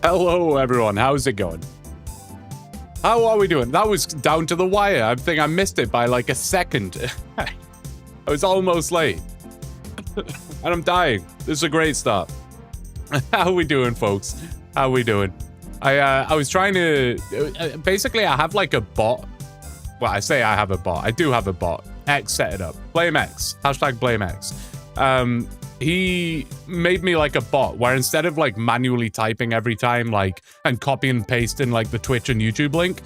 Hello, everyone. How's it going? How are we doing? That was down to the wire. I think I missed it by like a second. I was almost late. And I'm dying. This is a great start. How are we doing, folks? How are we doing? I was trying to... basically, I have like a bot. Well, I say I have a bot. I do have a bot. X set it up. Blame X. Hashtag blame X. He made me like a bot where instead of like manually typing every time, like, and copy and pasting like the Twitch and YouTube link,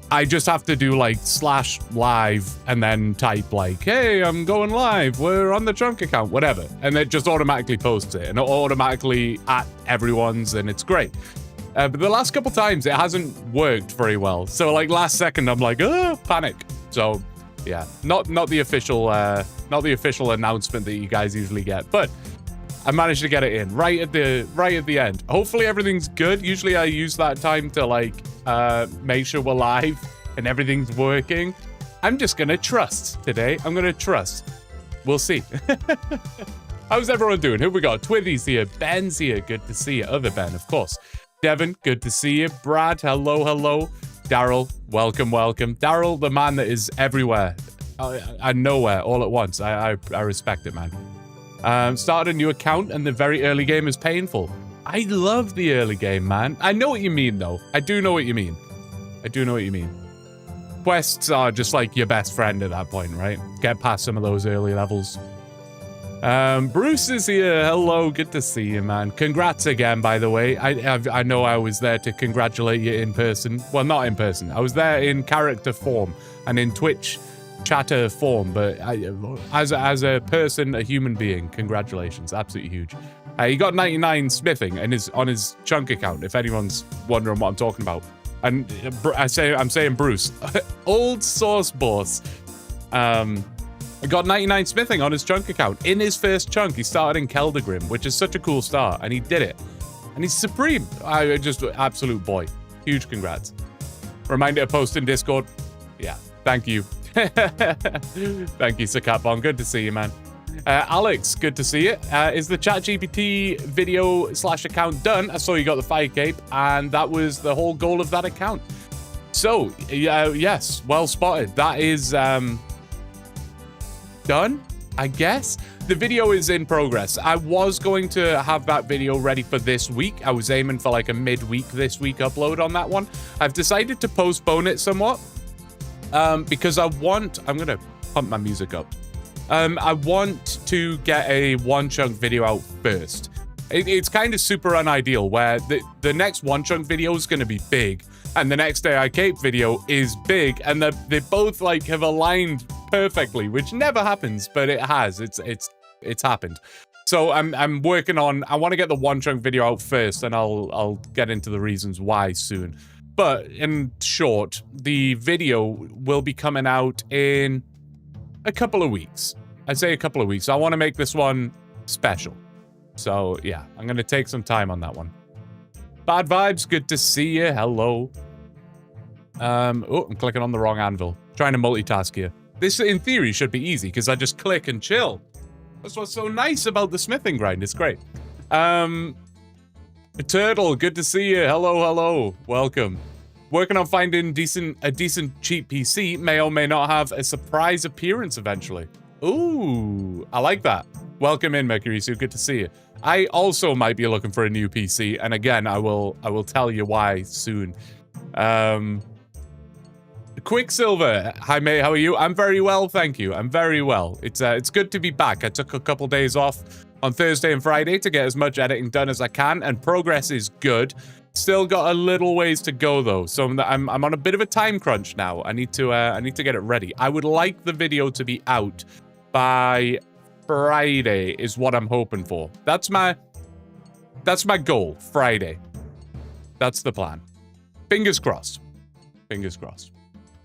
I just have to do like /live and then type like, hey, I'm going live. We're on the Chunk account, whatever. And it just automatically posts it and it automatically at everyone's and it's great. But the last couple times it hasn't worked very well. So like last second, I'm like, oh, panic. So yeah, not the official announcement that you guys usually get, but I managed to get it in right at the end. Hopefully everything's good. Usually I use that time to like make sure we're live and everything's working. I'm just gonna trust today. I'm gonna trust. We'll see. How's everyone doing? Who we got? Twithy's here. Ben's here. Good to see you. Other Ben, of course. Devin, good to see you. Brad, hello. Daryl, welcome. Daryl, the man that is everywhere and nowhere all at once. I respect it, man. Started a new account and the very early game is painful. I love the early game, man. I know what you mean, though. I do know what you mean. Quests are just like your best friend at that point, right? Get past some of those early levels. Bruce is here. Hello, good to see you, man. Congrats again, by the way. I know I was there to congratulate you in person. Well, not in person. I was there in character form and in Twitch chatter form, but as a person, a human being, congratulations. Absolutely huge. He got 99 smithing and is on his Chunk account, if anyone's wondering what I'm talking about. And I'm saying Bruce. Old source boss. I got 99 smithing on his Chunk account. In his first Chunk, he started in Keldagrim, which is such a cool start, and he did it. And he's supreme. Just absolute boy. Huge congrats. Reminder to post in Discord. Yeah, thank you. Thank you, Sakapon. Good to see you, man. Alex, good to see you. Is the ChatGPT video /account done? I saw you got the fire cape, and that was the whole goal of that account. So, yes, well spotted. That is... done, I guess. The video is in progress. I was going to have that video ready for this week. I was aiming for like a midweek this week upload on that one. I've decided to postpone it somewhat because I'm gonna pump my music up. I want to get a OneChunk video out first. It's kind of super unideal where the next OneChunk video is going to be big and the next Day I Cape video is big, and they both like have aligned perfectly, which never happens, but it has. It's happened. So I'm working on. I want to get the OneChunk video out first, and I'll get into the reasons why soon. But in short, the video will be coming out in a couple of weeks. I'd say a couple of weeks. I want to make this one special. So yeah, I'm gonna take some time on that one. Bad vibes, good to see you. Hello. Oh, I'm clicking on the wrong anvil. Trying to multitask here. This, in theory, should be easy because I just click and chill. That's what's so nice about the smithing grind. It's great. Turtle, good to see you. Hello. Welcome. Working on finding a decent cheap PC. May or may not have a surprise appearance eventually. Ooh, I like that. Welcome in, Mercury. Good to see you. I also might be looking for a new PC, and again, I will tell you why soon. Quicksilver, hi mate, how are you? I'm very well, thank you. I'm very well. It's good to be back. I took a couple days off on Thursday and Friday to get as much editing done as I can, and progress is good. Still got a little ways to go though, so I'm on a bit of a time crunch now. I need to get it ready. I would like the video to be out by Friday is what I'm hoping for. That's my goal, Friday. That's the plan. Fingers crossed. Fingers crossed.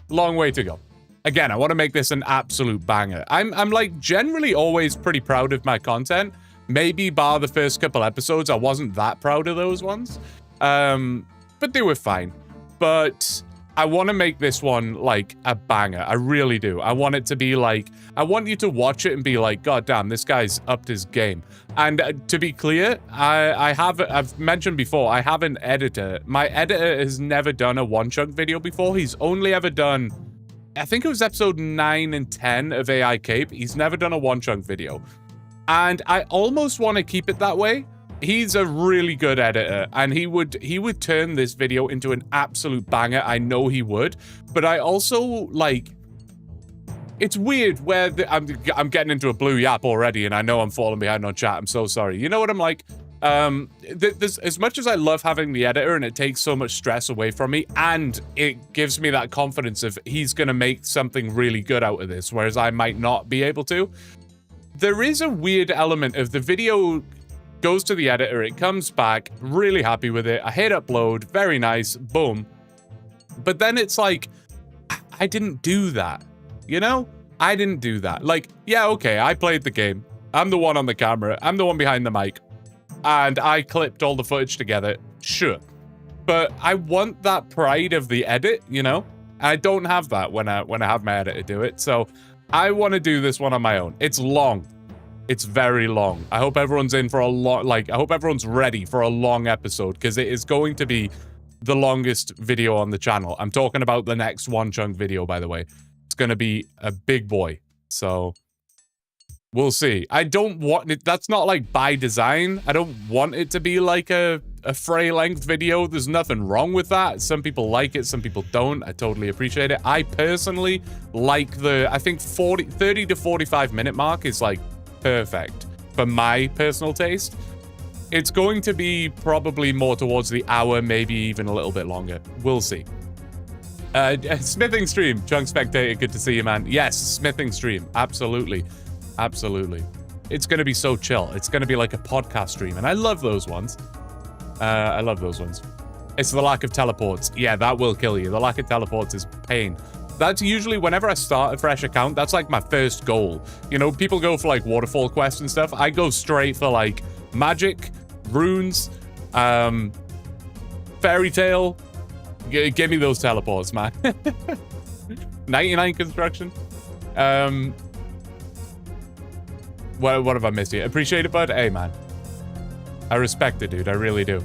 Long way to go. Again, I want to make this an absolute banger. I'm like generally always pretty proud of my content. Maybe bar the first couple episodes, I wasn't that proud of those ones. But they were fine. But I want to make this one like a banger. I really do. I want it to be like, I want you to watch it and be like, God damn, this guy's upped his game. And to be clear, I've mentioned before, I have an editor. My editor has never done a OneChunk video before. He's only ever done, I think it was episode 9 and 10 of AI Cape. He's never done a OneChunk video. And I almost want to keep it that way. He's a really good editor, and he would turn this video into an absolute banger. I know he would, but I also, like, it's weird where I'm getting into a blue yap already, and I know I'm falling behind on chat. I'm so sorry. You know what I'm like? There's, as much as I love having the editor, and it takes so much stress away from me, and it gives me that confidence of he's going to make something really good out of this, whereas I might not be able to. There is a weird element of the video goes to the editor, it comes back, really happy with it, I hit upload, very nice, boom. But then it's like, I didn't do that, you know? I didn't do that. Like, yeah, okay, I played the game. I'm the one on the camera, I'm the one behind the mic, and I clipped all the footage together, sure. But I want that pride of the edit, you know? I don't have that when I have my editor do it, so I want to do this one on my own. It's long. It's very long. I hope everyone's in for a long, like, I hope everyone's ready for a long episode, because it is going to be the longest video on the channel. I'm talking about the next OneChunk video, by the way. It's going to be a big boy. So, we'll see. I don't want it, that's not like by design. I don't want it to be like a fray length video. There's nothing wrong with that. Some people like it, some people don't. I totally appreciate it. I personally like I think 30 to 45 minute mark is like perfect for my personal taste. It's going to be probably more towards the hour, maybe even a little bit longer. We'll see. Smithing stream, Chunk Spectator, good to see you, man. Yes, smithing stream, absolutely. Absolutely. It's going to be so chill. It's going to be like a podcast stream, and I love those ones. I love those ones. It's the lack of teleports. Yeah, that will kill you. The lack of teleports is pain. That's usually, whenever I start a fresh account, that's like my first goal. You know, people go for like waterfall quests and stuff. I go straight for like magic, runes, fairy tale. Give me those teleports, man. 99 construction. What have I missed here? Appreciate it, bud? Hey, man. I respect it, dude. I really do.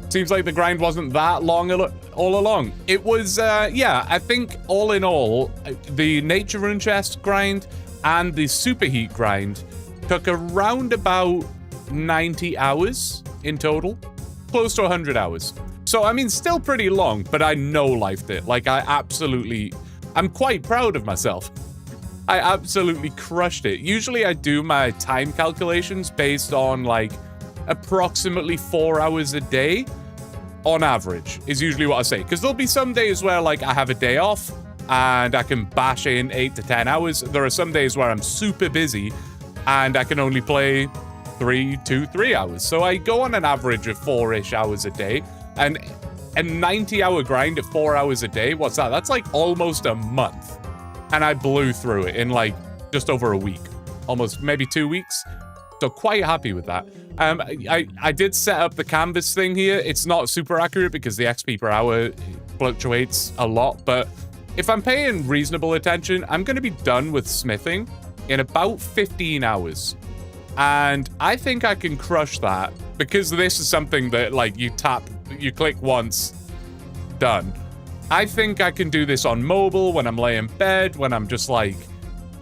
Seems like the grind wasn't that long all along. It was, yeah, I think all in all, the nature rune chest grind and the superheat grind took around about 90 hours in total. Close to 100 hours. So, I mean, still pretty long, but I no-lifed it. Like, I'm quite proud of myself. I absolutely crushed it. Usually I do my time calculations based on, like, approximately 4 hours a day. On average, is usually what I say. Because there'll be some days where, like, I have a day off and I can bash in 8 to 10 hours. There are some days where I'm super busy and I can only play 3 hours. So I go on an average of 4-ish hours a day. And a 90-hour grind at 4 hours a day, what's that? That's like almost a month. And I blew through it in like just over a week. Almost maybe 2 weeks. So quite happy with that. I did set up the canvas thing here. It's not super accurate because the XP per hour fluctuates a lot, but if I'm paying reasonable attention, I'm going to be done with smithing in about 15 hours. And I think I can crush that because this is something that, like, you click once, done. I think I can do this on mobile, when I'm laying in bed, when I'm just, like,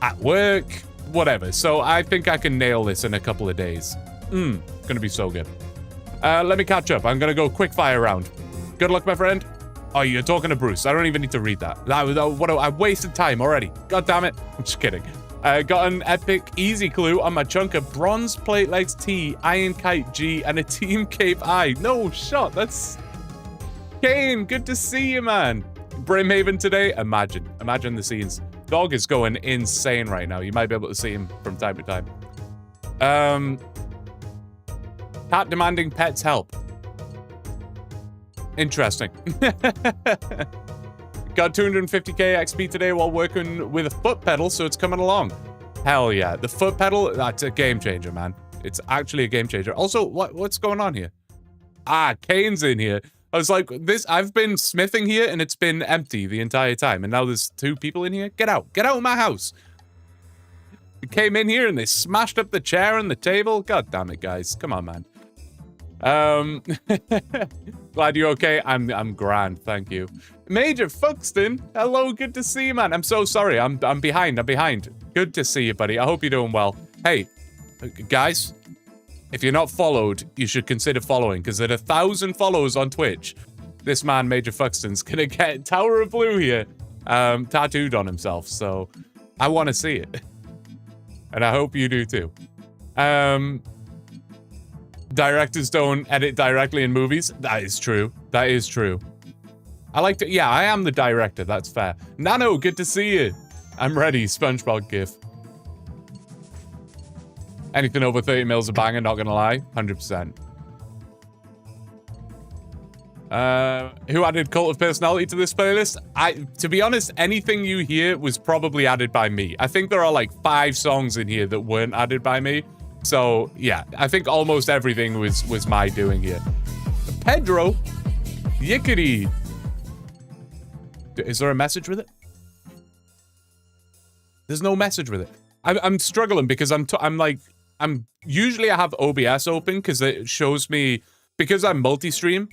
at work, whatever. So I think I can nail this in a couple of days. Gonna be so good. Let me catch up. I'm gonna go quick fire round. Good luck, my friend. Oh, you're talking to Bruce. I don't even need to read that. I wasted time already. God damn it. I'm just kidding. Got an epic easy clue on my chunk of bronze plate legs T, iron kite G, and a team cape I. No shot. That's Kane. Good to see you, man. Brimhaven today. Imagine the scenes. Dog is going insane right now. You might be able to see him from time to time. Cat demanding pets help. Interesting. Got 250k XP today while working with a foot pedal, so it's coming along. Hell yeah. The foot pedal, that's a game changer, man. It's actually a game changer. Also, what's going on here? Ah, Kane's in here. I was like, I've been smithing here and it's been empty the entire time. And now there's 2 people in here. Get out. Get out of my house. They came in here and they smashed up the chair and the table. God damn it, guys. Come on, man. Glad you're okay. I'm grand, thank you. Major Fuxton, hello, good to see you, man. I'm so sorry. I'm behind. Good to see you, buddy. I hope you're doing well. Hey, guys, if you're not followed, you should consider following, because at 1,000 followers on Twitch, this man, Major Fuxton's gonna get Tower of Blue here tattooed on himself. So I want to see it, and I hope you do too. Directors don't edit directly in movies. That is true. That is true. I like to... Yeah, I am the director. That's fair. Nano, good to see you. I'm ready. SpongeBob gif. Anything over 30 mils a banger, not gonna lie. 100%. Who added Cult of Personality to this playlist? To be honest, anything you hear was probably added by me. I think there are like 5 songs in here that weren't added by me. So, yeah, I think almost everything was my doing here. Pedro, yickety. Is there a message with it? There's no message with it. I'm struggling because usually I have OBS open because it shows me, because I'm multi-stream,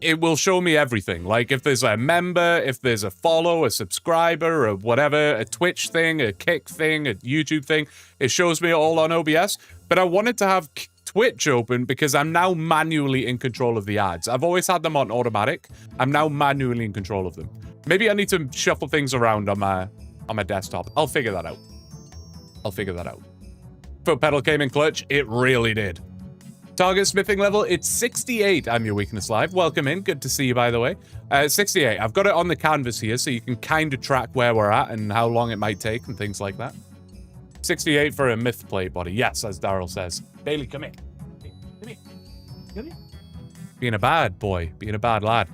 it will show me everything. Like if there's a member, if there's a follow, a subscriber, or whatever, a Twitch thing, a Kick thing, a YouTube thing, it shows me all on OBS. But I wanted to have Twitch open because I'm now manually in control of the ads. I've always had them on automatic. I'm now manually in control of them. Maybe I need to shuffle things around on my desktop. I'll figure that out. Foot pedal came in clutch. It really did. Target smithing level, it's 68. I'm your Weakness Live. Welcome in. Good to see you, by the way. 68. I've got it on the canvas here, so you can kind of track where we're at and how long it might take and things like that. 68 for a myth plate body. Yes, as Daryl says. Bailey, come here. Come here. Being a bad boy. Being a bad lad.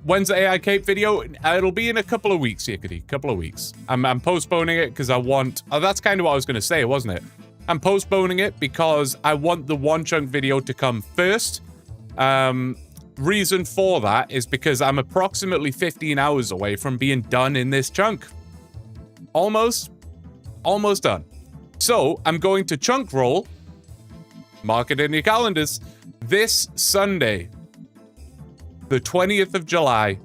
When's the AI Cape video? It'll be in a couple of weeks, Yickety. Couple of weeks. I'm postponing it because I want... Oh, that's kind of what I was going to say, wasn't it? I'm postponing it because I want the OneChunk video to come first. Reason for that is because I'm approximately 15 hours away from being done in this chunk. Almost done. So, I'm going to chunk roll, mark it in your calendars, this Sunday, the 20th of July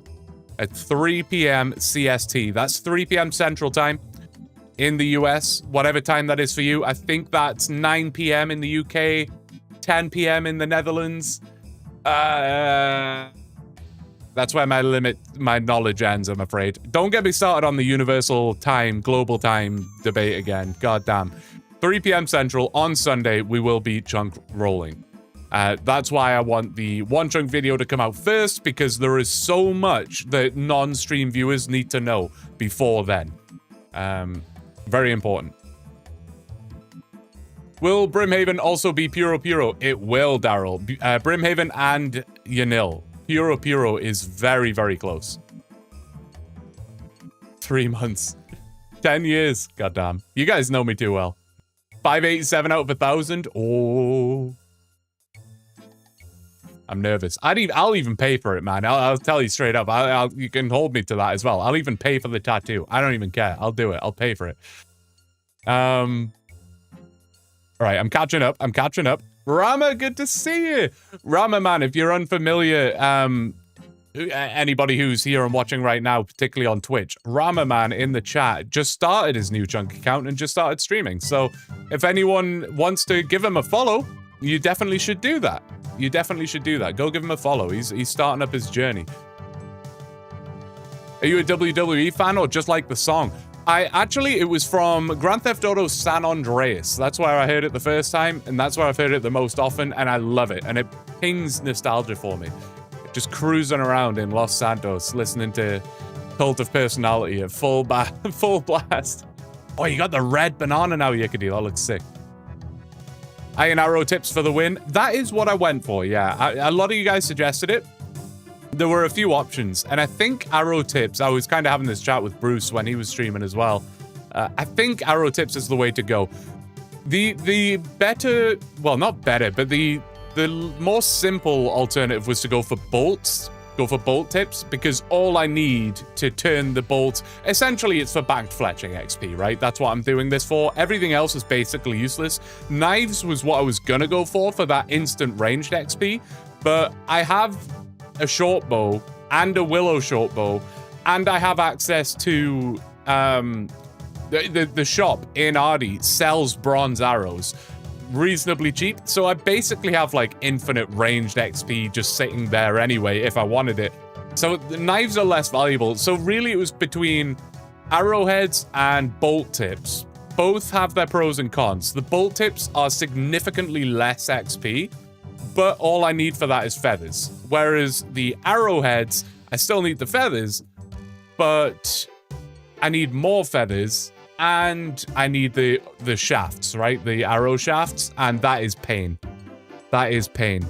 at 3 p.m. CST. That's 3 p.m. Central Time in the US, whatever time that is for you. I think that's 9 p.m. in the UK, 10 p.m. in the Netherlands. That's where my knowledge ends, I'm afraid. Don't get me started on the universal time, global time debate again. God damn. 3 p.m. Central on Sunday, we will be chunk rolling. That's why I want the OneChunk video to come out first, because there is so much that non-stream viewers need to know before then. Very important. Will Brimhaven also be Puro Puro? It will, Daryl. Brimhaven and Yanil. Puro Puro is very, very close. 3 months. 10 years. Goddamn. You guys know me too well. 587 out of 1,000. Oh. I'm nervous. I'll even pay for it, man. I'll tell you straight up. You can hold me to that as well. I'll even pay for the tattoo. I don't even care. I'll do it. I'll pay for it. All right, I'm catching up. Rama, good to see you. Rama, man, if you're unfamiliar, anybody who's here and watching right now, particularly on Twitch, Rama, man, in the chat, just started his new chunk account and just started streaming. So if anyone wants to give him a follow, you definitely should do that. Go give him a follow. He's starting up his journey. Are you a WWE fan or just like the song? It was from Grand Theft Auto San Andreas. That's where I heard it the first time, and that's where I've heard it the most often, and I love it. And it pings nostalgia for me. Just cruising around in Los Santos, listening to Cult of Personality at full blast. Oh, you got the red banana now, Yickety. That looks sick. Iron arrow tips for the win. That is what I went for, yeah. A lot of you guys suggested it. There were a few options, and I think arrow tips, I was kind of having this chat with Bruce when he was streaming as well. I think arrow tips is the way to go. The better, well, not better, but the The more simple alternative was to go for bolts, go for bolt tips, because all I need to turn the bolt, essentially it's for bank fletching XP, right? That's what I'm doing this for. Everything else is basically useless. Knives was what I was gonna go for that instant ranged XP, but I have a short bow and a willow short bow, and I have access to the shop in Ardy sells bronze arrows reasonably cheap, so I basically have like infinite ranged XP just sitting there anyway if I wanted it. So the knives are less valuable. So really it was between arrowheads and bolt tips. Both have their pros and cons. The bolt tips are significantly less XP, but all I need for that is feathers. Whereas the arrowheads, I still need the feathers, but I need more feathers, and I need the shafts, right? The arrow shafts, and that is pain. That is pain.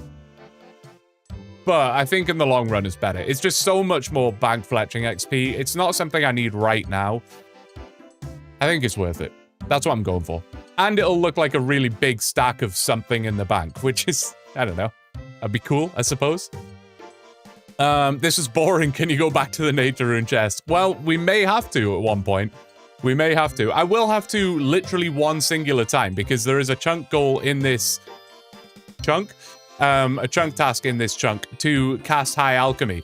But I think in the long run it's better. It's just so much more bank fletching XP. It's not something I need right now. I think it's worth it. That's what I'm going for. And it'll look like a really big stack of something in the bank, which is, I don't know. That'd be cool, I suppose. This is boring. Can you go back to the nature rune chest? Well, we may have to at one point. We may have to. I will have to literally one singular time, because there is a chunk goal in this chunk. A chunk task in this chunk to cast high alchemy.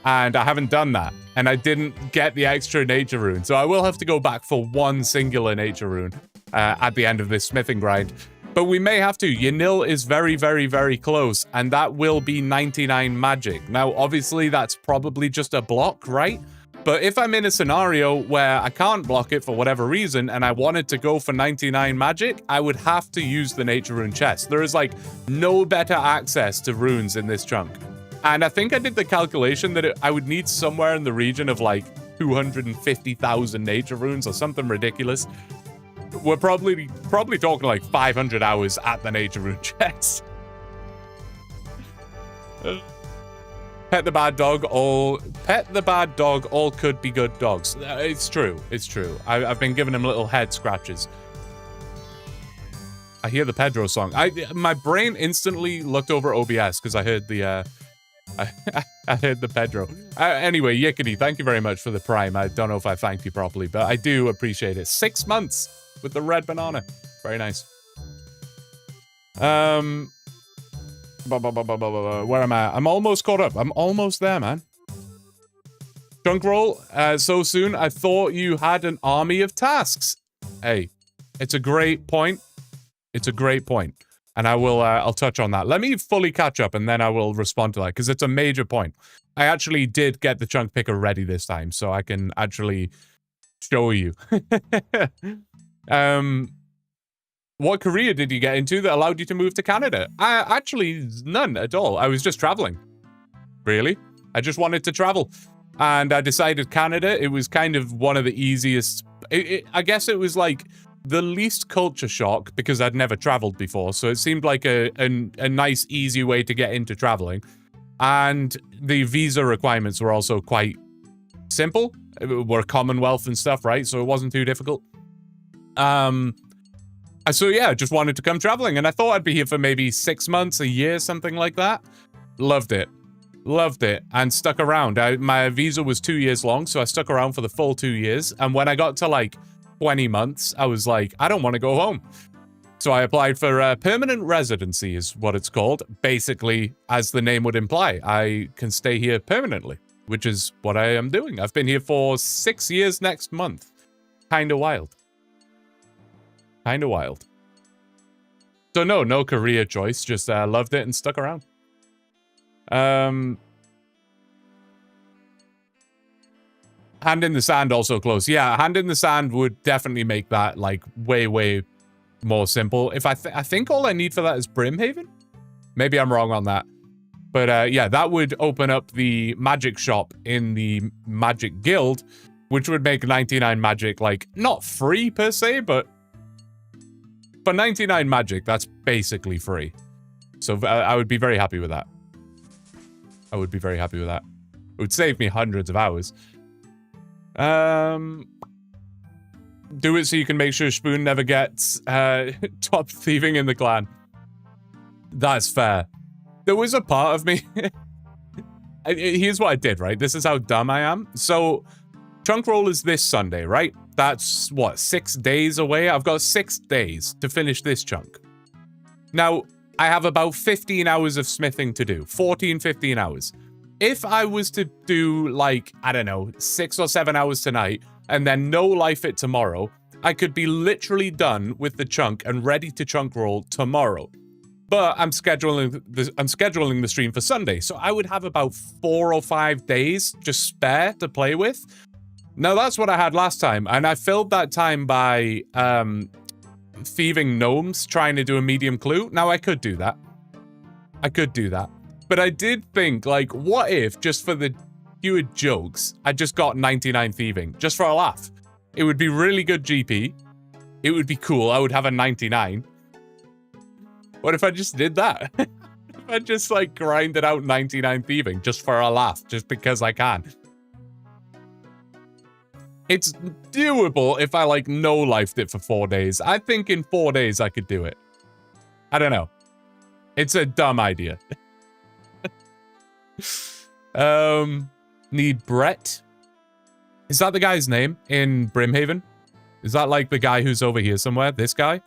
And I haven't done that. And I didn't get the extra nature rune. So I will have to go back for one singular nature rune at the end of this smithing grind. But we may have to. Yanil is very, very, very close. And that will be 99 magic. Now, obviously, that's probably just a block, right? But if I'm in a scenario where I can't block it for whatever reason and I wanted to go for 99 magic, I would have to use the nature rune chest. There is like no better access to runes in this chunk. And I think I did the calculation that I would need somewhere in the region of like 250,000 nature runes or something ridiculous. We're probably talking like 500 hours at the nature rune chest. Pet the bad dog, all could be good dogs. It's true, it's true. I've been giving him little head scratches. I hear the Pedro song. My brain instantly looked over OBS because I heard the I heard the Pedro. Anyway, Yickety, thank you very much for the Prime. I don't know if I thanked you properly, but I do appreciate it. 6 months with the red banana. Very nice. Where am I? I'm almost caught up. I'm almost there, man. Chunk roll, so soon. I thought you had an army of tasks. Hey, it's a great point. It's a great point. And I will, I'll touch on that. Let me fully catch up and then I will respond to that because it's a major point. I actually did get the chunk picker ready this time, so I can actually show you. What career did you get into that allowed you to move to Canada? Actually, none at all. I was just traveling. Really? I just wanted to travel. And I decided Canada, it was kind of one of the easiest... I guess it was like the least culture shock because I'd never traveled before. So it seemed like a nice, easy way to get into traveling. And the visa requirements were also quite simple. We're Commonwealth and stuff, right? So it wasn't too difficult. So yeah, just wanted to come traveling, and I thought I'd be here for maybe 6 months, a year, something like that. Loved it. Loved it, and stuck around. My visa was 2 years long, so I stuck around for the full 2 years, and when I got to like 20 months, I was like, I don't want to go home. So I applied for permanent residency is what it's called. Basically, as the name would imply, I can stay here permanently, which is what I am doing. I've been here for 6 years next month. Kinda wild. Kind of wild. So no career choice, just loved it and stuck around. Hand in the sand also close. Yeah, hand in the sand would definitely make that like way more simple. If I think all I need for that is Brimhaven? Maybe I'm wrong on that. But yeah, that would open up the magic shop in the Magic Guild, which would make 99 magic like not free per se, but for 99 magic, that's basically free. So I would be very happy with that. I would be very happy with that. It would save me hundreds of hours. Do it so you can make sure Spoon never gets top thieving in the clan. That's fair. There was a part of me. Here's what I did, right? This is how dumb I am. So, chunk roll is this Sunday, right? That's, what, 6 days away? I've got 6 days to finish this chunk. Now, I have about 15 hours of smithing to do. 14, 15 hours. If I was to do, like, I don't know, 6 or 7 hours tonight, and then no life it tomorrow, I could be literally done with the chunk and ready to chunk roll tomorrow. But I'm scheduling the stream for Sunday, so I would have about 4 or 5 days just spare to play with. Now, that's what I had last time, and I filled that time by thieving gnomes, trying to do a medium clue. Now, I could do that. But I did think, like, what if, just for the pure jokes, I just got 99 thieving, just for a laugh? It would be really good GP. It would be cool. I would have a 99. What if I just did that? If I just, like, grinded out 99 thieving just for a laugh, just because I can. It's doable if I, like, no-lifed it for 4 days. I think in 4 days I could do it. I don't know. It's a dumb idea. Need Brett. Is that the guy's name in Brimhaven? Is that, like, the guy who's over here somewhere? This guy?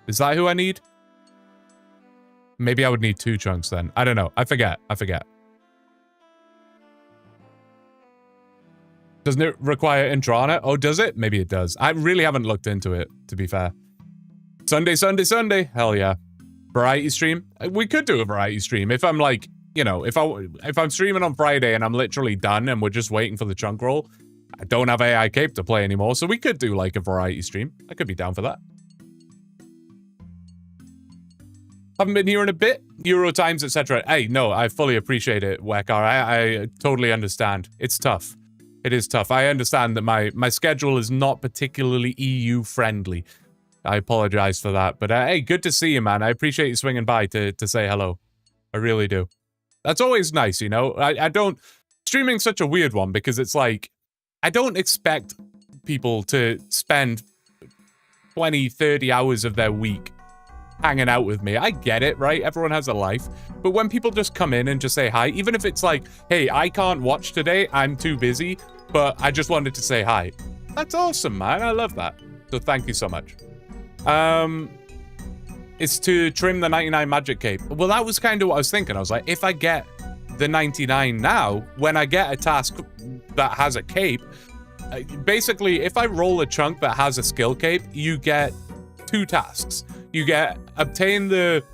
Is that who I need? Maybe I would need 2 chunks then. I don't know. I forget. Doesn't it require Intrana? Oh, does it? Maybe it does. I really haven't looked into it, to be fair. Sunday. Hell yeah. Variety stream? We could do a variety stream. If I'm like, you know, if I'm streaming on Friday and I'm literally done and we're just waiting for the chunk roll, I don't have AI Cape to play anymore, so we could do like a variety stream. I could be down for that. Haven't been here in a bit. Euro times, etc. Hey, no, I fully appreciate it, Wekar. I totally understand. It's tough. It is tough. I understand that my schedule is not particularly EU friendly. I apologize for that. But hey, good to see you, man. I appreciate you swinging by to say hello. I really do. That's always nice, you know? I don't... Streaming's such a weird one because it's like... I don't expect people to spend 20, 30 hours of their week hanging out with me. I get it, right? Everyone has a life. But when people just come in and just say hi, even if it's like, hey, I can't watch today, I'm too busy, but I just wanted to say hi. That's awesome, man. I love that. So thank you so much. It's to trim the 99 magic cape. Well, that was kind of what I was thinking. I was like, if I get the 99 now, when I get a task that has a cape, basically, if I roll a chunk that has a skill cape, you get 2 tasks. You get obtain the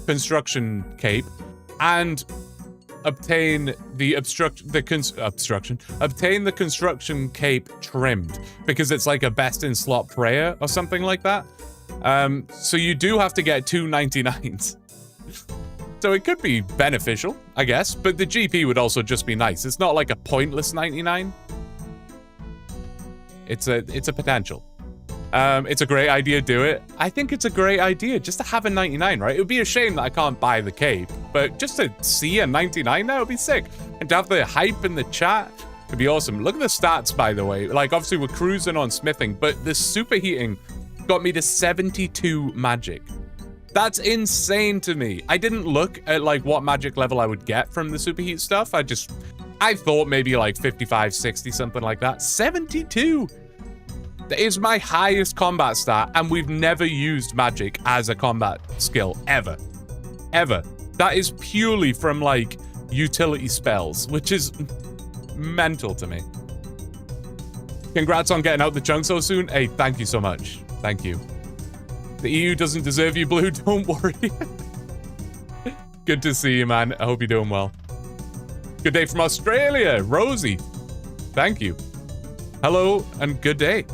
construction cape and obtain the obtain the construction cape trimmed, because it's like a best in slot prayer or something like that. So you do have to get 2 99s. So it could be beneficial, I guess, but the GP would also just be nice. It's not like a pointless 99. It's a potential. It's a great idea, do it. I think it's a great idea just to have a 99, right? It would be a shame that I can't buy the cape, but just to see a 99 now would be sick. And to have the hype in the chat would be awesome. Look at the stats, by the way. Like, obviously, we're cruising on smithing, but the superheating got me to 72 magic. That's insane to me. I didn't look at, like, what magic level I would get from the superheat stuff. I thought maybe, like, 55, 60, something like that. 72! That is my highest combat stat, and we've never used magic as a combat skill, ever. Ever. That is purely from, like, utility spells, which is mental to me. Congrats on getting out the chunk so soon. Hey, thank you so much. Thank you. The EU doesn't deserve you, Blue. Don't worry. Good to see you, man. I hope you're doing well. Good day from Australia. Rosie. Thank you. Hello, and good day.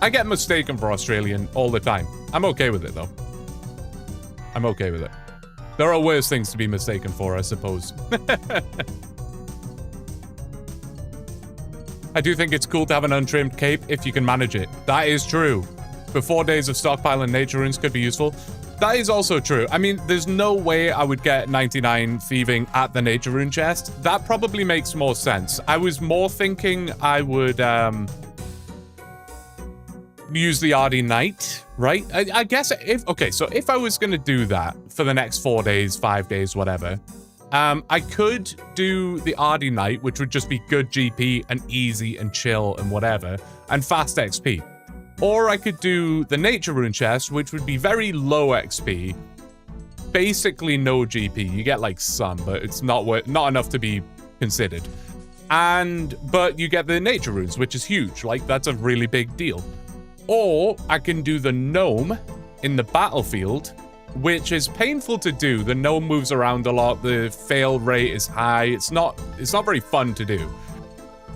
I get mistaken for Australian all the time. I'm okay with it, though. I'm okay with it. There are worse things to be mistaken for, I suppose. I do think it's cool to have an untrimmed cape if you can manage it. That is true. But 4 days of stockpiling nature runes could be useful. That is also true. I mean, there's no way I would get 99 thieving at the nature rune chest. That probably makes more sense. I was more thinking I would use the RD Knight, right? I guess if... Okay, so if I was going to do that for the next 4 days, 5 days, whatever. I could do the Ardy Night, which would just be good GP and easy and chill and whatever, and fast XP. Or I could do the Nature Rune Chest, which would be very low XP, basically no GP. You get like some, but it's not enough to be considered. But you get the Nature Runes, which is huge. Like, that's a really big deal. Or I can do the Gnome in the battlefield, which is painful to do. The gnome moves around a lot. The fail rate is high. It's not very fun to do.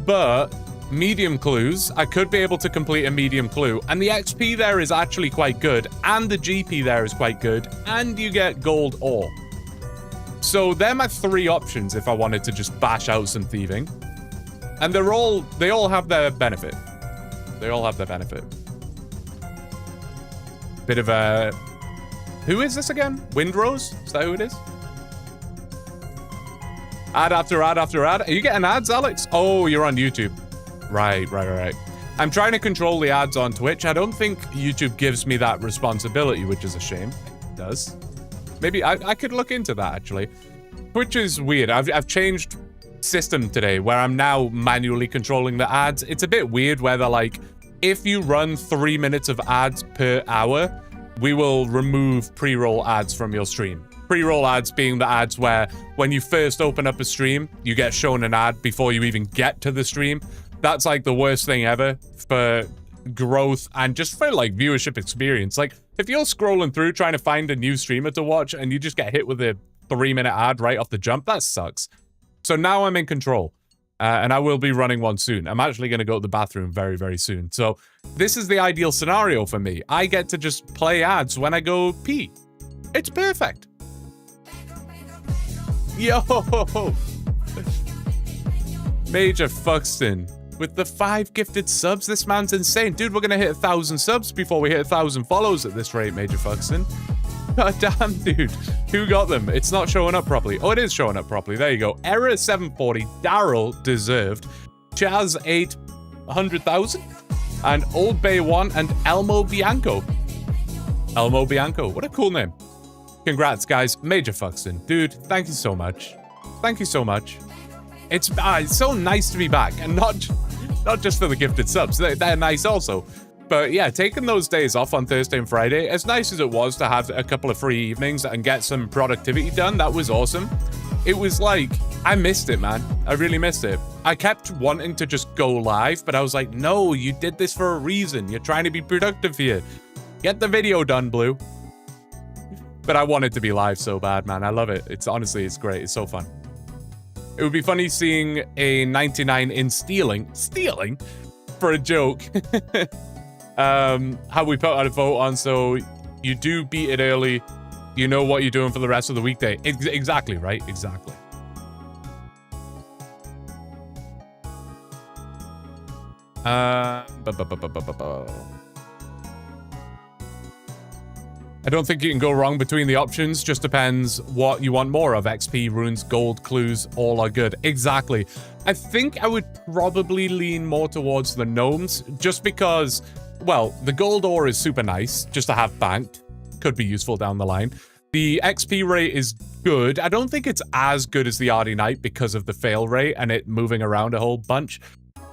But medium clues, I could be able to complete a medium clue, and the XP there is actually quite good, and the GP there is quite good, and you get gold ore. So they're my 3 options if I wanted to just bash out some thieving. And they all have their benefit. They all have their benefit. Bit of a... Who is this again? Windrose? Is that who it is? Ad after ad after ad. Are you getting ads, Alex? Oh, you're on YouTube. Right. I'm trying to control the ads on Twitch. I don't think YouTube gives me that responsibility, which is a shame. It does. Maybe I could look into that, actually. Twitch is weird. I've changed system today where I'm now manually controlling the ads. It's a bit weird where they're like, if you run 3 minutes of ads per hour, we will remove pre-roll ads from your stream. Pre-roll ads being the ads where when you first open up a stream, you get shown an ad before you even get to the stream. That's like the worst thing ever for growth and just for like viewership experience. Like if you're scrolling through trying to find a new streamer to watch and you just get hit with a 3-minute ad right off the jump, that sucks. So now I'm in control. And I will be running one soon. I'm actually going to go to the bathroom very, very soon. So this is the ideal scenario for me. I get to just play ads when I go pee. It's perfect. Yo! Major Fuxton with the 5 gifted subs. This man's insane. Dude, we're going to hit 1,000 subs before we hit 1,000 follows at this rate, Major Fuxton. God damn, dude. Who got them? It's not showing up properly. Oh, it is showing up properly. There you go. Error 740. Daryl deserved. Chaz 800,000. And Old Bay 1 and Elmo Bianco. Elmo Bianco. What a cool name. Congrats, guys. Major Fuxton. Dude, thank you so much. Thank you so much. It's so nice to be back. And not just for the gifted subs. They're nice also. But yeah, taking those days off on Thursday and Friday, as nice as it was to have a couple of free evenings and get some productivity done, that was awesome. It was like, I missed it, man. I really missed it. I kept wanting to just go live, but I was like, no, you did this for a reason. You're trying to be productive here. Get the video done, Blue. But I wanted to be live so bad, man. I love it. Honestly, it's great. It's so fun. It would be funny seeing a 99 in stealing for a joke. How we put out a vote on, so you do beat it early, you know what you're doing for the rest of the weekday. Exactly, right? Exactly. I don't think you can go wrong between the options. Just depends what you want more of. XP, runes, gold, clues, all are good. Exactly. I think I would probably lean more towards the gnomes, just because, well, the gold ore is super nice, just to have banked. Could be useful down the line. The XP rate is good. I don't think it's as good as the Ardy Knight because of the fail rate and it moving around a whole bunch.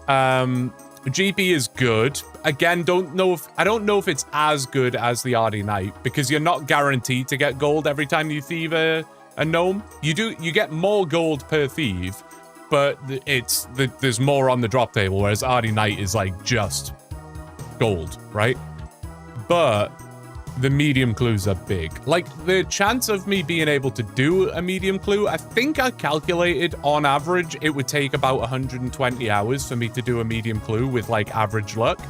GP is good. Again, I don't know if it's as good as the Ardy Knight because you're not guaranteed to get gold every time you thieve a gnome. You get more gold per thieve, but there's more on the drop table, whereas Ardy Knight is like just gold, right? But the medium clues are big. Like, the chance of me being able to do a medium clue, I think I calculated on average it would take about 120 hours for me to do a medium clue with like average luck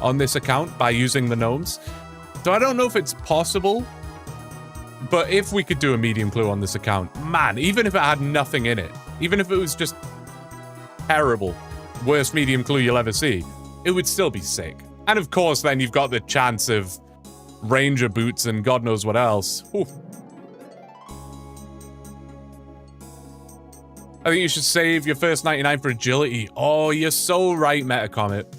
on this account by using the gnomes. So I don't know if it's possible, but if we could do a medium clue on this account, man, even if it had nothing in it, even if it was just terrible, worst medium clue you'll ever see, it would still be sick. And of course, then you've got the chance of ranger boots and God knows what else. Oof. I think you should save your first 99 for agility. Oh, you're so right, Metacomet.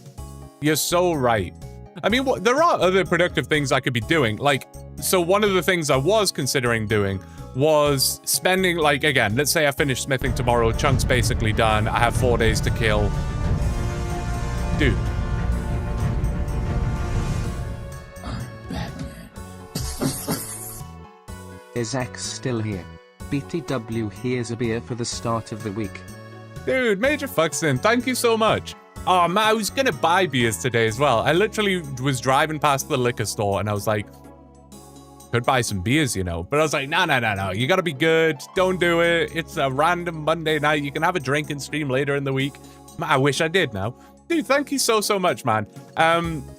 You're so right. I mean, there are other productive things I could be doing, like So one of the things I was considering doing was spending, like, again, let's say I finish smithing tomorrow, Chunk's basically done, I have 4 days to kill. Dude. Is X still here? BTW, here's a beer for the start of the week. Dude, Major Fuxton, thank you so much. Oh man, I was gonna buy beers today as well. I literally was driving past the liquor store and I was like, could buy some beers, you know. But I was like, no. You gotta be good. Don't do it. It's a random Monday night. You can have a drinking stream later in the week. I wish I did now. Dude, thank you so much, man.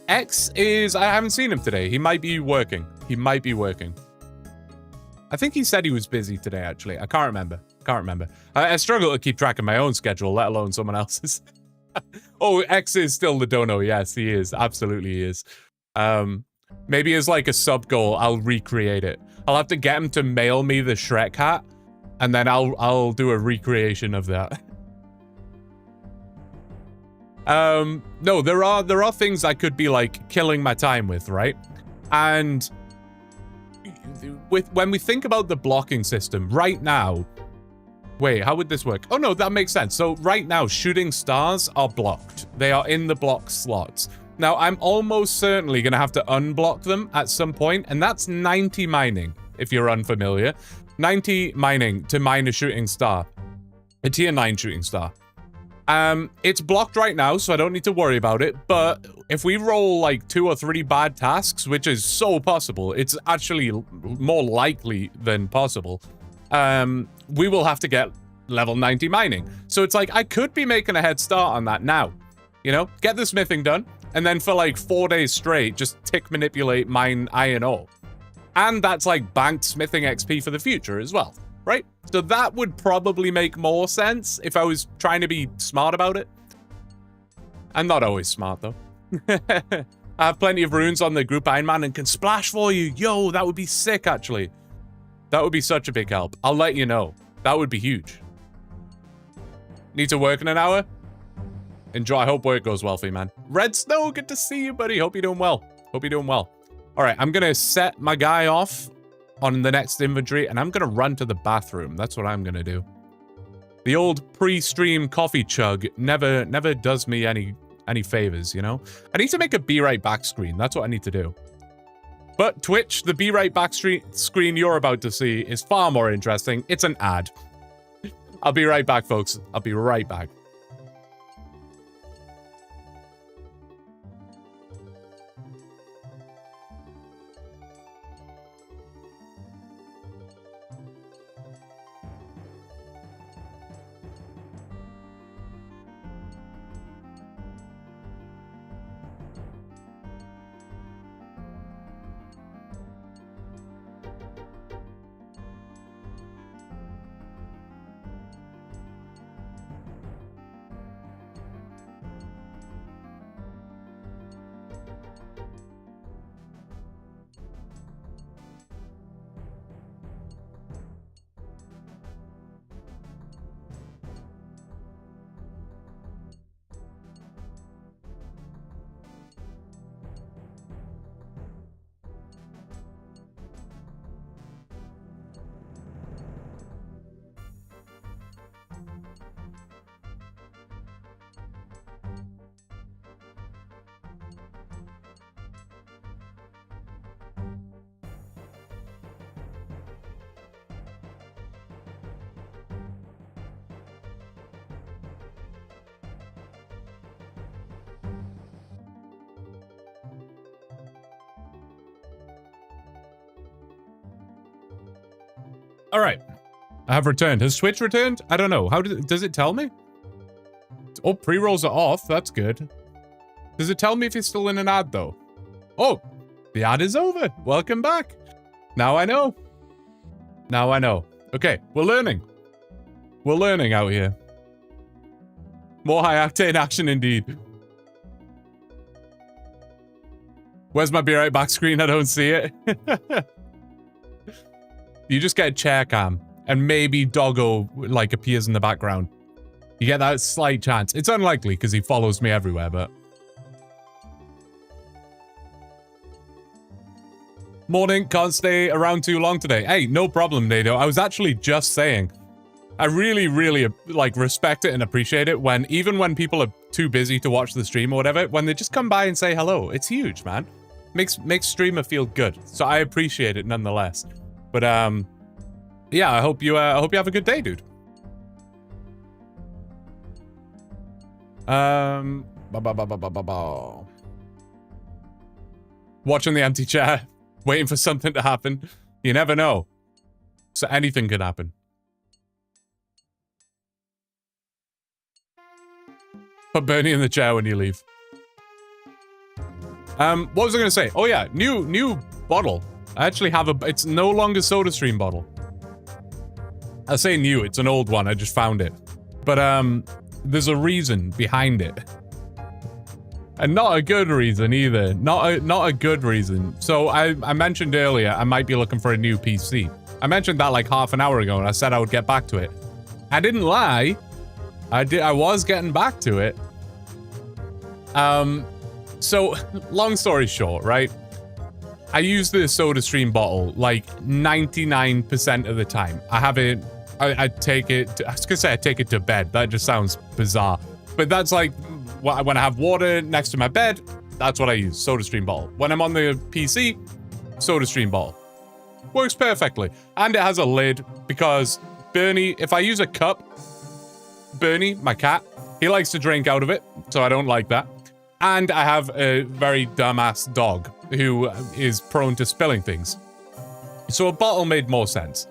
X is, I haven't seen him today. He might be working. I think he said he was busy today, actually. I can't remember. I struggle to keep track of my own schedule, let alone someone else's. Oh, X is still the dono. Yes, he is. Absolutely he is. Maybe as like a sub goal, I'll recreate it. I'll have to get him to mail me the Shrek hat, and then I'll do a recreation of that. No, there are things I could be like killing my time with, right? And when we think about the blocking system right now, wait, how would this work? Oh no, that makes sense. So right now, shooting stars are blocked. They are in the block slots. Now, I'm almost certainly going to have to unblock them at some point, and that's 90 mining, if you're unfamiliar. 90 mining to mine a shooting star. A tier 9 shooting star. It's blocked right now, so I don't need to worry about it, but if we roll like 2 or 3 bad tasks, which is so possible, it's actually more likely than possible, we will have to get level 90 mining. So it's like, I could be making a head start on that now. You know, get the smithing done, and then for like 4 days straight, just tick manipulate, mine iron ore. And that's like banked smithing XP for the future as well, right? So that would probably make more sense if I was trying to be smart about it. I'm not always smart though. I have plenty of runes on the group Ironman and can splash for you. Yo, that would be sick actually. That would be such a big help. I'll let you know. That would be huge. Need to work in an hour? Enjoy. I hope work goes well for you, man. Red Snow, good to see you, buddy. Hope you're doing well. All right, I'm going to set my guy off on the next inventory, and I'm going to run to the bathroom. That's what I'm going to do. The old pre-stream coffee chug never does me any favors, you know? I need to make a be right back screen. That's what I need to do. But Twitch, the be right back screen you're about to see is far more interesting. It's an ad. I'll be right back, folks. I'll be right back. All right, I have returned. Has Twitch returned? I don't know. How does it tell me? Oh, pre-rolls are off. That's good. Does it tell me if you're still in an ad though? Oh, the ad is over. Welcome back. Now I know. Okay, we're learning. We're learning out here. More high octane action indeed. Where's my be right back screen? I don't see it. You just get a chair cam, and maybe Doggo, like, appears in the background. You get that slight chance. It's unlikely, because he follows me everywhere, but... Morning, can't stay around too long today. Hey, no problem, Nado. I was actually just saying, I really, really, like, respect it and appreciate it when, even when people are too busy to watch the stream or whatever, when they just come by and say hello. It's huge, man. Makes streamer feel good. So I appreciate it nonetheless. But, yeah, I hope you have a good day, dude. Watching the empty chair, waiting for something to happen. You never know. So anything could happen. Put Bernie in the chair when you leave. What was I gonna say? Oh yeah, new bottle. I actually have it's no longer SodaStream bottle. I say new, it's an old one, I just found it. But there's a reason behind it. And not a good reason either. Not a good reason. So I mentioned earlier I might be looking for a new PC. I mentioned that like half an hour ago and I said I would get back to it. I didn't lie. I was getting back to it. So long story short, right? I use the SodaStream bottle like 99% of the time. I have it, I take it, I was gonna say I take it to bed. That just sounds bizarre. But that's like, when I have water next to my bed, that's what I use, SodaStream bottle. When I'm on the PC, SodaStream bottle. Works perfectly. And it has a lid because Bernie, if I use a cup, Bernie, my cat, he likes to drink out of it, so I don't like that. And I have a very dumbass dog who is prone to spilling things. So a bottle made more sense.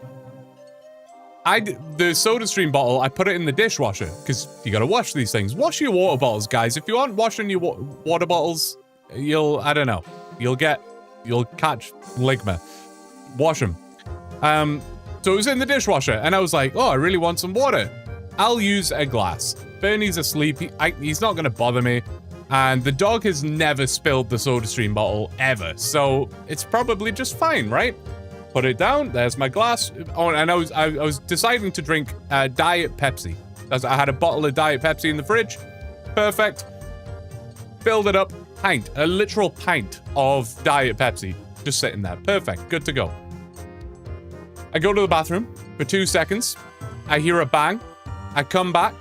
The SodaStream bottle, I put it in the dishwasher, because you gotta wash these things. Wash your water bottles, guys. If you aren't washing your water bottles, I don't know, you'll catch ligma. Wash them. So it was in the dishwasher, and I was like, oh, I really want some water. I'll use a glass. Bernie's asleep, he's not gonna bother me. And the dog has never spilled the SodaStream bottle, ever. So it's probably just fine, right? Put it down, there's my glass. Oh, and I was deciding to drink Diet Pepsi. I had a bottle of Diet Pepsi in the fridge. Perfect. Filled it up, pint, a literal pint of Diet Pepsi. Just sitting there, perfect, good to go. I go to the bathroom for 2 seconds. I hear a bang. I come back.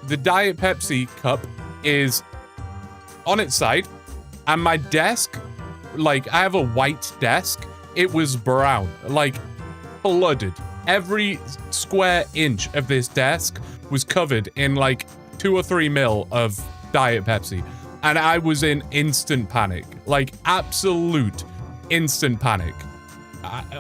The Diet Pepsi cup is on its side. And my desk, like, I have a white desk. It was brown, like flooded. Every square inch of this desk was covered in like 2 or 3 mil of Diet Pepsi. And I was in instant panic, like absolute instant panic.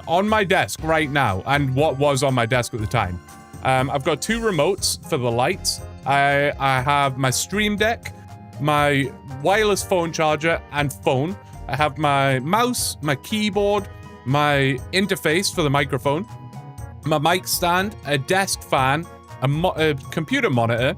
On my desk right now, and what was on my desk at the time. I've got 2 remotes for the lights. I have my Stream Deck, my wireless phone charger and phone. I have my mouse, my keyboard, my interface for the microphone, my mic stand, a desk fan, a computer monitor,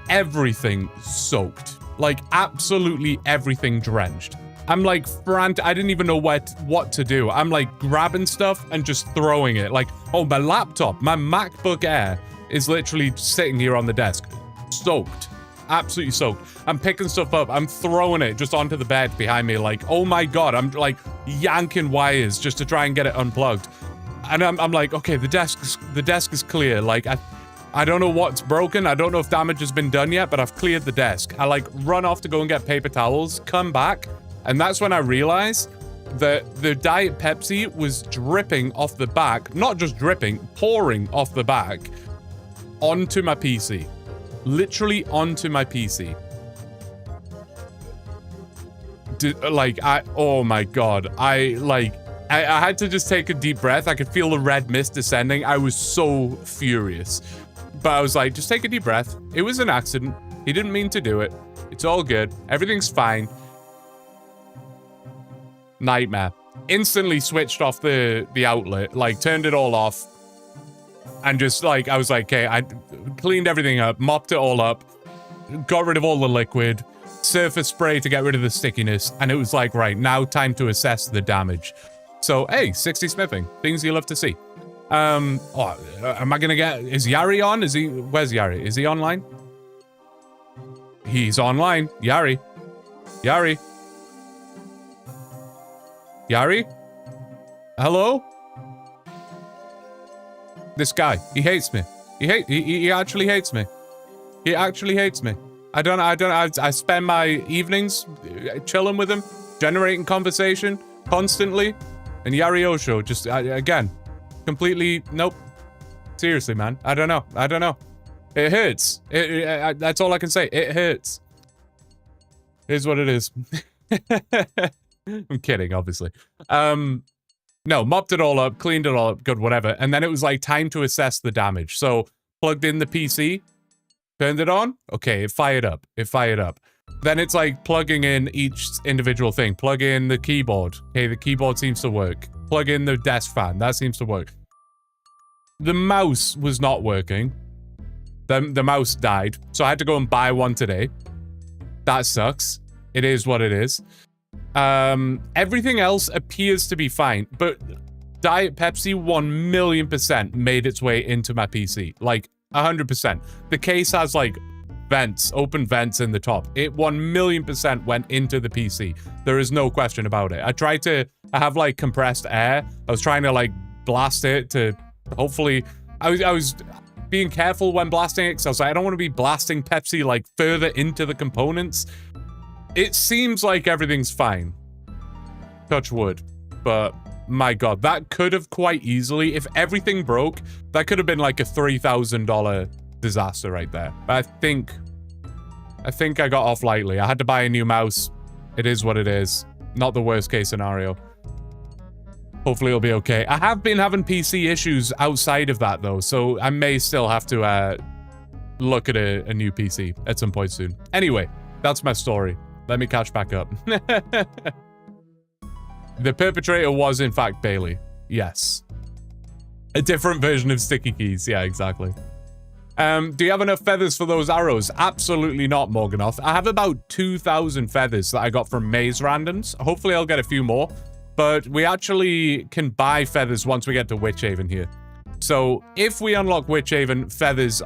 everything soaked. Like, absolutely everything drenched. I'm like frantic. I didn't even know what to do. I'm like grabbing stuff and just throwing it. Like, oh, my laptop, my MacBook Air is literally sitting here on the desk, soaked. Absolutely soaked. I'm picking stuff up. I'm throwing it just onto the bed behind me. Like, oh my god. I'm like yanking wires just to try and get it unplugged. And I'm like, okay, the desk is clear. Like, I don't know what's broken. I don't know if damage has been done yet, but I've cleared the desk. I like run off to go and get paper towels, come back, and that's when I realized that the Diet Pepsi was dripping off the back. Not just dripping, pouring off the back onto my PC. Literally onto my PC. Oh my god. I had to just take a deep breath. I could feel the red mist descending. I was so furious. But I was like, just take a deep breath. It was an accident. He didn't mean to do it. It's all good. Everything's fine. Nightmare. Instantly switched off the outlet. Like, turned it all off. And just like, I was like, okay, I cleaned everything up, mopped it all up, got rid of all the liquid, surface spray to get rid of the stickiness, and it was like, right, now time to assess the damage. So, hey, 60 smithing, things you love to see. Am I gonna get, is Yari on? Where's Yari? Is he online? He's online. Yari? Hello? This guy, he hates me. He actually hates me. He actually hates me. I spend my evenings chilling with him, generating conversation constantly, and Yariosho just, again, completely, nope. Seriously, man. I don't know. It hurts. That's all I can say. It hurts. It is what it is. I'm kidding, obviously. No, mopped it all up, cleaned it all up, good, whatever. And then it was like time to assess the damage. So plugged in the PC, turned it on. Okay, it fired up. Then it's like plugging in each individual thing. Plug in the keyboard. Okay, the keyboard seems to work. Plug in the desk fan. That seems to work. The mouse was not working. The mouse died. So I had to go and buy one today. That sucks. It is what it is. Everything else appears to be fine, but Diet Pepsi 1,000,000% made its way into my PC. Like, 100%. The case has, like, vents, open vents in the top. It 1,000,000% went into the PC. There is no question about it. I have, like, compressed air. I was trying to, like, blast it to hopefully... I was being careful when blasting it, because I was like, I don't want to be blasting Pepsi, like, further into the components. It seems like everything's fine. Touch wood. But, my god, that could have quite easily, if everything broke, that could have been like a $3,000 disaster right there. But I think I got off lightly. I had to buy a new mouse. It is what it is. Not the worst case scenario. Hopefully it'll be okay. I have been having PC issues outside of that, though, so I may still have to look at a new PC at some point soon. Anyway, that's my story. Let me catch back up. The perpetrator was, in fact, Bailey. Yes. A different version of sticky keys. Yeah, exactly. Do you have enough feathers for those arrows? Absolutely not, Morganoth. I have about 2,000 feathers that I got from Maze Randoms. Hopefully I'll get a few more. But we actually can buy feathers once we get to Witchhaven here. So if we unlock Witchhaven, feathers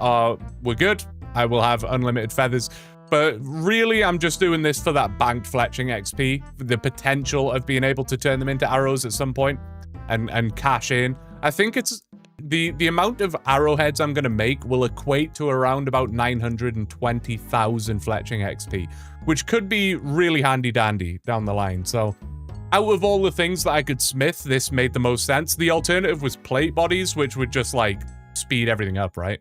we're good. I will have unlimited feathers. But really, I'm just doing this for that banked fletching XP, the potential of being able to turn them into arrows at some point and cash in. I think it's the amount of arrowheads I'm going to make will equate to around about 920,000 fletching XP, which could be really handy dandy down the line. So out of all the things that I could smith, this made the most sense. The alternative was plate bodies, which would just like speed everything up, right?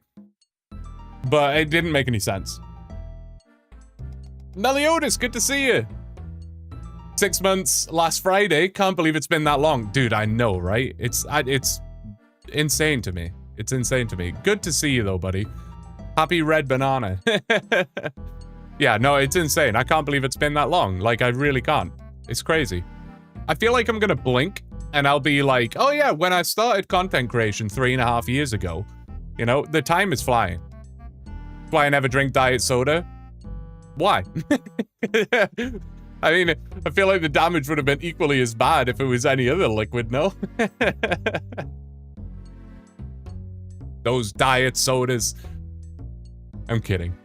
But it didn't make any sense. Meliodas, good to see you. 6 months last Friday. Can't believe it's been that long. Dude, I know, right? It's insane to me. It's insane to me. Good to see you, though, buddy. Happy red banana. Yeah, no, it's insane. I can't believe it's been that long. Like, I really can't. It's crazy. I feel like I'm gonna blink, and I'll be like, oh yeah, when I started content creation 3.5 years ago, you know, the time is flying. That's why I never drink diet soda. Why? I mean, I feel like the damage would have been equally as bad if it was any other liquid, no? Those diet sodas. I'm kidding.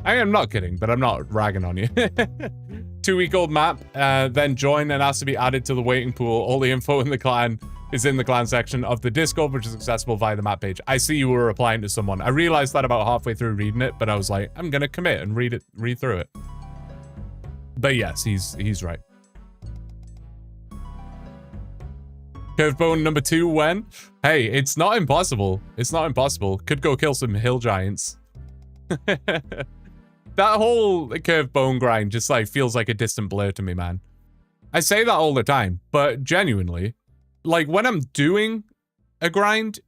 I am not kidding, but I'm not ragging on you. 2-week-old map, then join and ask to be added to the waiting pool. All the info in the clan is in the clan section of the Discord, which is accessible via the map page. I see you were replying to someone. I realized that about halfway through reading it, but I was like, I'm gonna commit and read through it. But yes, he's right. Curved bone number 2 when? Hey, it's not impossible. It's not impossible. Could go kill some hill giants. That whole curved bone grind just like feels like a distant blur to me, man. I say that all the time, but genuinely, like when I'm doing a grind,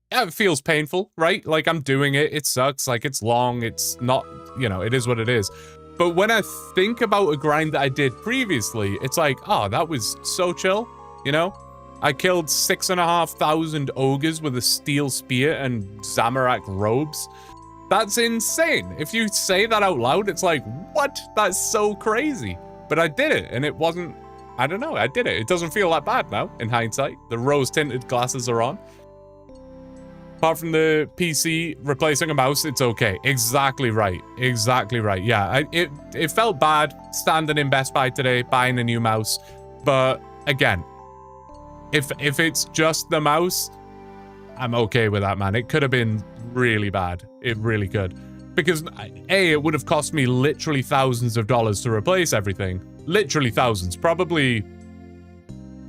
it feels painful, right? Like I'm doing it, it sucks, like it's long, it's not, you know, it is what it is. But when I think about a grind that I did previously, it's like, oh, that was so chill, you know? I killed 6,500 ogres with a steel spear and Zamorak robes. That's insane. If you say that out loud, it's like, what? That's so crazy. But I did it, and it wasn't, I don't know, I did it. It doesn't feel that bad now, in hindsight. The rose-tinted glasses are on. Apart from the PC replacing a mouse, it's okay. Exactly right. Exactly right. Yeah, it felt bad standing in Best Buy today, buying a new mouse. But, again, If it's just the mouse, I'm okay with that, man. It could have been really bad. It really could. Because, A, it would have cost me literally thousands of dollars to replace everything. Literally thousands. Probably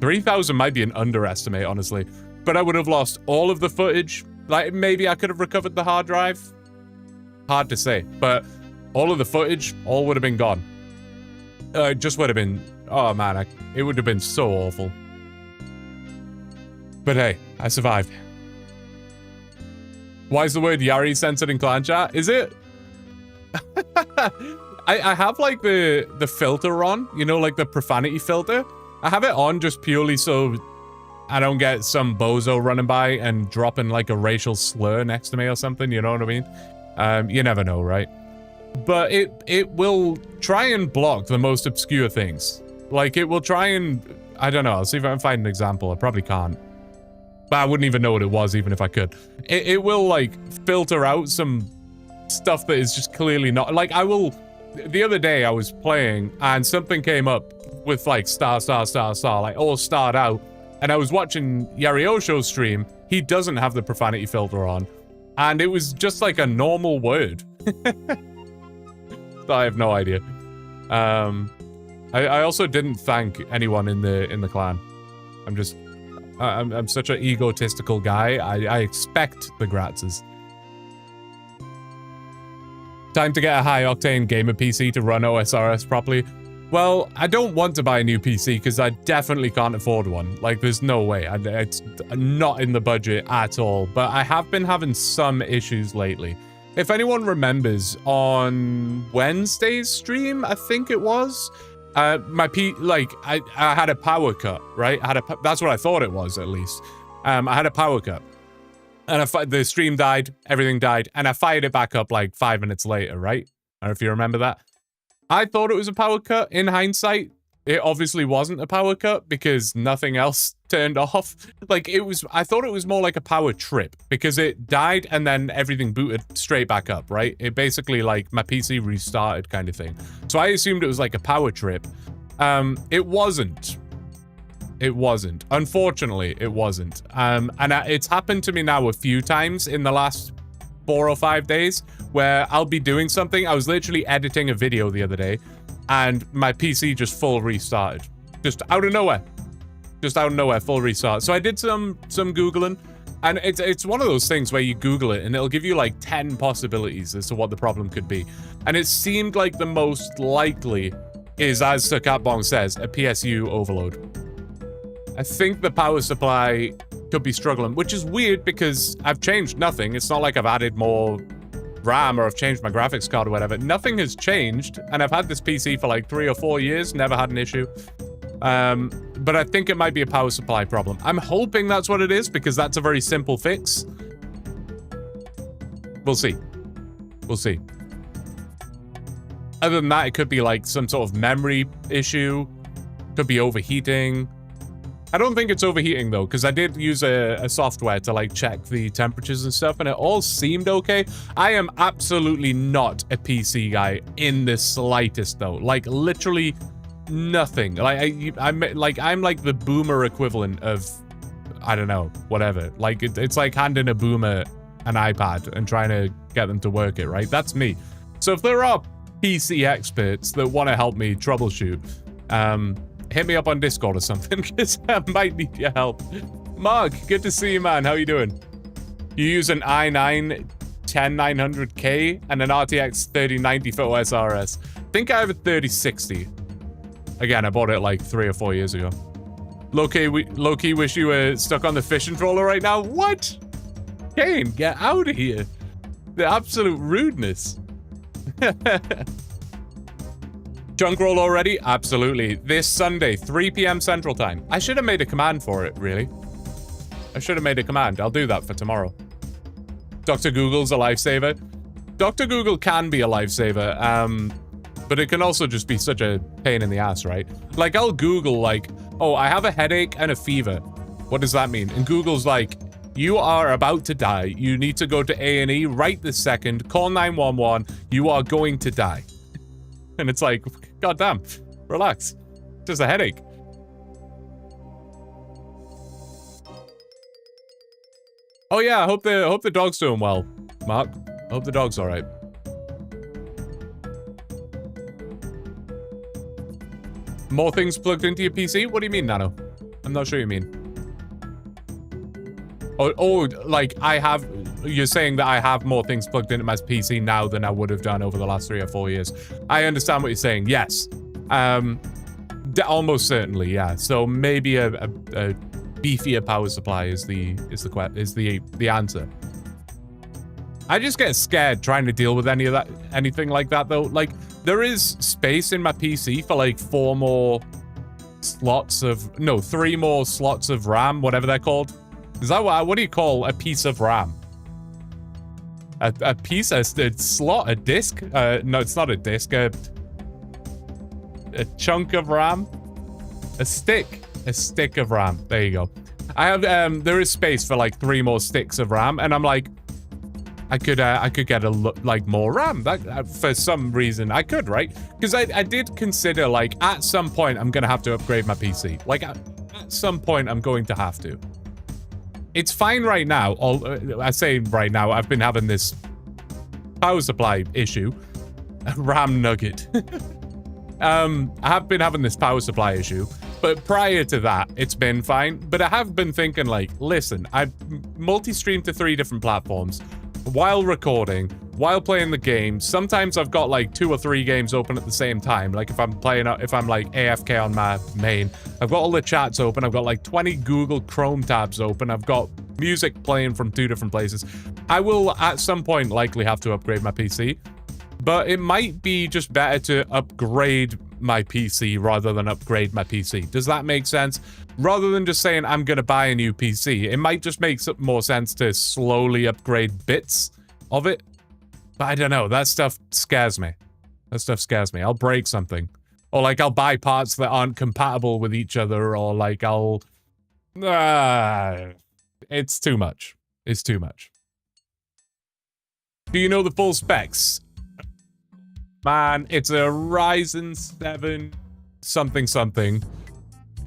3,000 might be an underestimate, honestly. But I would have lost all of the footage. Like, maybe I could have recovered the hard drive. Hard to say. But all of the footage, all would have been gone. It just would have been... Oh, man. It would have been so awful. But hey, I survived. Why is the word Yari censored in clan chat? Is it? I have like the filter on, you know, like the profanity filter. I have it on just purely so I don't get some bozo running by and dropping like a racial slur next to me or something, you know what I mean? You never know, right? But it will try and block the most obscure things. Like it will try and, I don't know, I'll see if I can find an example. I probably can't. But I wouldn't even know what it was, even if I could. It will, like, filter out some stuff that is just clearly not... Like, I will... The other day, I was playing, and something came up with, like, star, like, all starred out. And I was watching Yariosho's stream. He doesn't have the profanity filter on. And it was just, like, a normal word. I have no idea. I also didn't thank anyone in the clan. I'm such an egotistical guy. I expect the gratzes. Time to get a high-octane gamer PC to run OSRS properly. Well, I don't want to buy a new PC because I definitely can't afford one. Like, there's no way. It's not in the budget at all. But I have been having some issues lately. If anyone remembers, on Wednesday's stream, I think it was... I had a power cut, right? That's what I thought it was, at least. I had a power cut. And the stream died, everything died, and I fired it back up like 5 minutes later, right? I don't know if you remember that. I thought it was a power cut. In hindsight, it obviously wasn't a power cut because nothing else turned off. Like, I thought it was more like a power trip because it died and then everything booted straight back up, right? It basically, like, my PC restarted kind of thing. So I assumed it was like a power trip. It wasn't. It wasn't. Unfortunately, it wasn't. And it's happened to me now a few times in the last 4 or 5 days where I'll be doing something. I was literally editing a video the other day and my PC just full restarted. Just out of nowhere. Just out of nowhere, full restart. So I did some Googling, and it's one of those things where you Google it, and it'll give you like 10 possibilities as to what the problem could be. And it seemed like the most likely is, as Sir Catbong says, a PSU overload. I think the power supply could be struggling, which is weird because I've changed nothing. It's not like I've added more RAM or I've changed my graphics card or whatever. Nothing has changed, and I've had this PC for like 3 or 4 years, never had an issue. But I think it might be a power supply problem. I'm hoping that's what it is because that's a very simple fix. We'll see. We'll see. Other than that, it could be like some sort of memory issue. Could be overheating. I don't think it's overheating though, because I did use a software to like check the temperatures and stuff, and it all seemed okay. I am absolutely not a PC guy in the slightest though. Like literally nothing. Like I'm like the boomer equivalent of, I don't know, whatever. Like it's like handing a boomer an iPad and trying to get them to work it, right? That's me. So if there are PC experts that want to help me troubleshoot, hit me up on Discord or something, because I might need your help. Mark, good to see you, man. How you doing? You use an i9 10900K and an RTX 3090 for OSRS. I think I have a 3060. Again, I bought it like 3 or 4 years ago. Low-key wish you were stuck on the fishing trawler right now. What? Kane, get out of here. The absolute rudeness. Chunk roll already? Absolutely. This Sunday, 3 p.m. Central Time. I should have made a command for it, really. I should have made a command. I'll do that for tomorrow. Dr. Google's a lifesaver. Dr. Google can be a lifesaver, but it can also just be such a pain in the ass, right? Like, I'll Google, like, oh, I have a headache and a fever. What does that mean? And Google's like, you are about to die. You need to go to A&E right this second. Call 911. You are going to die. And it's like, goddamn, relax. Just a headache. Oh yeah, I hope the dog's doing well, Mark. I hope the dog's all right. More things plugged into your PC? What do you mean, Nano? I'm not sure what you mean. Oh, like you're saying that I have more things plugged into my PC now than I would have done over the last 3 or 4 years. I understand what you're saying. Yes. Almost certainly, yeah. So maybe a beefier power supply is the answer. I just get scared trying to deal with anything like that though. Like, there is space in my PC for like 3 more slots of RAM, whatever they're called. Is that what do you call a piece of RAM? A piece, a slot, a disk? No, it's not a disk. A chunk of RAM? A stick of RAM. There you go. I have, there is space for like 3 more sticks of RAM, and I'm like, I could get like more RAM. For some reason, I could, right? Because I did consider, like, at some point, I'm gonna have to upgrade my PC. Like, at some point, I'm going to have to. It's fine right now. I say right now, I've been having this power supply issue. RAM nugget. I have been having this power supply issue, but prior to that, it's been fine. But I have been thinking, like, listen, I've multi-streamed to 3 different platforms while recording, while playing the game. Sometimes I've got like 2 or 3 games open at the same time. Like if I'm like AFK on my main, I've got all the chats open. I've got like 20 Google Chrome tabs open. I've got music playing from 2 different places. I will at some point likely have to upgrade my PC, but it might be just better to upgrade my PC rather than upgrade my PC. Does that make sense? Rather than just saying I'm gonna buy a new PC, it might just make more sense to slowly upgrade bits of it. But I don't know, that stuff scares me. I'll break something. Or like I'll buy parts that aren't compatible with each other, or like it's too much. It's too much. Do you know the full specs? Man, it's a Ryzen 7 something.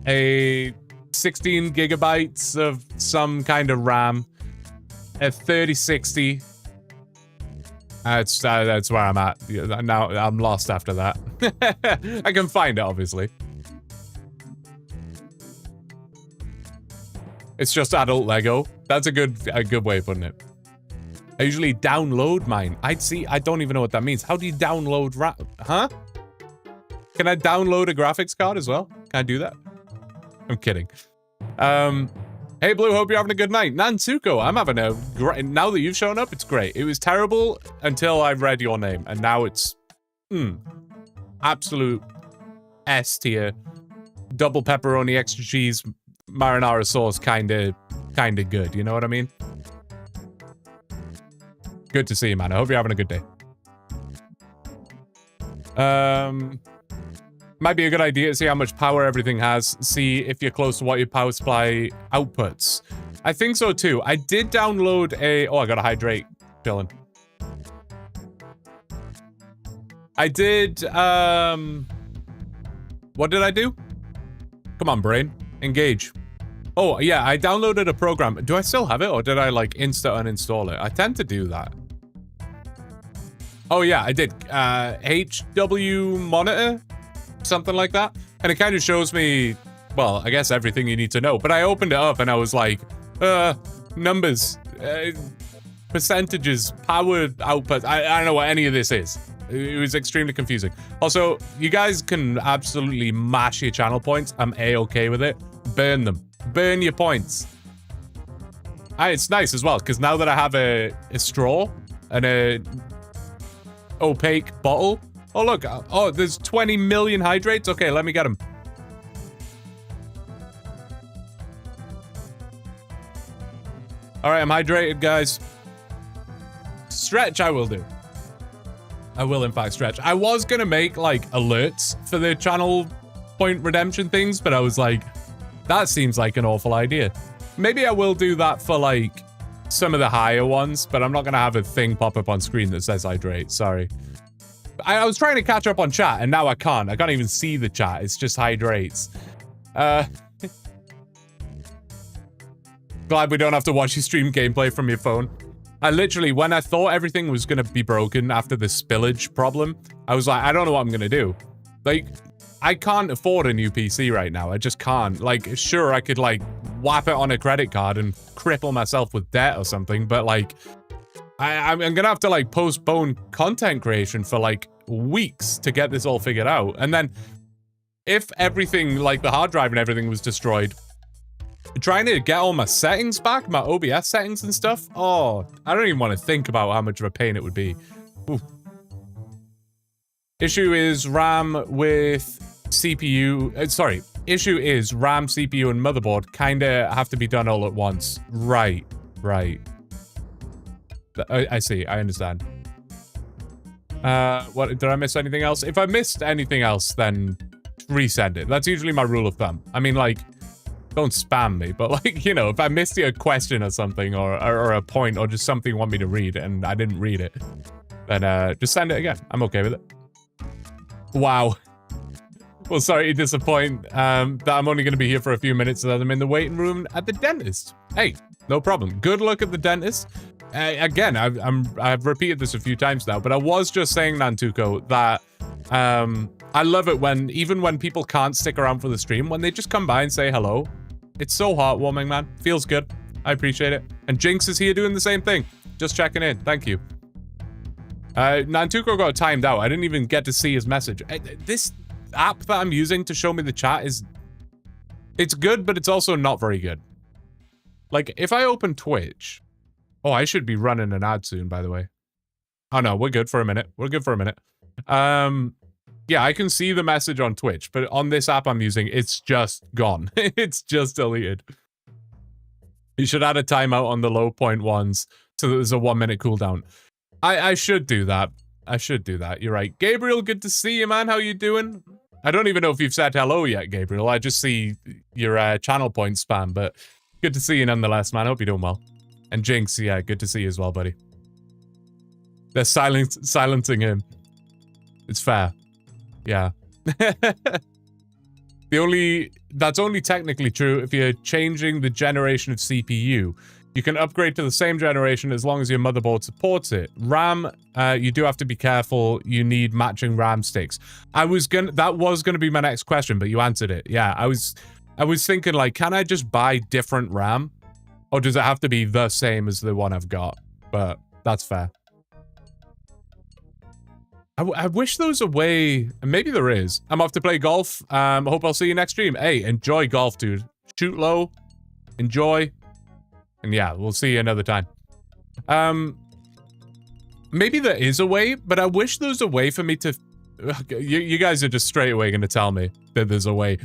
A 16 gigabytes of some kind of RAM. A 3060. That's where I'm at. Now I'm lost after that. I can find it, obviously. It's just adult Lego. That's a good way of putting it. I usually download mine. I don't even know what that means. How do you download huh? Can I download a graphics card as well? Can I do that? I'm kidding. Hey Blue, hope you're having a good night. Nansuko, I'm having a great, now that you've shown up, it's great. It was terrible until I read your name, and now it's, absolute S tier. Double pepperoni, extra cheese, marinara sauce, kinda good, you know what I mean? Good to see you, man. I hope you're having a good day. Might be a good idea to see how much power everything has. See if you're close to what your power supply outputs. I think so too. I did download a... Oh, I gotta hydrate. Chillin'. I did, what did I do? Come on, brain. Engage. Oh, yeah, I downloaded a program. Do I still have it, or did I, like, uninstall it? I tend to do that. Oh, yeah, I did. HW Monitor? Something like that. And it kind of shows me, well, I guess everything you need to know. But I opened it up and I was like, numbers, percentages, power output. I don't know what any of this is. It was extremely confusing. Also, you guys can absolutely mash your channel points. I'm A-okay with it. Burn them. Burn your points. It's nice as well, because now that I have a straw and a opaque bottle. Oh, look. Oh, there's 20 million hydrates. Okay, let me get them. All right, I'm hydrated, guys. Stretch, I will do. I will, in fact, stretch. I was going to make, like, alerts for the channel point redemption things, but I was like, that seems like an awful idea. Maybe I will do that for, like, some of the higher ones, but I'm not going to have a thing pop up on screen that says hydrate. Sorry. I was trying to catch up on chat, and now I can't. I can't even see the chat. It's just hydrates. But Glad we don't have to watch you stream gameplay from your phone. I literally, when I thought everything was going to be broken after the spillage problem, I was like, I don't know what I'm going to do. Like, I can't afford a new PC right now. I just can't. Like, sure, I could, like, whap it on a credit card and cripple myself with debt or something, but, like, I'm going to have to, like, postpone content creation for, like, weeks to get this all figured out. And then, if everything, like, the hard drive and everything was destroyed, trying to get all my settings back, my OBS settings and stuff, oh, I don't even want to think about how much of a pain it would be. Ooh. Issue is RAM with CPU, sorry, issue is RAM, CPU, and motherboard kinda have to be done all at once. Right. I see, I understand. What, did I miss anything else? If I missed anything else, then resend it. That's usually my rule of thumb. I mean, like, don't spam me, but like, you know, if I missed a question or something, or a point, or just something you want me to read, and I didn't read it, then just send it again. I'm okay with it. Wow. Well, sorry to disappoint that I'm only going to be here for a few minutes, so that I'm in the waiting room at the dentist. Hey, no problem. Good luck at the dentist. Again, I've repeated this a few times now, but I was just saying, Nantuko, that I love it when, even when people can't stick around for the stream, when they just come by and say hello. It's so heartwarming, man. Feels good. I appreciate it. And Jinx is here doing the same thing. Just checking in. Thank you. Nantuko got timed out. I didn't even get to see his message. This app that I'm using to show me the chat is... It's good, but it's also not very good. Like, if I open Twitch... Oh, I should be running an ad soon, by the way. Oh, no, we're good for a minute. We're good for a minute. Yeah, I can see the message on Twitch, but on this app I'm using, it's just gone. It's just deleted. You should add a timeout on the low point ones so that there's a 1 minute cooldown. I should do that. I should do that. You're right. Gabriel, good to see you, man. How you doing? I don't even know if you've said hello yet, Gabriel. I just see your channel point spam, but good to see you nonetheless, man. I hope you're doing well. And Jinx, yeah, good to see you as well, buddy. They're silencing him. It's fair. Yeah. That's only technically true if you're changing the generation of CPU. You can upgrade to the same generation as long as your motherboard supports it. RAM, you do have to be careful. You need matching RAM sticks. That was gonna be my next question, but you answered it. Yeah, I was thinking, like, can I just buy different RAM? Or does it have to be the same as the one I've got? But that's fair. I wish there was a way, and maybe there is. I'm off to play golf. Hope I'll see you next stream. Hey, enjoy golf, dude. Shoot low. Enjoy. And yeah, we'll see you another time. Maybe there is a way, but I wish there was a way for me to... You guys are just straight away going to tell me that there's a way.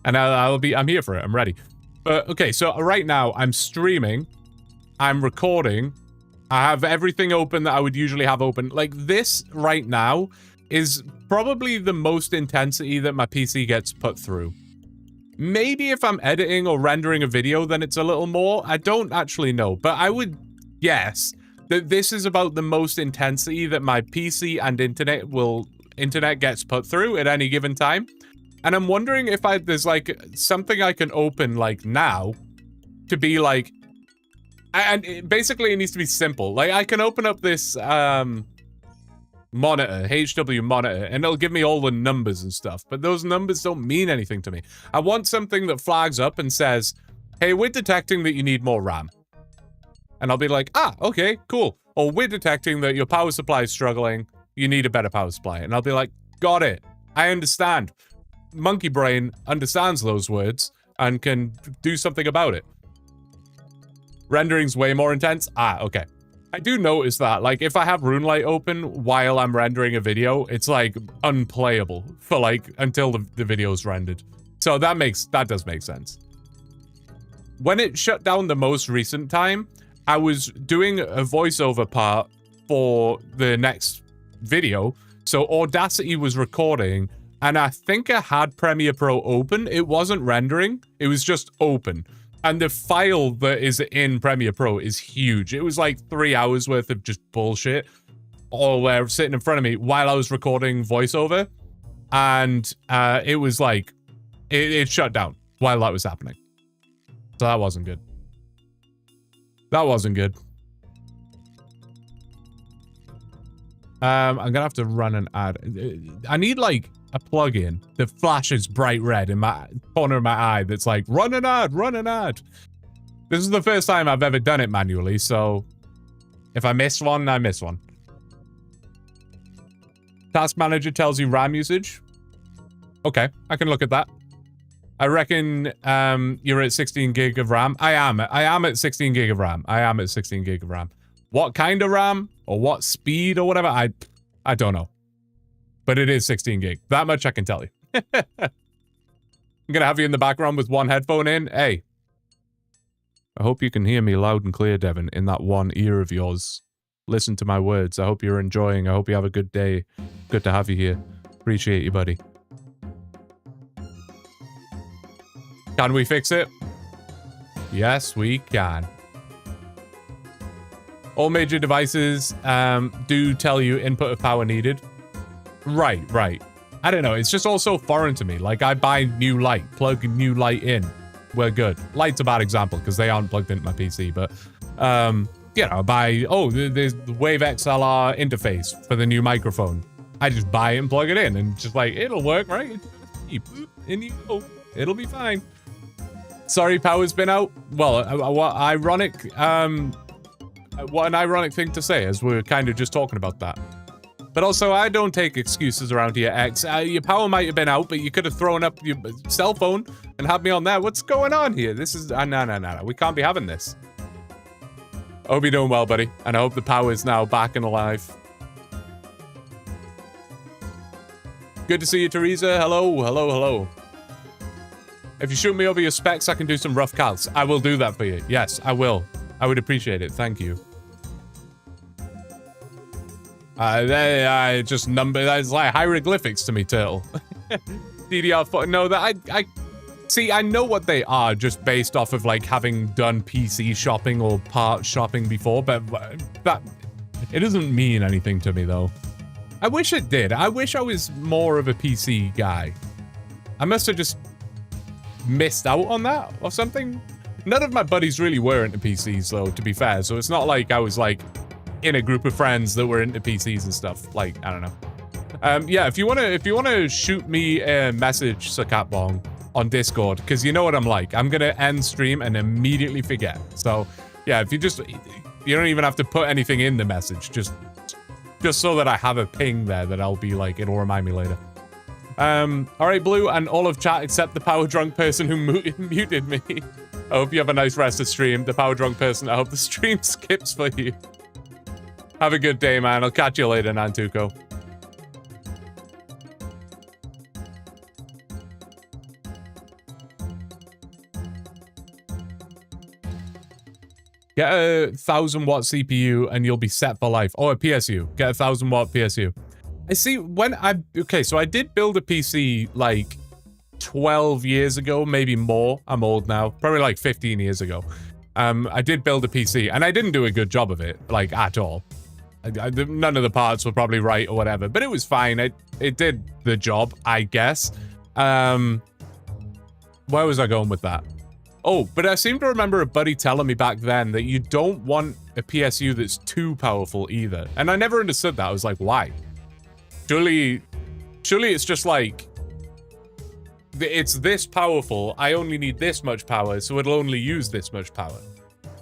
And I'm here for it. I'm ready. But okay, so right now I'm streaming. I'm recording. I have everything open that I would usually have open. Like, this right now is probably the most intensity that my PC gets put through. Maybe if I'm editing or rendering a video, then it's a little more. I don't actually know, but I would guess that this is about the most intensity that my PC and internet gets put through at any given time. And I'm wondering if there's like something I can open like now to be like, and basically it needs to be simple. Like, I can open up this monitor, HW monitor, and it'll give me all the numbers and stuff, but those numbers don't mean anything to me. I want something that flags up and says, hey, we're detecting that you need more RAM. And I'll be like, ah, okay, cool. Or we're detecting that your power supply is struggling, you need a better power supply. And I'll be like, got it. I understand. Monkey brain understands those words and can do something about it. Rendering's way more intense. Ah, okay. I do notice that, like, if I have RuneLight open while I'm rendering a video, it's, like, unplayable for, like, until the video's rendered. So that does make sense. When it shut down the most recent time, I was doing a voiceover part for the next video, so Audacity was recording, and I think I had Premiere Pro open. It wasn't rendering, it was just open. And the file that is in Premiere Pro is huge. It was like 3 hours worth of just bullshit all there sitting in front of me while I was recording voiceover. And it was like, it shut down while that was happening. So that wasn't good. That wasn't good. I'm gonna have to run an ad. I need like a plugin that flashes bright red in my corner of my eye that's like, run an ad, run an ad. This is the first time I've ever done it manually, so if I miss one, I miss one. Task Manager tells you RAM usage. Okay, I can look at that. I reckon you're at 16 gig of RAM. I am at 16 gig of RAM. I am at 16 gig of RAM. What kind of RAM or what speed or whatever, I don't know. But it is 16 gig. That much I can tell you. I'm gonna have you in the background with one headphone in. Hey. I hope you can hear me loud and clear, Devin, in that one ear of yours. Listen to my words. I hope you're enjoying. I hope you have a good day. Good to have you here. Appreciate you, buddy. Can we fix it? Yes, we can. All major devices do tell you input of power needed. Right. I don't know. It's just all so foreign to me. Like, I buy new light, plug a new light in. We're good. Light's a bad example because they aren't plugged into my PC, but, you know, there's the Wave XLR interface for the new microphone. I just buy it and plug it in and just like, it'll work, right? In you go. It'll be fine. Sorry, power's been out. Well, what an ironic thing to say, as we're kind of just talking about that. But also, I don't take excuses around here, X. Your power might have been out, but you could have thrown up your cell phone and had me on there. What's going on here? This is... no. We can't be having this. I hope you're doing well, buddy. And I hope the power is now back and alive. Good to see you, Teresa. Hello. If you shoot me over your specs, I can do some rough calcs. I will do that for you. Yes, I will. I would appreciate it. Thank you. Just number. That's like hieroglyphics to me, Turtle. DDR4. No, that I see. I know what they are just based off of like having done PC shopping or part shopping before, but that it doesn't mean anything to me though. I wish it did. I wish I was more of a PC guy. I must have just missed out on that or something. None of my buddies really were into PCs though, to be fair. So it's not like I was like in a group of friends that were into PCs and stuff. Like, I don't know. Yeah, if you wanna shoot me a message, Sakatbong, on Discord, because you know what I'm like. I'm gonna end stream and immediately forget. So yeah, if you don't even have to put anything in the message, just so that I have a ping there that I'll be like, it'll remind me later. Alright, Blue, and all of chat except the power drunk person who muted me. I hope you have a nice rest of stream. The power drunk person, I hope the stream skips for you. Have a good day, man. I'll catch you later, Nantuko. Get a 1000-watt CPU and you'll be set for life. Oh, a PSU. Get a 1000-watt PSU. I see okay, so I did build a PC like 12 years ago, maybe more. I'm old now. Probably like 15 years ago. I did build a PC and I didn't do a good job of it, like at all. None of the parts were probably right or whatever, but it was fine. It did the job, I guess. Where was I going with that? Oh, but I seem to remember a buddy telling me back then that you don't want a PSU that's too powerful either. And I never understood that. I was like, why? Surely it's just like, it's this powerful, I only need this much power, so it'll only use this much power.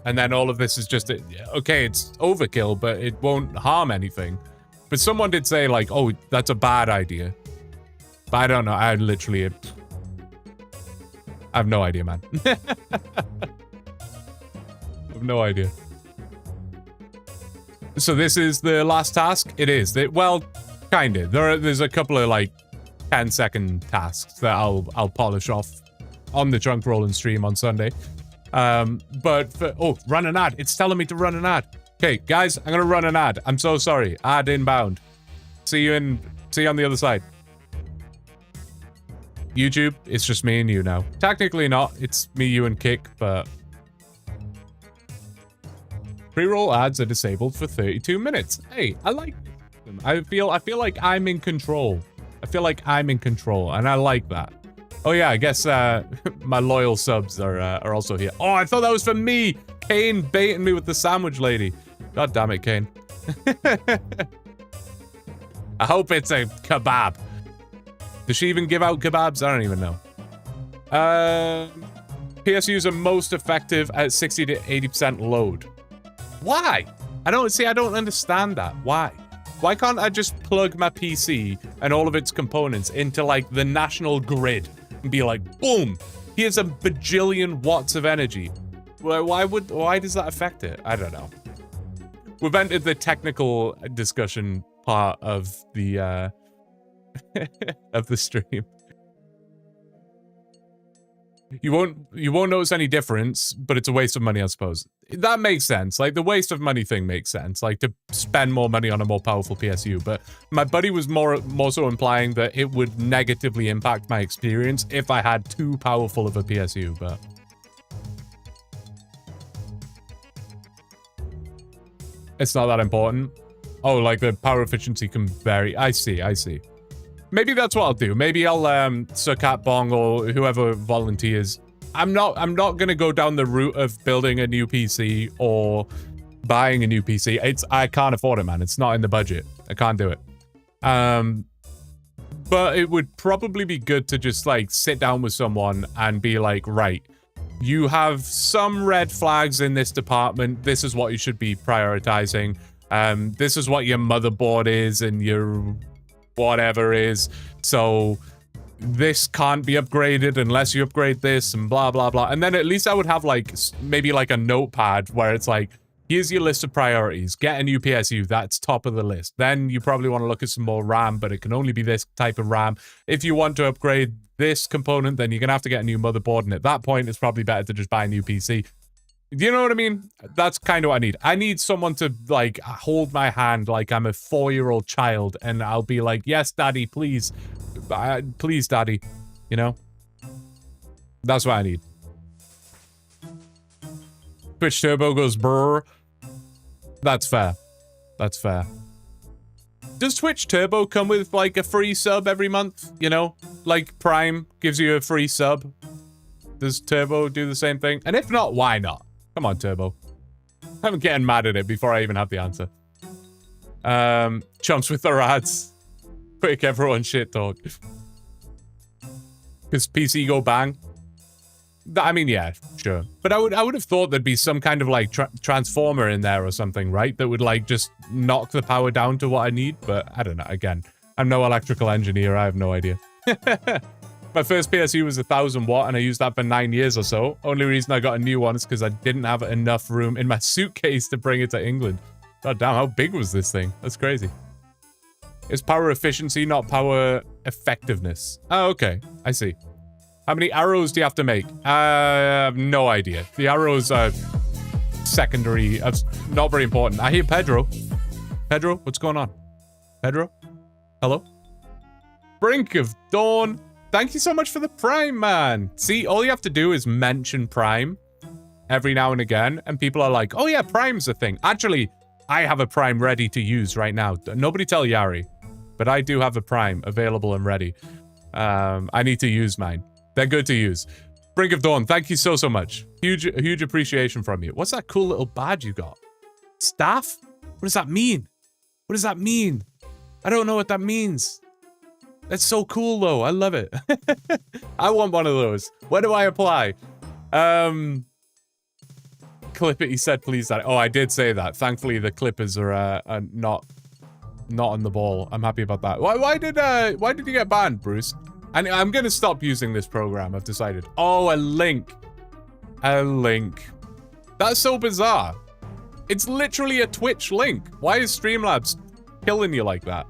And then all of this is just, okay, it's overkill, but it won't harm anything. But someone did say like, oh, that's a bad idea. But I don't know, I literally... I have no idea, man. I have no idea. So this is the last task? It is. Well, kind of. There's a couple of like 10-second tasks that I'll polish off on the Chunk Rollin' stream on Sunday. Oh, run an ad. It's telling me to run an ad. Okay, guys, I'm gonna run an ad. I'm so sorry. Ad inbound. See you on the other side. YouTube, it's just me and you now. Technically not. It's me, you, and Kick, but... Pre-roll ads are disabled for 32 minutes. Hey, I like them. I feel like I'm in control. I feel like I'm in control, and I like that. Oh yeah, I guess my loyal subs are also here. Oh, I thought that was for me! Kane baiting me with the sandwich lady. God damn it, Kane. I hope it's a kebab. Does she even give out kebabs? I don't even know. PSUs are most effective at 60 to 80% load. Why? I don't understand that. Why? Why can't I just plug my PC and all of its components into like the national grid and be like, boom, here's a bajillion watts of energy. Why does that affect it? I don't know. We've entered the technical discussion part of the of the stream. You won't notice any difference, but it's a waste of money, I suppose. That makes sense. Like, the waste of money thing makes sense. Like, to spend more money on a more powerful PSU. But my buddy was more so implying that it would negatively impact my experience if I had too powerful of a PSU, but... It's not that important. Oh, like, the power efficiency can vary. I see. Maybe that's what I'll do. Maybe I'll Sukat Bong or whoever volunteers. I'm not gonna go down the route of building a new PC or buying a new PC. I can't afford it, man. It's not in the budget. I can't do it. But it would probably be good to just like sit down with someone and be like, right, you have some red flags in this department. This is what you should be prioritizing. This is what your motherboard is and your whatever is, so this can't be upgraded unless you upgrade this and blah blah blah. And then at least I would have like maybe like a notepad where it's like, here's your list of priorities, get a new PSU, that's top of the list. Then you probably want to look at some more RAM, but it can only be this type of RAM. If you want to upgrade this component, then you're gonna have to get a new motherboard, and at that point it's probably better to just buy a new PC. Do you know what I mean? That's kind of what I need. I need someone to, like, hold my hand like I'm a 4-year-old child, and I'll be like, yes, daddy, please. Please, daddy. You know? That's what I need. Twitch Turbo goes brr. That's fair. That's fair. Does Twitch Turbo come with, like, a free sub every month? You know? Like, Prime gives you a free sub. Does Turbo do the same thing? And if not, why not? Come on, Turbo. I'm getting mad at it before I even have the answer. Chumps with the rats. Quick, everyone shit talk. Because PC go bang. I mean, yeah, sure. But I would have thought there'd be some kind of like transformer in there or something, right? That would like just knock the power down to what I need. But I don't know. Again, I'm no electrical engineer. I have no idea. My first PSU was 1,000 watt and I used that for 9 years or so. Only reason I got a new one is because I didn't have enough room in my suitcase to bring it to England. God damn, how big was this thing? That's crazy. It's power efficiency, not power effectiveness. Oh, okay. I see. How many arrows do you have to make? I have no idea. The arrows are secondary. Not very important. I hear Pedro. Pedro, what's going on? Pedro? Hello? Brink of Dawn. Thank you so much for the Prime, man. See, all you have to do is mention Prime every now and again, and people are like, oh yeah, Prime's a thing. Actually, I have a Prime ready to use right now. Nobody tell Yari, but I do have a Prime available and ready. I need to use mine. They're good to use. Brink of Dawn, thank you so much. Huge appreciation from you. What's that cool little badge you got? Staff? What does that mean? What does that mean? I don't know what that means. That's so cool, though. I love it. I want one of those. Where do I apply? Clip it, he said, please, Daddy. Oh, I did say that. Thankfully, the Clippers are not on the ball. I'm happy about that. Why did you get banned, Bruce? And I'm going to stop using this program, I've decided. Oh, a link. A link. That's so bizarre. It's literally a Twitch link. Why is Streamlabs killing you like that?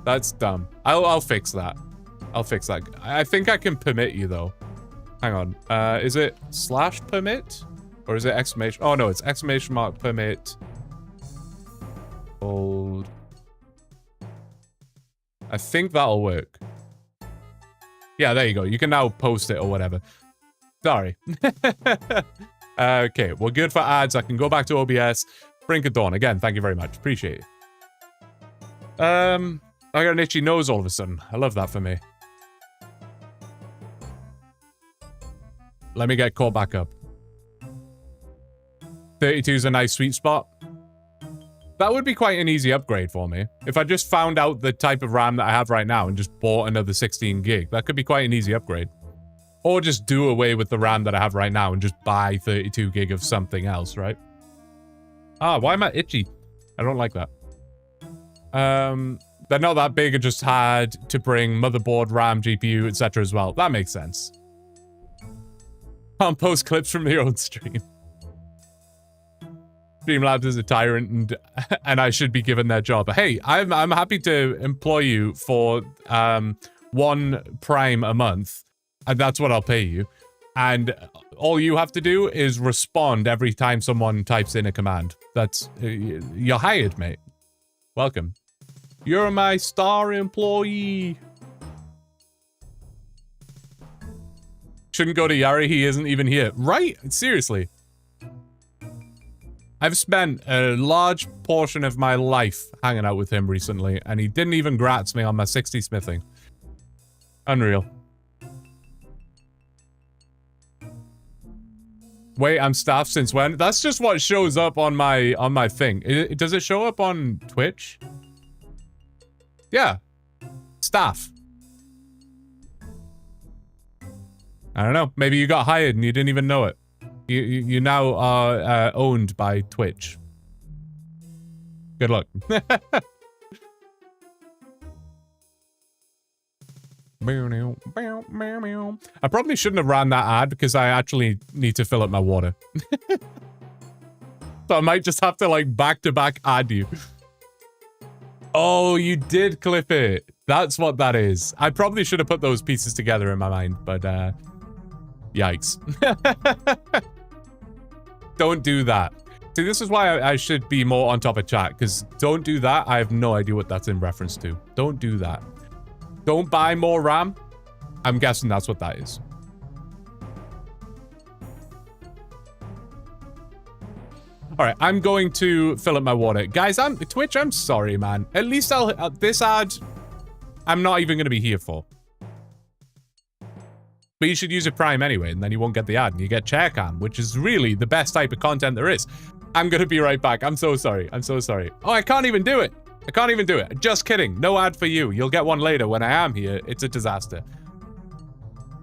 That's dumb. I'll fix that. I'll fix that. I think I can permit you, though. Hang on. Is it /permit? Or is it exclamation? Oh, no, it's exclamation mark permit. Hold. I think that'll work. Yeah, there you go. You can now post it or whatever. Sorry. Okay, we're good for ads. I can go back to OBS. Brink of Dawn. Again, thank you very much. Appreciate it. I got an itchy nose all of a sudden. I love that for me. Let me get caught back up. 32 is a nice sweet spot. That would be quite an easy upgrade for me. If I just found out the type of RAM that I have right now and just bought another 16 gig, that could be quite an easy upgrade. Or just do away with the RAM that I have right now and just buy 32 gig of something else, right? Ah, why am I itchy? I don't like that. They're not that big. I just had to bring motherboard, RAM, GPU, etc. as well. That makes sense. Can't post clips from your own stream. Streamlabs is a tyrant and I should be given their job. Hey, I'm happy to employ you for 1 Prime a month. And that's what I'll pay you. And all you have to do is respond every time someone types in a command. That's... you're hired, mate. Welcome. You're my star employee. Shouldn't go to Yari, he isn't even here. Right? Seriously. I've spent a large portion of my life hanging out with him recently, and he didn't even grats me on my 60 smithing. Unreal. Wait, I'm staffed since when? That's just what shows up on my thing. Does it show up on Twitch? Yeah. Staff. I don't know. Maybe you got hired and you didn't even know it. You now are owned by Twitch. Good luck. I probably shouldn't have ran that ad because I actually need to fill up my water. So I might just have to like back-to-back ad you. Oh, you did clip it. That's what that is. I probably should have put those pieces together in my mind, but yikes. Don't do that. See, this is why I should be more on top of chat, because don't do that. I have no idea what that's in reference to. Don't do that. Don't buy more RAM. I'm guessing that's what that is. All right, I'm going to fill up my water. Guys, Twitch, I'm sorry, man. At least this ad, I'm not even going to be here for. But you should use a Prime anyway, and then you won't get the ad, and you get chair cam, which is really the best type of content there is. I'm going to be right back. I'm so sorry. I'm so sorry. Oh, I can't even do it. I can't even do it. Just kidding. No ad for you. You'll get one later when I am here. It's a disaster.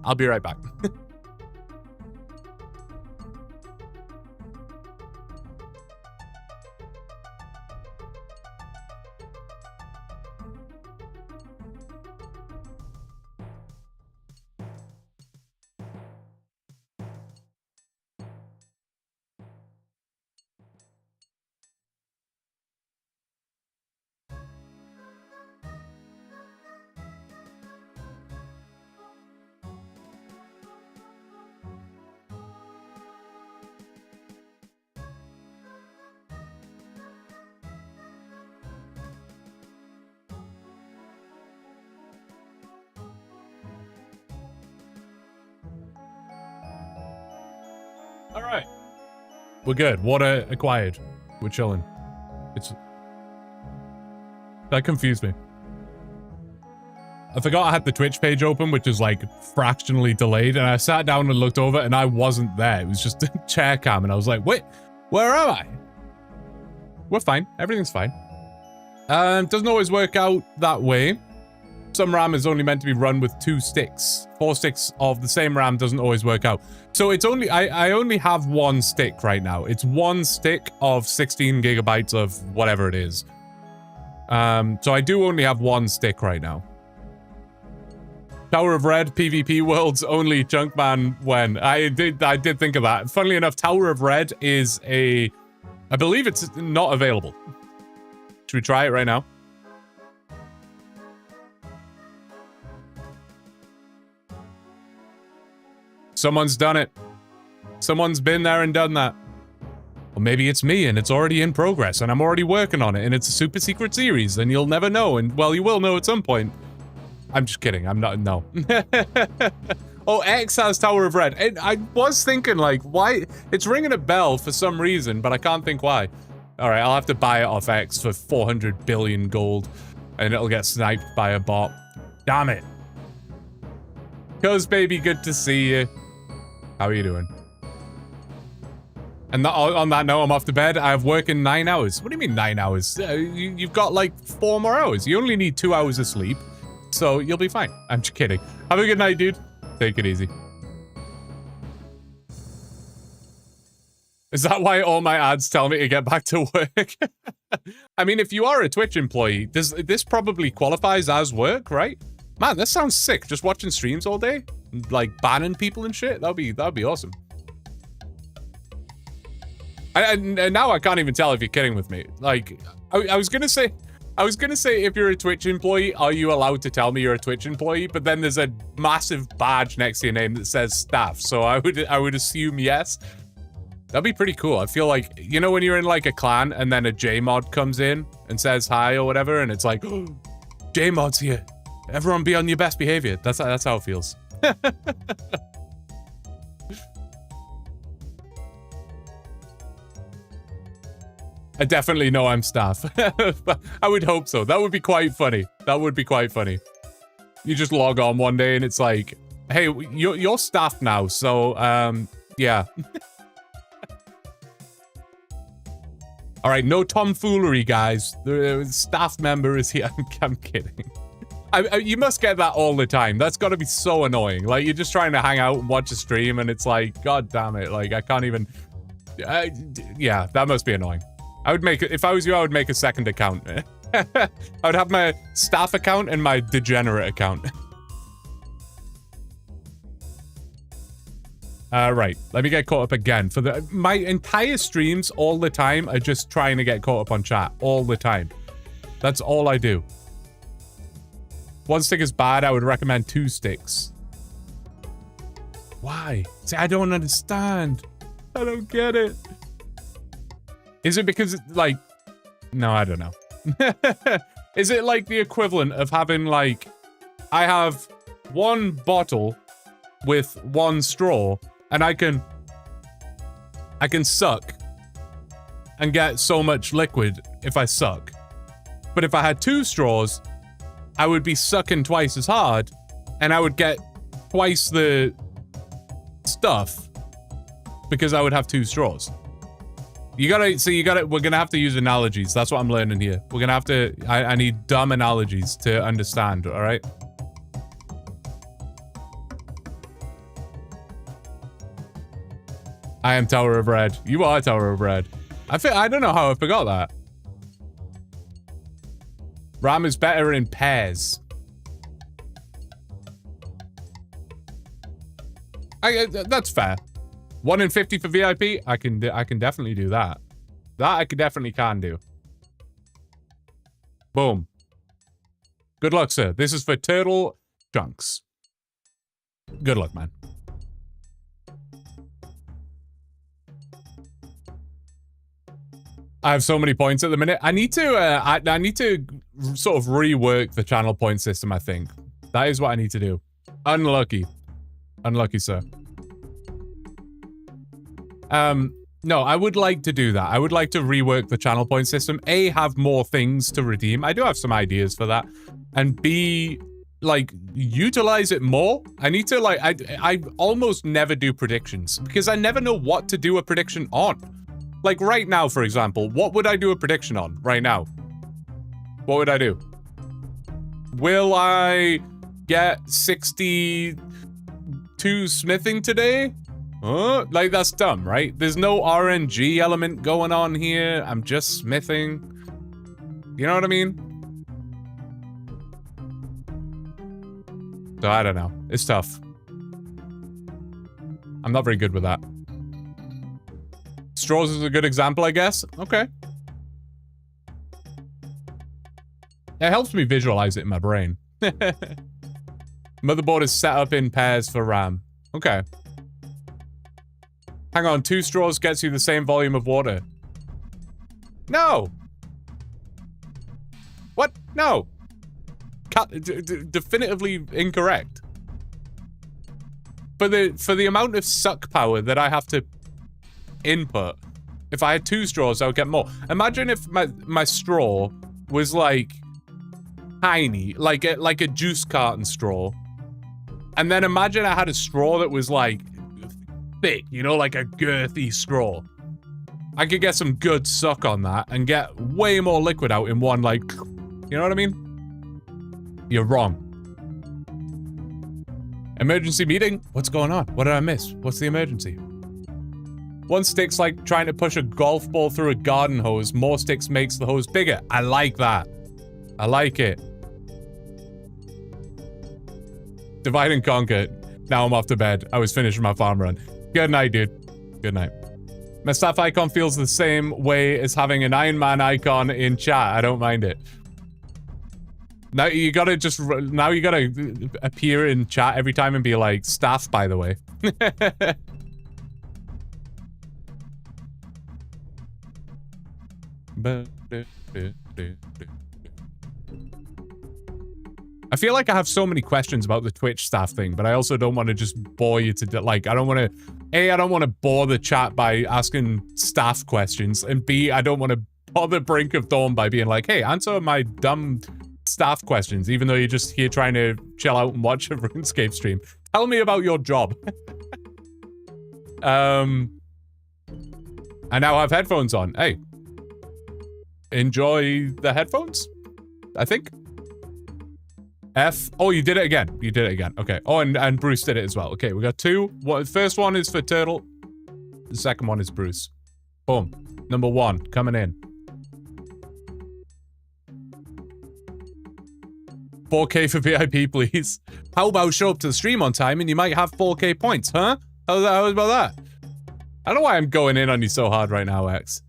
I'll be right back. All right. We're good. Water acquired. We're chilling. That confused me. I forgot I had the Twitch page open, which is like fractionally delayed, and I sat down and looked over and I wasn't there. It was just a chair cam, and I was like, wait, where am I? We're fine. Everything's fine. Doesn't always work out that way. Some RAM is only meant to be run with 2 sticks. 4 sticks of the same RAM doesn't always work out. So it's only, I only have 1 stick right now. It's 1 stick of 16 gigabytes of whatever it is. So I do only have 1 stick right now. Tower of Red, PvP Worlds, only Chunkman when. I did think of that. Funnily enough, Tower of Red is I believe it's not available. Should we try it right now? Someone's done it. Someone's been there and done that. Or maybe it's me and it's already in progress and I'm already working on it and it's a super secret series and you'll never know, and well, you will know at some point. I'm just kidding. I'm not, no. Oh, X has Tower of Red. And I was thinking like, why? It's ringing a bell for some reason, but I can't think why. All right, I'll have to buy it off X for 400 billion gold and it'll get sniped by a bot. Damn it. Cuz baby, good to see you. How are you doing? And on that note, I'm off to bed. I have work in 9 hours. What do you mean 9 hours? You've got like 4 more hours. You only need 2 hours of sleep. So you'll be fine. I'm just kidding. Have a good night, dude. Take it easy. Is that why all my ads tell me to get back to work? I mean, if you are a Twitch employee, this probably qualifies as work, right? Man, this sounds sick. Just watching streams all day, like banning people and shit. That'd be awesome. And now I can't even tell if you're kidding with me. Like, I was gonna say if you're a Twitch employee, are you allowed to tell me you're a Twitch employee? But then there's a massive badge next to your name that says staff. So I would assume yes. That'd be pretty cool. I feel like, you know, when you're in like a clan and then a J-mod comes in and says hi or whatever, and it's like, oh, J-mod's here. Everyone be on your best behavior. That's how it feels. I definitely know I'm staff. I would hope so. That would be quite funny. That would be quite funny. You just log on one day and it's like, hey, you're staff now, so, yeah. All right, no tomfoolery, guys. The staff member is here. I'm kidding. You must get that all the time. That's got to be so annoying. Like, you're just trying to hang out and watch a stream, and it's like, God damn it. Like, I can't even... yeah, that must be annoying. I would make... If I was you, I would make a second account. I would have my staff account and my degenerate account. Right, let me get caught up again. My entire streams all the time are just trying to get caught up on chat all the time. That's all I do. 1 stick is bad. I would recommend 2 sticks. Why? See, I don't understand. I don't get it. Is it because it's like... No, I don't know. Is it like the equivalent of having like... I have 1 bottle with 1 straw, and I can suck and get so much liquid if I suck. But if I had 2 straws, I would be sucking twice as hard, and I would get twice the stuff because I would have 2 straws. We're gonna have to use analogies. That's what I'm learning here. We're gonna have to, I need dumb analogies to understand, all right? I am Tower of Red. You are Tower of Red. I don't know how I forgot that. RAM is better in pairs. That's fair. 1 in 50 for VIP. I can definitely do that. That I definitely can do. Boom. Good luck, sir. This is for turtle chunks. Good luck, man. I have so many points at the minute. I need to I need to sort of rework the channel point system, I think. That is what I need to do. Unlucky. Unlucky, sir. No, I would like to do that. I would like to rework the channel point system. A, have more things to redeem. I do have some ideas for that. And B, like, utilize it more. I need to, like, I almost never do predictions because I never know what to do a prediction on. Like, right now, for example, what would I do a prediction on right now? What would I do? Will I get 62 smithing today? Like, that's dumb, right? There's no RNG element going on here. I'm just smithing. You know what I mean? So, I don't know. It's tough. I'm not very good with that. Straws is a good example, I guess. Okay. It helps me visualize it in my brain. Motherboard is set up in pairs for RAM. Okay. Hang on, 2 straws gets you the same volume of water. No! What? No! Definitively incorrect. For the amount of suck power that I have to input, if I had 2 straws, I would get more. Imagine if my straw was like tiny, like a juice carton straw. And then imagine I had a straw that was like thick, you know, like a girthy straw. I could get some good suck on that and get way more liquid out in one, like, you know what I mean? You're wrong. Emergency meeting? What's going on? What did I miss? What's the emergency? One stick's like trying to push a golf ball through a garden hose. More sticks makes the hose bigger. I like that. I like it. Divide and conquer. Now I'm off to bed. I was finishing my farm run. Good night, dude. Good night. My staff icon feels the same way as having an Ironman icon in chat. I don't mind it. Now you gotta appear in chat every time and be like, staff, by the way. I feel like I have so many questions about the Twitch staff thing, but I also don't want to just bore you to, like, I don't want to, A, I don't want to bore the chat by asking staff questions, and B, I don't want to bother Brink of Dawn by being like, hey, answer my dumb staff questions, even though you're just here trying to chill out and watch a RuneScape stream. Tell me about your job. I now have headphones on. Hey. Enjoy the headphones, I think. F. Oh, you did it again. You did it again. Okay. Oh, and Bruce did it as well. Okay, we got two. First one is for Turtle. The second one is Bruce. Boom. Number one, coming in. 4K for VIP, please. How about show up to the stream on time and you might have 4K points, huh? How about that? I don't know why I'm going in on you so hard right now, X.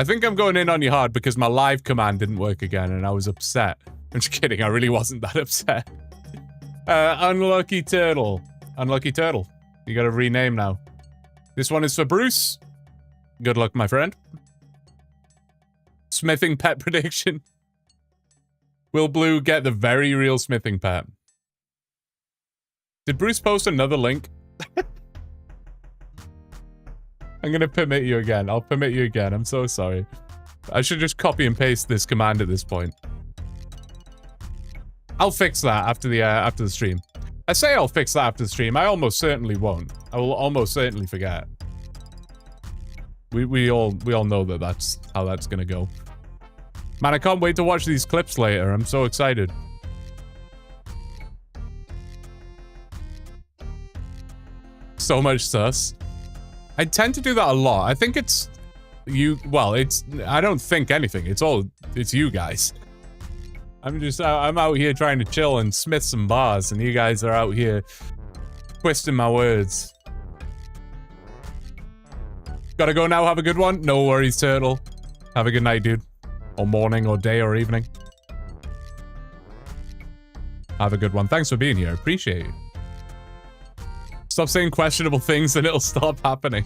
I think I'm going in on you hard because my live command didn't work again and I was upset. I'm just kidding, I really wasn't that upset. Unlucky Turtle. Unlucky Turtle. You gotta rename now. This one is for Bruce. Good luck, my friend. Smithing pet prediction. Will Blue get the very real smithing pet? Did Bruce post another link? I'm gonna permit you again. I'll permit you again. I'm so sorry. I should just copy and paste this command at this point. I'll fix that after the stream. I say I'll fix that after the stream. I almost certainly won't. I will almost certainly forget. We all know that that's how that's gonna go. Man, I can't wait to watch these clips later. I'm so excited. So much sus. I tend to do that a lot. I think it's you. Well, I don't think anything. It's you guys. I'm out here trying to chill and smith some bars, and you guys are out here twisting my words. Gotta go now. Have a good one. No worries, Turtle. Have a good night, dude. Or morning, or day, or evening. Have a good one. Thanks for being here. Appreciate you. Stop saying questionable things and it'll stop happening.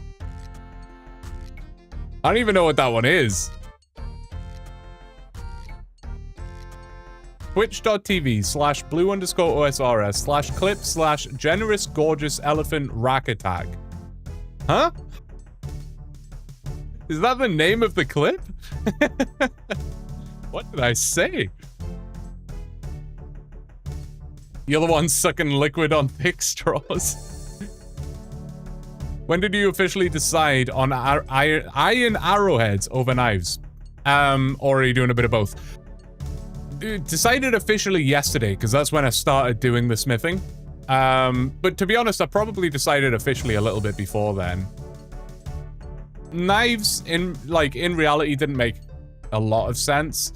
I don't even know what that one is. Twitch.tv/blue_OSRS/clip/generous gorgeous elephant rack attack. Huh? Is that the name of the clip? What did I say? You're the one sucking liquid on thick straws. When did you officially decide on iron arrowheads over knives? Or are you doing a bit of both? Decided officially yesterday, because that's when I started doing the smithing. But to be honest, I probably decided officially a little bit before then. Knives, in reality, didn't make a lot of sense.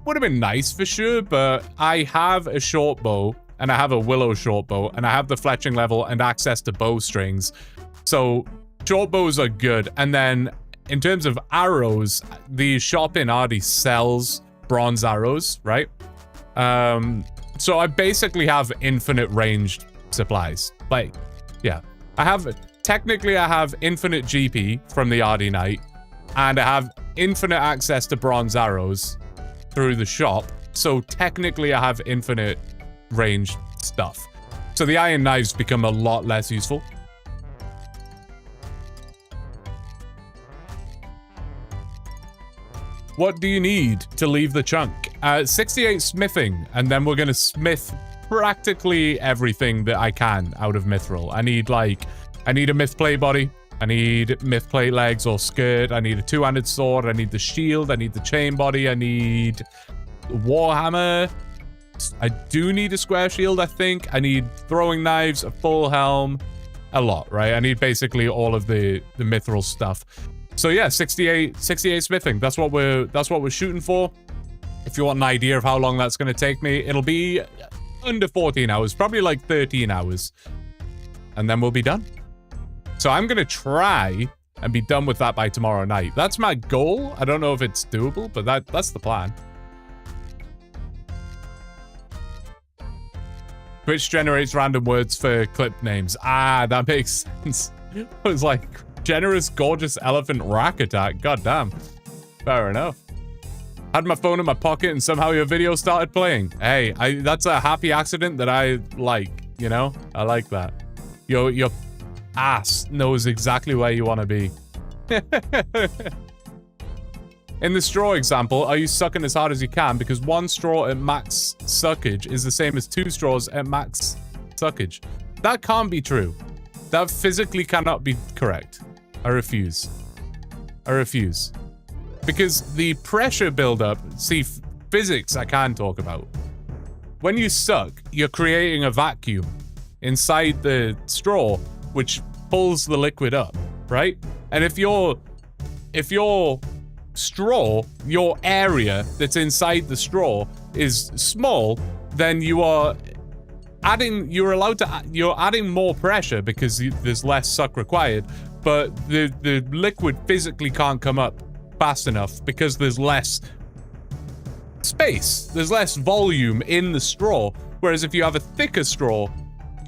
Would have been nice for sure, but I have a short bow, and I have a willow short bow, and I have the fletching level and access to bowstrings. So, short bows are good. And then, in terms of arrows, the shop in already sells bronze arrows, right? So I basically have infinite ranged supplies. Like, yeah. Technically, I have infinite GP from the RD Knight, and I have infinite access to bronze arrows through the shop. So technically, I have infinite ranged stuff. So the iron knives become a lot less useful. What do you need to leave the chunk? 68 smithing, and then we're gonna smith practically everything that I can out of mithril. I need a myth play body. I need myth plate legs or skirt. I need a two-handed sword. I need the shield. I need the chain body. I need warhammer. I do need a square shield, I think. I need throwing knives, a full helm, a lot, right? I need basically all of the mithril stuff. So yeah, 68 smithing. That's what we're shooting for. If you want an idea of how long that's going to take me, it'll be under 14 hours, probably like 13 hours. And then we'll be done. So I'm going to try and be done with that by tomorrow night. That's my goal. I don't know if it's doable, but that's the plan. Twitch generates random words for clip names. Ah, that makes sense. It was like, generous, gorgeous elephant rack attack. God damn. Fair enough. Had my phone in my pocket and somehow your video started playing. Hey, that's a happy accident that I like, you know? I like that. Your ass knows exactly where you want to be. In the straw example, are you sucking as hard as you can? Because one straw at max suckage is the same as 2 straws at max suckage. That can't be true. That physically cannot be correct. I refuse. I refuse. Because the pressure buildup, see, physics I can talk about. When you suck, you're creating a vacuum inside the straw, which pulls the liquid up, right? And if your straw, your area that's inside the straw is small, then you're adding more pressure because there's less suck required, but the liquid physically can't come up fast enough because there's less space, there's less volume in the straw. Whereas if you have a thicker straw,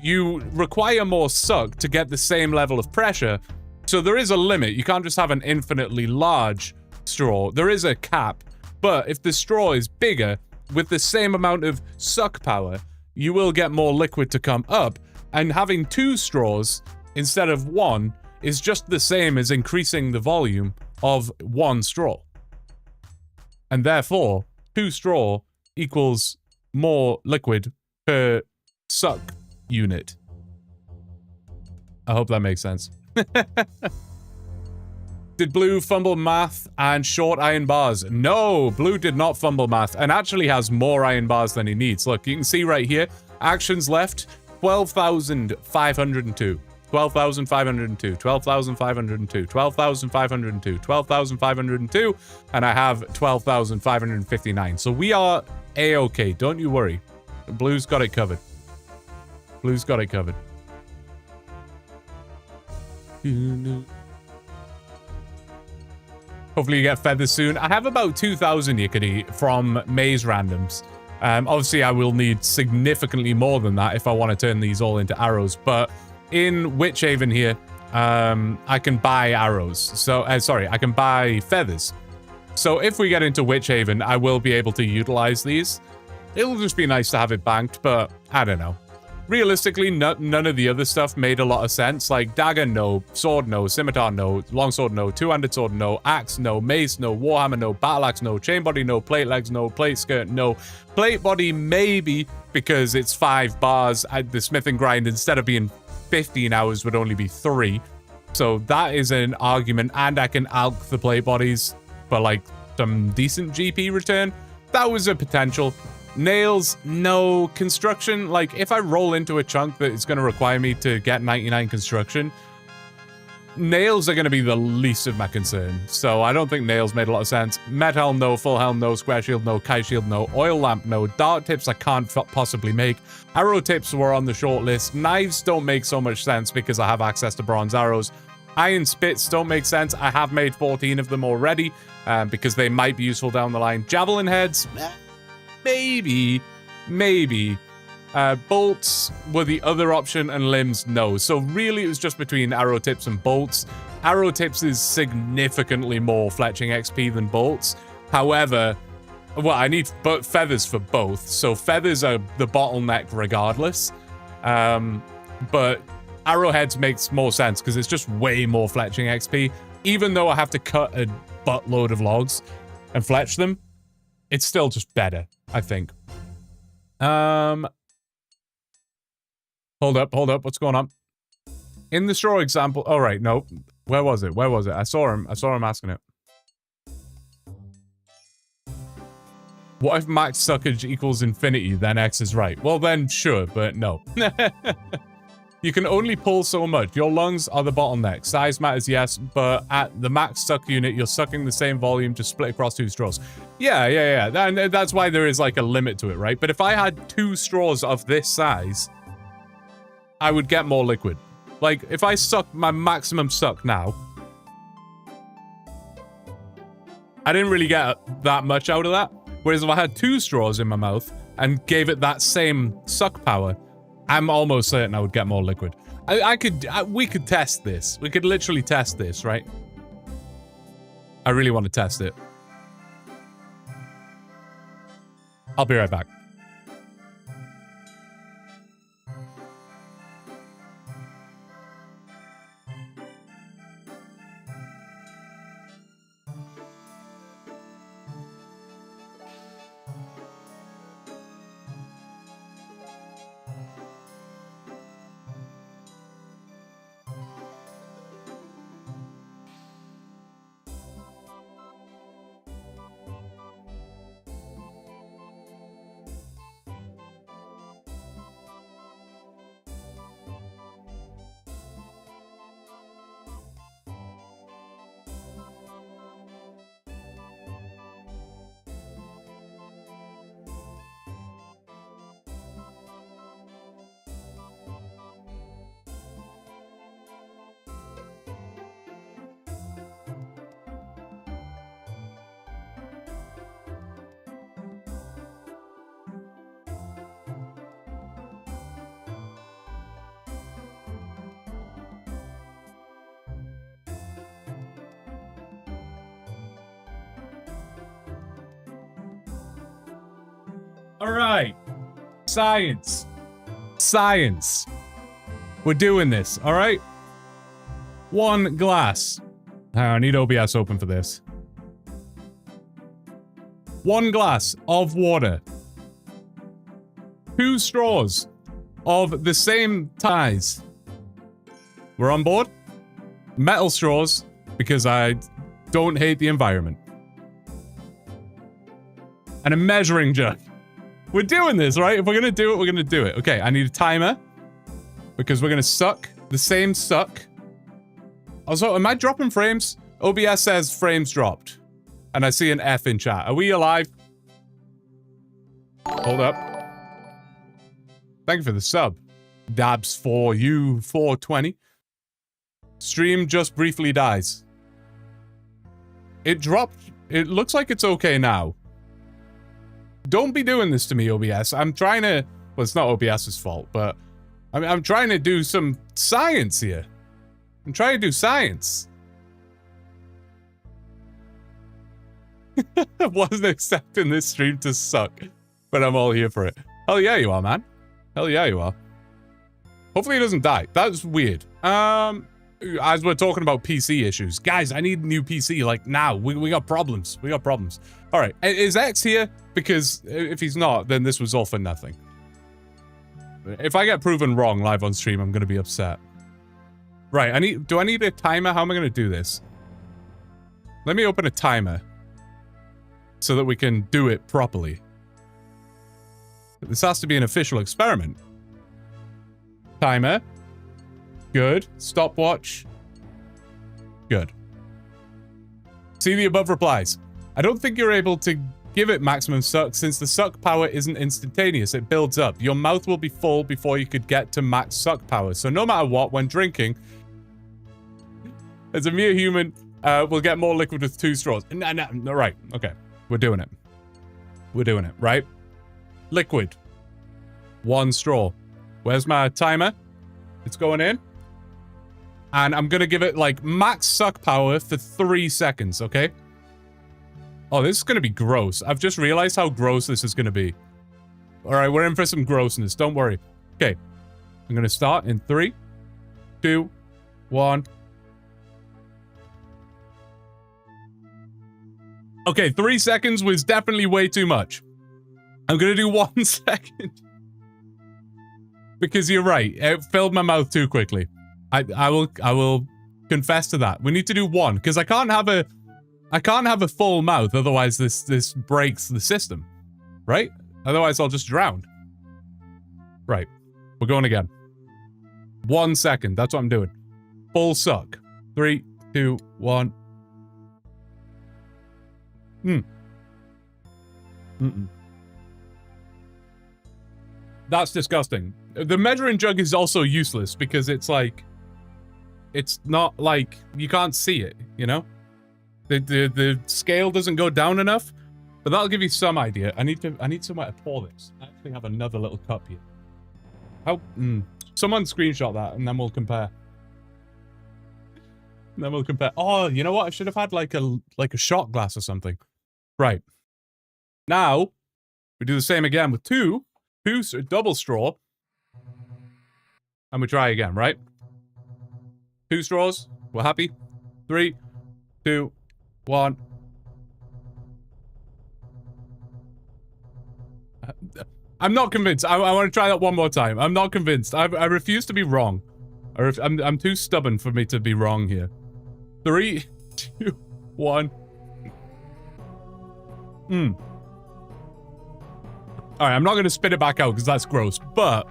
you require more suck to get the same level of pressure. So there is a limit. You can't just have an infinitely large straw. There is a cap, but if the straw is bigger with the same amount of suck power, you will get more liquid to come up, and having 2 straws instead of 1 is just the same as increasing the volume of 1 straw. And therefore, 2 straw equals more liquid per suck unit. I hope that makes sense. Did Blue fumble math and short iron bars? No, Blue did not fumble math and actually has more iron bars than he needs. Look, you can see right here, actions left, 12,502. 12,502, 12,502, 12,502, 12,502, and I have 12,559. So we are A-okay, don't you worry. Blue's got it covered. Blue's got it covered. Hopefully you get feathers soon. I have about 2,000 Yickety from maze randoms. Obviously I will need significantly more than that if I want to turn these all into arrows, but in Witchhaven here, I can buy arrows. So, sorry, I can buy feathers. So if we get into Witchhaven, I will be able to utilize these. It'll just be nice to have it banked, but I don't know. Realistically, none of the other stuff made a lot of sense. Like dagger, no. Sword, no. Scimitar, no. Longsword, no. Two-handed sword, no. Axe, no. Mace, no. Warhammer, no. Battle axe, no. Chain body, no. Plate legs, no. Plate skirt, no. Plate body, maybe, because it's 5 bars. The smithing grind, instead of being 15 hours, would only be 3. So that is an argument. And I can alch the plate bodies for like some decent GP return. That was a potential. Nails, no. Construction, like if I roll into a chunk that is going to require me to get 99 construction, nails are going to be the least of my concern. So I don't think nails made a lot of sense. Med helm, no. Full helm, no. Square shield, no. Kite shield, no. Oil lamp, no. Dart tips I can't possibly make. Arrow tips were on the short list. Knives don't make so much sense because I have access to bronze arrows. Iron spits don't make sense. I have made 14 of them already because they might be useful down the line. Javelin heads, maybe. Bolts were the other option, and limbs, no. So really it was just between arrow tips and bolts. Arrow tips is significantly more fletching XP than bolts. However, well, I need feathers for both. So feathers are the bottleneck regardless. But arrowheads makes more sense because it's just way more fletching XP. Even though I have to cut a buttload of logs and fletch them, it's still just better, I think. Hold up, what's going on? In the straw example, all right, no. Where was it? Where was it? I saw him asking it. What if max suckage equals infinity, then X is right? Well then, sure, but no. You can only pull so much. Your lungs are the bottleneck. Size matters, yes, but at the max suck unit, you're sucking the same volume just split across 2 straws. Yeah. That's why there is like a limit to it, right? But if I had 2 straws of this size, I would get more liquid. Like, if I suck my maximum suck now, I didn't really get that much out of that. Whereas if I had 2 straws in my mouth and gave it that same suck power, I'm almost certain I would get more liquid. We could test this. We could literally test this, right? I really want to test it. I'll be right back. All right. Science. Science. We're doing this, all right? 1 glass. I need OBS open for this. 1 glass of water. 2 straws of the same size. We're on board? Metal straws, because I don't hate the environment. And a measuring jug. We're doing this, right? If we're gonna do it, we're gonna do it. Okay, I need a timer. Because we're gonna suck the same suck. Also, am I dropping frames? OBS says frames dropped. And I see an F in chat. Are we alive? Hold up. Thank you for the sub. Dabs for you 420. Stream just briefly dies. It dropped. It looks like it's okay now. Don't be doing this to me, OBS. I'm trying to... Well, it's not OBS's fault, but... I'm trying to do some science here. I'm trying to do science. I wasn't expecting this stream to suck, but I'm all here for it. Hell yeah, you are, man. Hell yeah, you are. Hopefully it doesn't die. That's weird. As we're talking about PC issues. Guys, I need a new PC, like, now. We got problems. We got problems. All right. Is X here? Because if he's not, then this was all for nothing. If I get proven wrong live on stream, I'm going to be upset. Right. Do I need a timer? How am I going to do this? Let me open a timer. So that we can do it properly. This has to be an official experiment. Timer. Good. Stopwatch. Good. See the above replies. I don't think you're able to give it maximum suck since the suck power isn't instantaneous. It builds up. Your mouth will be full before you could get to max suck power. So no matter what, when drinking, as a mere human, we'll get more liquid with 2 straws. No, right. Okay. We're doing it. We're doing it, right? Liquid. 1 straw. Where's my timer? It's going in. And I'm going to give it, like, max suck power for 3 seconds, okay? Oh, this is going to be gross. I've just realized how gross this is going to be. All right, we're in for some grossness. Don't worry. Okay. I'm going to start in 3, 2, 1. Okay, 3 seconds was definitely way too much. I'm going to do 1 second. Because you're right. It filled my mouth too quickly. I will confess to that. We need to do one, because I can't have a full mouth, otherwise this breaks the system. Right? Otherwise I'll just drown. Right. We're going again. 1 second. That's what I'm doing. Full suck. 3, 2, 1. That's disgusting. The measuring jug is also useless because it's like, it's not like, you can't see it, you know? The scale doesn't go down enough, but that'll give you some idea. I need somewhere to pour this. I actually have another little cup here. How? Someone screenshot that and then we'll compare. Oh, you know what? I should have had like a shot glass or something. Right. Now, we do the same again with two double straw. And we try again, right? 2 straws. We're happy. 3, 2, 1. I'm not convinced. I want to try that one more time. I'm not convinced. I refuse to be wrong. I'm too stubborn for me to be wrong here. 3, 2, 1. Alright, I'm not going to spit it back out because that's gross, but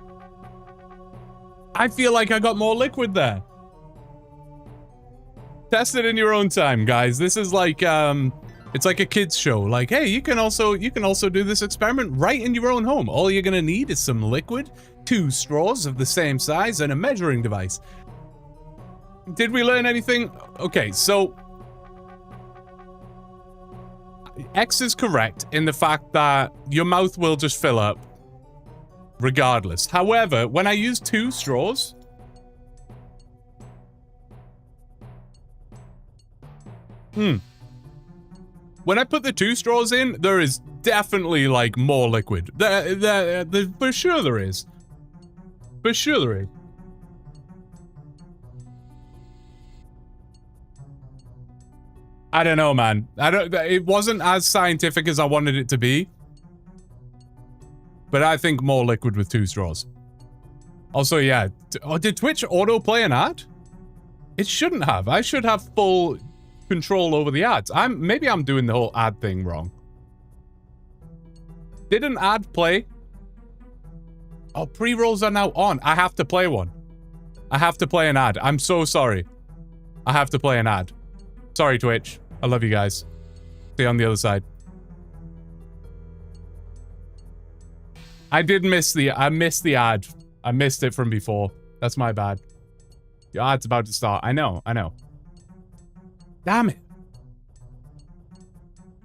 I feel like I got more liquid there. Test it in your own time, guys. This is like, it's like a kid's show. Like, hey, you can also do this experiment right in your own home. All you're gonna need is some liquid, 2 straws of the same size, and a measuring device. Did we learn anything? Okay, so X is correct in the fact that your mouth will just fill up regardless. However, when I use 2 straws, when I put the 2 straws in, there is definitely like more liquid. For sure there is. For sure there is. I don't know, man. It wasn't as scientific as I wanted it to be. But I think more liquid with 2 straws. Also, yeah. Did Twitch autoplay an ad? It shouldn't have. I should have full control over the ads. Maybe I'm doing the whole ad thing wrong. Did an ad play? Oh, pre-rolls are now on. I have to play one. I have to play an ad. I'm so sorry. I have to play an ad. Sorry, Twitch. I love you guys. See you on the other side. I missed the ad. I missed it from before. That's my bad. Your ad's about to start. I know. Damn it.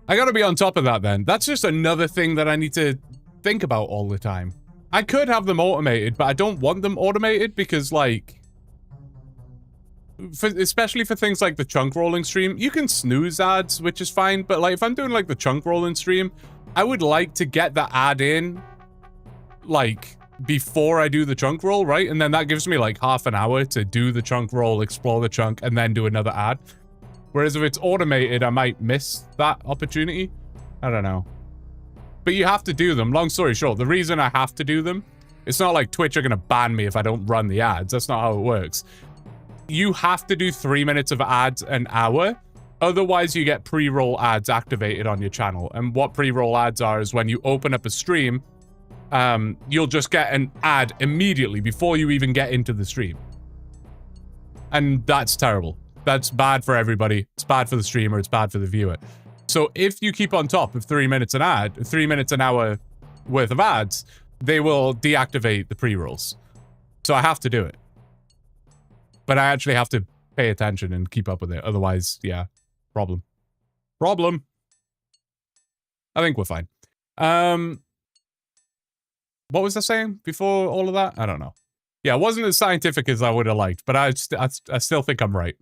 I gotta be on top of that then. That's just another thing that I need to think about all the time. I could have them automated, but I don't want them automated because, like, especially for things like the chunk rolling stream, you can snooze ads, which is fine, but like if I'm doing like the chunk rolling stream, I would like to get the ad in like before I do the chunk roll, right? And then that gives me like half an hour to do the chunk roll, explore the chunk, and then do another ad. Whereas if it's automated, I might miss that opportunity. I don't know. But you have to do them. Long story short, the reason I have to do them, it's not like Twitch are going to ban me if I don't run the ads. That's not how it works. You have to do 3 minutes of ads an hour. Otherwise, you get pre-roll ads activated on your channel. And what pre-roll ads are is when you open up a stream, you'll just get an ad immediately before you even get into the stream. And that's terrible. That's bad for everybody. It's bad for the streamer. It's bad for the viewer. So if you keep on top of 3 minutes an hour worth of ads, they will deactivate the pre-rolls. So I have to do it. But I actually have to pay attention and keep up with it. Otherwise, yeah, problem. I think we're fine. What was I saying before all of that? I don't know. Yeah, it wasn't as scientific as I would have liked, but I still think I'm right.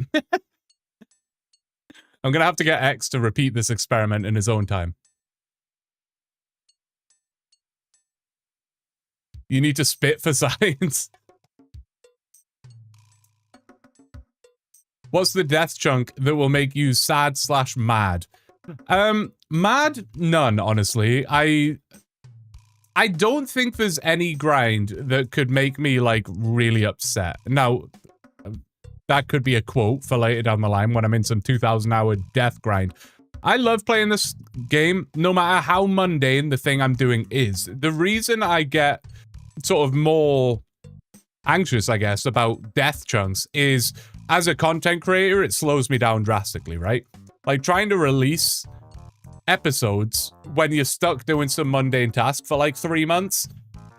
I'm gonna have to get X to repeat this experiment in his own time. You need to spit for science. What's the death chunk that will make you sad/mad? Mad? None, honestly. I don't think there's any grind that could make me, like, really upset. Now, that could be a quote for later down the line when I'm in some 2,000-hour death grind. I love playing this game, no matter how mundane the thing I'm doing is. The reason I get sort of more anxious, I guess, about death chunks is, as a content creator, it slows me down drastically, right? Like, trying to release episodes when you're stuck doing some mundane task for like 3 months,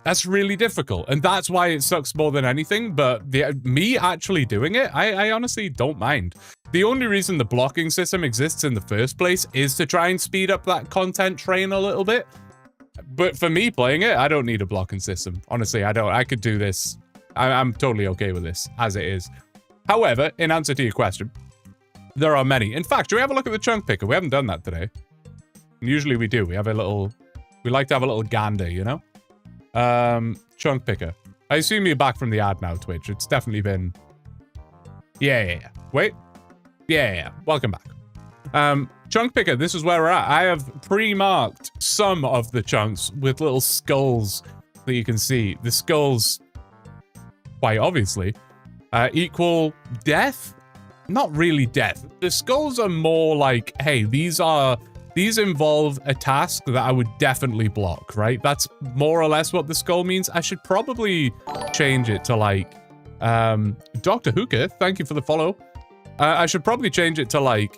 that's really difficult. And that's why it sucks more than anything. But me actually doing it, I honestly don't mind. The only reason the blocking system exists in the first place is to try and speed up that content train a little bit. But for me playing it, I don't need a blocking system. Honestly, I don't. I could do this. I'm totally okay with this as it is. However, in answer to your question, there are many. In fact, do we have a look at the chunk picker? We haven't done that today. Usually we do. We like to have a little gander, you know? Chunk picker. I assume you're back from the ad now, Twitch. It's definitely been... Yeah. Wait. Yeah. Welcome back. Chunk picker, this is where we're at. I have pre-marked some of the chunks with little skulls that you can see. The skulls, quite obviously, equal death? Not really death. The skulls are more like, hey, these involve a task that I would definitely block, right? That's more or less what the skull means. I should probably change it to like, Dr. Hookah, thank you for the follow. I should probably change it to like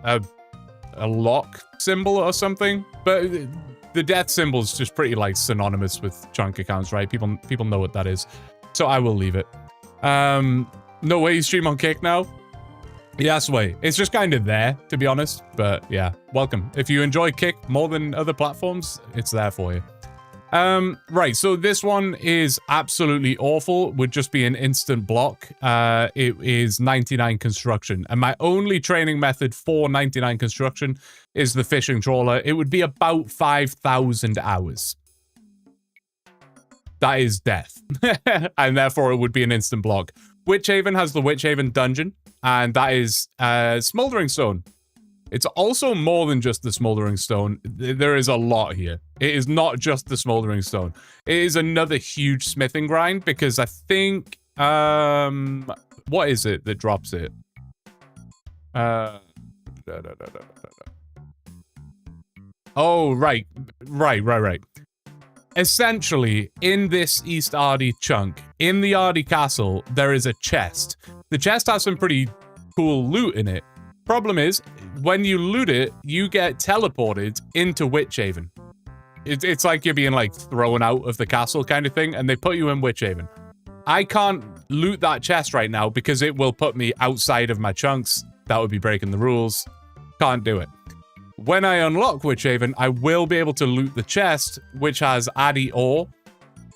a lock symbol or something, but the death symbol is just pretty like synonymous with chunk accounts, right? People know what that is. So I will leave it. No way you stream on Kick now? Yes, way. It's just kind of there, to be honest. But yeah, welcome. If you enjoy Kick more than other platforms, it's there for you. Right, so this one is absolutely awful. Would just be an instant block. It is 99 construction. And my only training method for 99 construction is the fishing trawler. It would be about 5,000 hours. That is death. And therefore, it would be an instant block. Witchhaven has the Witchhaven dungeon. And that is Smoldering Stone. It's also more than just the Smoldering Stone. There is a lot here. It is not just the Smoldering Stone. It is another huge smithing grind because I think... what is it that drops it? Oh, right. Right. Essentially, in this East Ardy chunk, in the Ardy Castle, there is a chest. The chest has some pretty cool loot in it. Problem is, when you loot it, you get teleported into Witchhaven. It's like you're being like thrown out of the castle kind of thing, and they put you in Witchhaven. I can't loot that chest right now because it will put me outside of my chunks. That would be breaking the rules. Can't do it. When I unlock Witchhaven, I will be able to loot the chest, which has Addy ore,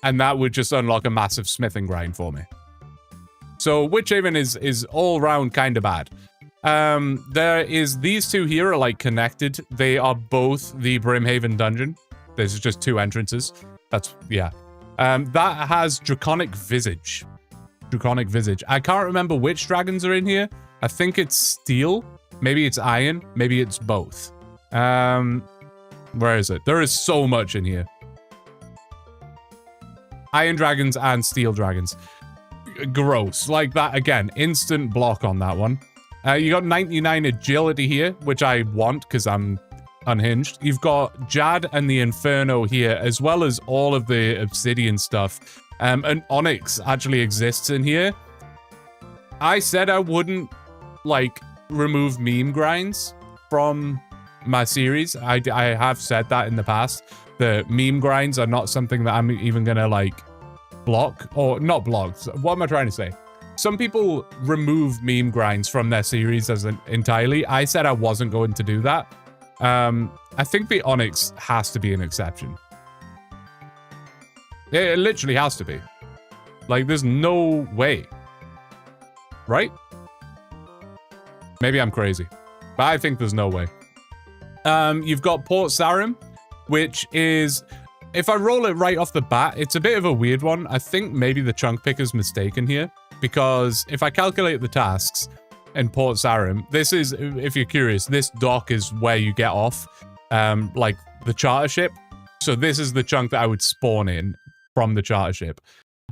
and that would just unlock a massive smithing grind for me. So Witchhaven is all round kind of bad. There is these two here are like connected. They are both the Brimhaven dungeon. There's just two entrances. That's, yeah. That has Draconic Visage. Draconic Visage. I can't remember which dragons are in here. I think it's steel. Maybe it's iron. Maybe it's both. Where is it? There is so much in here. Iron dragons and steel dragons. Gross. Like that, again, instant block on that one. You got 99 agility here, which I want because I'm unhinged. You've got Jad and the Inferno here, as well as all of the obsidian stuff. And Onyx actually exists in here. I said I wouldn't, like, remove meme grinds from my series. I have said that in the past. The meme grinds are not something that I'm even gonna, like, block. Or, not block. What am I trying to say? Some people remove meme grinds from their series as entirely. I said I wasn't going to do that. I think the Onyx has to be an exception. It literally has to be. Like, there's no way. Right? Maybe I'm crazy. But I think there's no way. You've got Port Sarim, which is... If I roll it right off the bat, it's a bit of a weird one. I think maybe the chunk picker's mistaken here. Because if I calculate the tasks in Port Sarim, this is, if you're curious, this dock is where you get off, like, the charter ship. So this is the chunk that I would spawn in from the charter ship.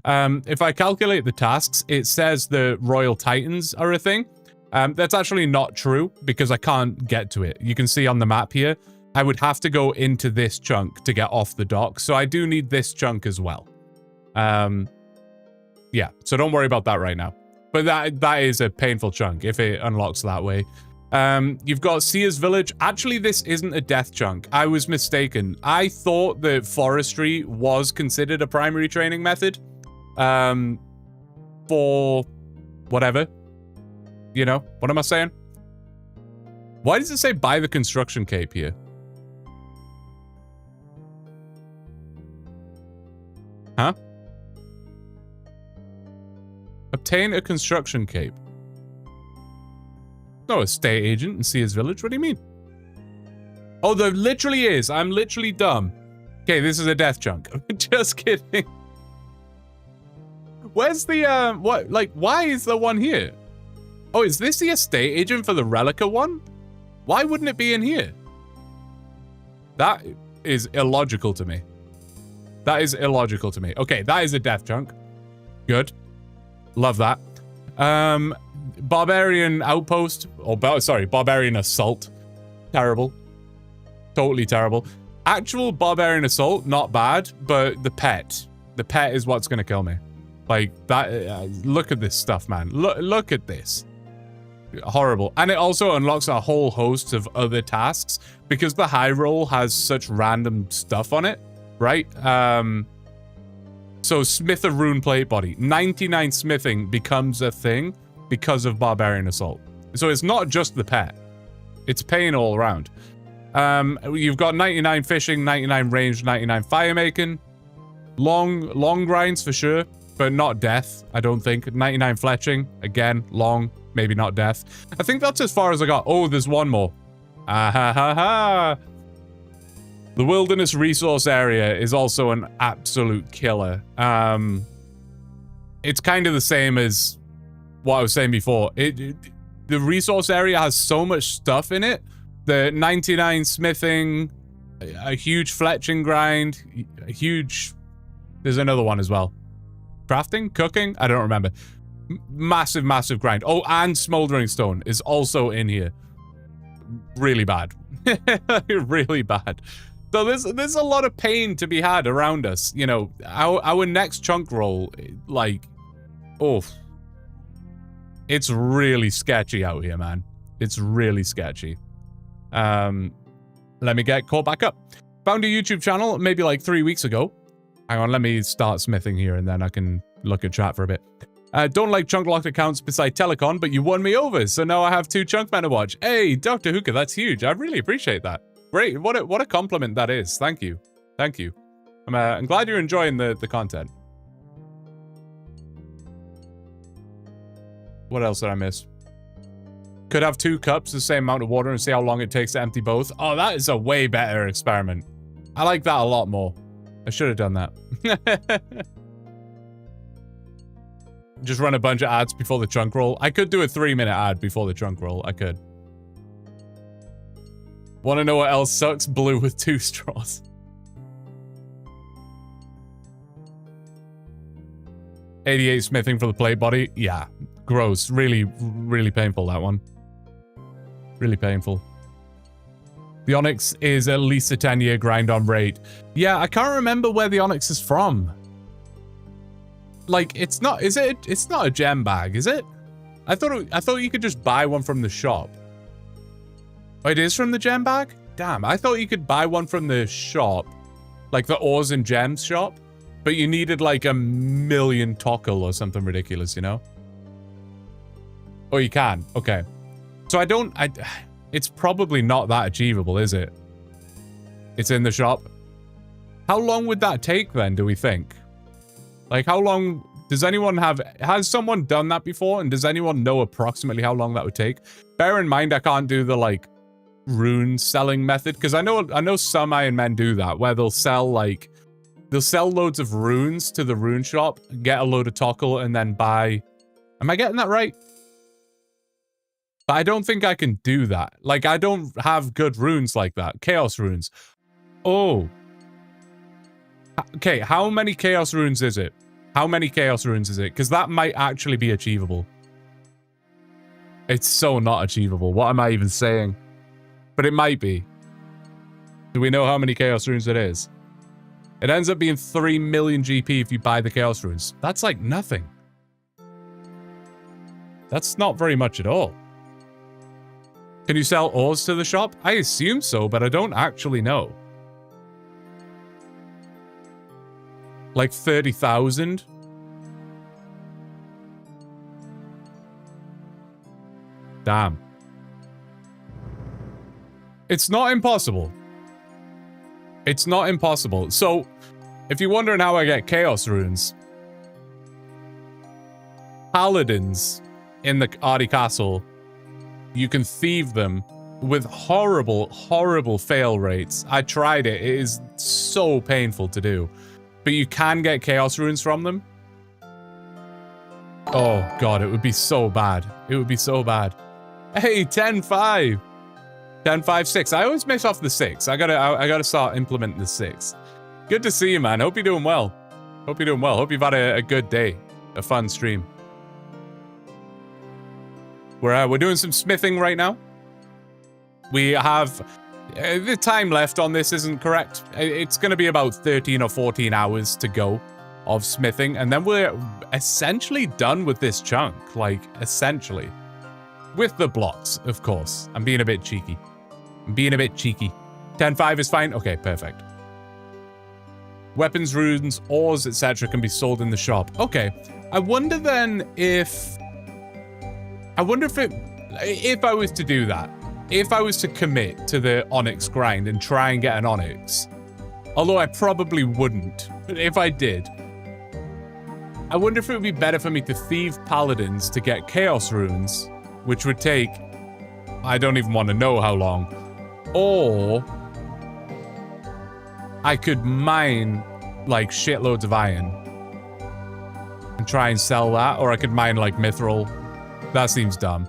If I calculate the tasks, it says the Royal Titans are a thing. That's actually not true because I can't get to it. You can see on the map here, I would have to go into this chunk to get off the dock. So I do need this chunk as well. Yeah, so don't worry about that right now. But that is a painful chunk if it unlocks that way. You've got Sears Village. Actually, this isn't a death chunk. I was mistaken. I thought that forestry was considered a primary training method. For whatever. You know, what am I saying? Why does it say buy the construction cape here? Huh? Obtain a construction cape. No, estate agent in Sears Village. What do you mean? Oh, there literally is. I'm literally dumb. Okay, this is a death chunk. Just kidding. Where's the, what, like, why is there one here? Oh, is this the estate agent for the Relica one? Why wouldn't it be in here? That is illogical to me. That is illogical to me. Okay, that is a death chunk. Good. Love that. Barbarian outpost. Oh, sorry, barbarian assault. Terrible. Totally terrible. Actual barbarian assault, not bad, but the pet. The pet is what's going to kill me. Like, that, look at this stuff, man. Look at this. Horrible. And it also unlocks a whole host of other tasks because the high roll has such random stuff on it, right? So smith a rune plate body. 99 smithing becomes a thing because of barbarian assault. So it's not just the pet. It's pain all around. You've got 99 fishing, 99 range, 99 fire making. Long grinds for sure. But not death, I don't think. 99 fletching. Again, long. Maybe not death. I think that's as far as I got. Oh, there's one more. The wilderness resource area is also an absolute killer. It's kind of the same as what I was saying before. The resource area has so much stuff in it. The 99 smithing, a huge fletching grind, a huge... There's another one as well. Crafting? Cooking? I don't remember. Massive, massive grind. Oh, and smoldering stone is also in here. Really bad. Really bad. So there's a lot of pain to be had around us. You know, our next chunk roll, like, oh, it's really sketchy out here, man. It's really sketchy. Let me get caught back up. Found a YouTube channel maybe like 3 weeks ago. Hang on, let me start smithing here and then I can look at chat for a bit. Don't like chunk locked accounts beside Telecon, but you won me over, so now I have 2 chunk men to watch. Hey, Dr. Hookah, that's huge. I really appreciate that. Great, what a compliment that is. Thank you. Thank you. I'm glad you're enjoying the content. What else did I miss? Could have 2 cups, the same amount of water, and see how long it takes to empty both. Oh, that is a way better experiment. I like that a lot more. I should have done that. Just run a bunch of ads before the chunk roll. I could do a 3-minute ad before the chunk roll. I could. Want to know what else sucks? Blue with 2 straws. 88 smithing for the plate body. Yeah. Gross. Really, really painful, that one. Really painful. The Onyx is at least a 10-year grind on rate. Yeah, I can't remember where the Onyx is from. Like, it's not, is it? It's not a gem bag, is it? I thought you could just buy one from the shop. Oh, it is from the gem bag? Damn, I thought you could buy one from the shop. Like the ores and gems shop. But you needed like 1 million tokel or something ridiculous, you know? Oh, you can. Okay. So it's probably not that achievable, is it? It's in the shop. How long would that take then, do we think? Like, how long... Does anyone have... Has someone done that before? And does anyone know approximately how long that would take? Bear in mind, I can't do the, like, rune selling method. Because I know some Iron Men do that, where they'll sell, like... They'll sell loads of runes to the rune shop, get a load of tokel, and then buy... Am I getting that right? But I don't think I can do that. Like, I don't have good runes like that. Chaos runes. Oh. Okay, how many chaos runes is it? How many Chaos Runes is it? Because that might actually be achievable. It's so not achievable. What am I even saying? But it might be. Do we know how many Chaos Runes it is? It ends up being 3 million GP if you buy the Chaos Runes. That's like nothing. That's not very much at all. Can you sell ores to the shop? I assume so, but I don't actually know. Like 30,000? Damn. It's not impossible. It's not impossible. So, if you're wondering how I get Chaos Runes, Paladins in the Ardy Castle, you can thieve them with horrible, horrible fail rates. I tried it. It is so painful to do. But you can get Chaos Runes from them. Oh, God, it would be so bad. It would be so bad. Hey, 10-5. 10-5-6. I always miss off the 6. I gotta start implementing the 6. Good to see you, man. Hope you're doing well. Hope you're doing well. Hope you've had a good day. A fun stream. We're doing some smithing right now. We have... the time left on this isn't correct. It's going to be about 13 or 14 hours to go of smithing. And then we're essentially done with this chunk. Like, essentially. With the blocks, of course. I'm being a bit cheeky. I'm being a bit cheeky. 10-5 is fine? Okay, perfect. Weapons, runes, ores, etc. can be sold in the shop. Okay. I wonder then if... I wonder if I was to do that. If I was to commit to the Onyx grind and try and get an Onyx, although I probably wouldn't, but if I did, I wonder if it would be better for me to thieve Paladins to get Chaos Runes, which would take, I don't even want to know how long, or I could mine, like, shitloads of iron and try and sell that, or I could mine, like, Mithril. That seems dumb.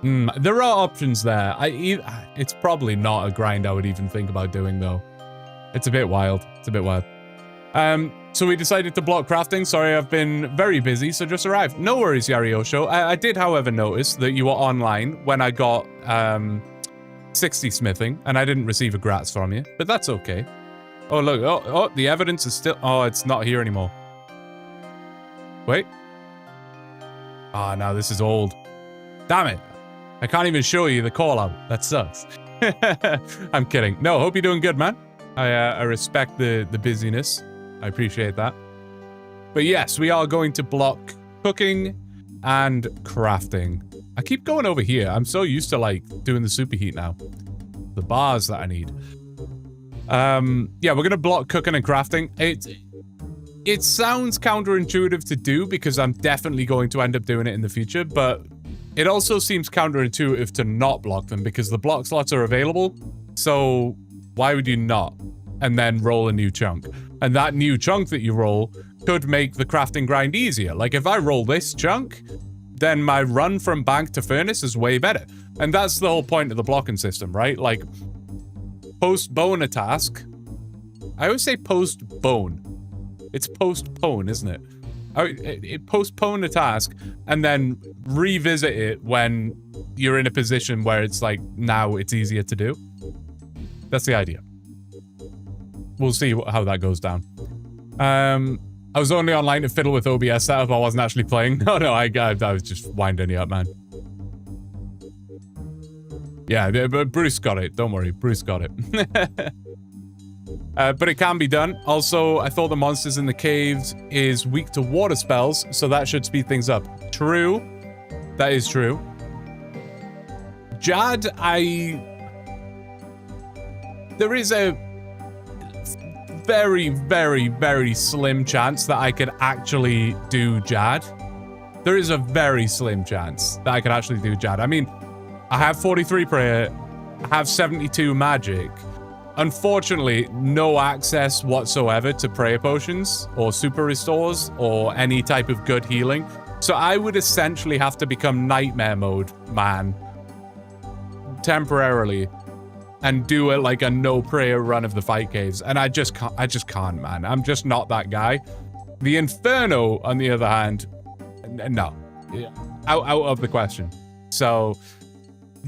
There are options there. It's probably not a grind I would even think about doing, though. It's a bit wild. It's a bit wild. So we decided to block crafting. Sorry, I've been very busy, so just arrived. No worries, Yariosho. I did, however, notice that you were online when I got 60 smithing, and I didn't receive a grats from you, but that's okay. Oh, look. Oh, the evidence is still... Oh, it's not here anymore. Wait. Ah, now this is old. Damn it. I can't even show you the call out. That sucks. I'm kidding. No, hope you're doing good, man. I respect the busyness. I appreciate that. But yes, we are going to block cooking and crafting. I keep going over here. I'm so used to, like, doing the superheat now. The bars that I need. Yeah, we're going to block cooking and crafting. It sounds counterintuitive to do because I'm definitely going to end up doing it in the future, but it also seems counterintuitive to not block them because the block slots are available. So why would you not? And then roll a new chunk. And that new chunk that you roll could make the crafting grind easier. Like if I roll this chunk, then my run from bank to furnace is way better. And that's the whole point of the blocking system, right? Like postpone a task. I always say postpone. It's postpone, isn't it? It postpone a task and then revisit it when you're in a position where it's like, now it's easier to do. That's the idea. We'll see how that goes down. I was only online to fiddle with OBS setup. I wasn't actually playing. No, I was just winding you up, man. Yeah, but Bruce got it. Don't worry, Bruce got it. But it can be done. Also, I thought the monsters in the caves is weak to water spells, so that should speed things up. True. That is true. Jad, there is a very, very, very slim chance that I could actually do Jad. There is a very slim chance that I could actually do Jad. I mean, I have 43 prayer, I have 72 magic. Unfortunately, no access whatsoever to prayer potions or super restores or any type of good healing. So I would essentially have to become nightmare mode man temporarily and do it like a no prayer run of the fight caves. And I just can't, man. I'm just not that guy. The Inferno, on the other hand, no. Out of the question. So,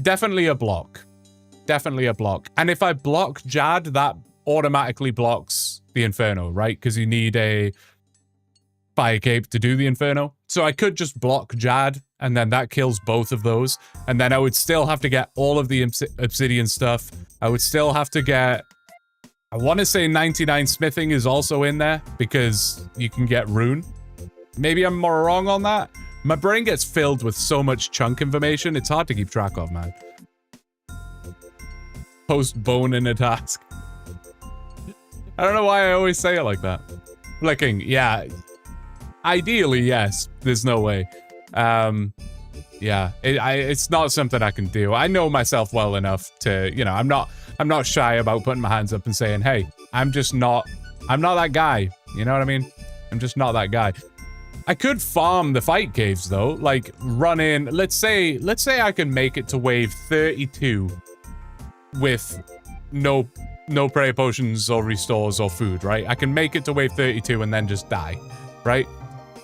definitely a block. Definitely a block. And if I block Jad, that automatically blocks the Inferno, right? Because you need a Fire Cape to do the Inferno. So I could just block Jad, and then that kills both of those. And then I would still have to get all of the Obsidian stuff. I would still have to get... I want to say 99 Smithing is also in there, because you can get Rune. Maybe I'm more wrong on that. My brain gets filled with so much chunk information, it's hard to keep track of, man. Post bone in a task. I don't know why I always say it like that. Flicking, yeah. Ideally, yes. There's no way. Yeah, it's not something I can do. I know myself well enough to, you know, I'm not shy about putting my hands up and saying, hey, I'm not that guy. You know what I mean? I'm just not that guy. I could farm the fight caves though, like run in, let's say I can make it to wave 32 with no prayer potions or restores or food, right? I can make it to wave 32 and then just die, right?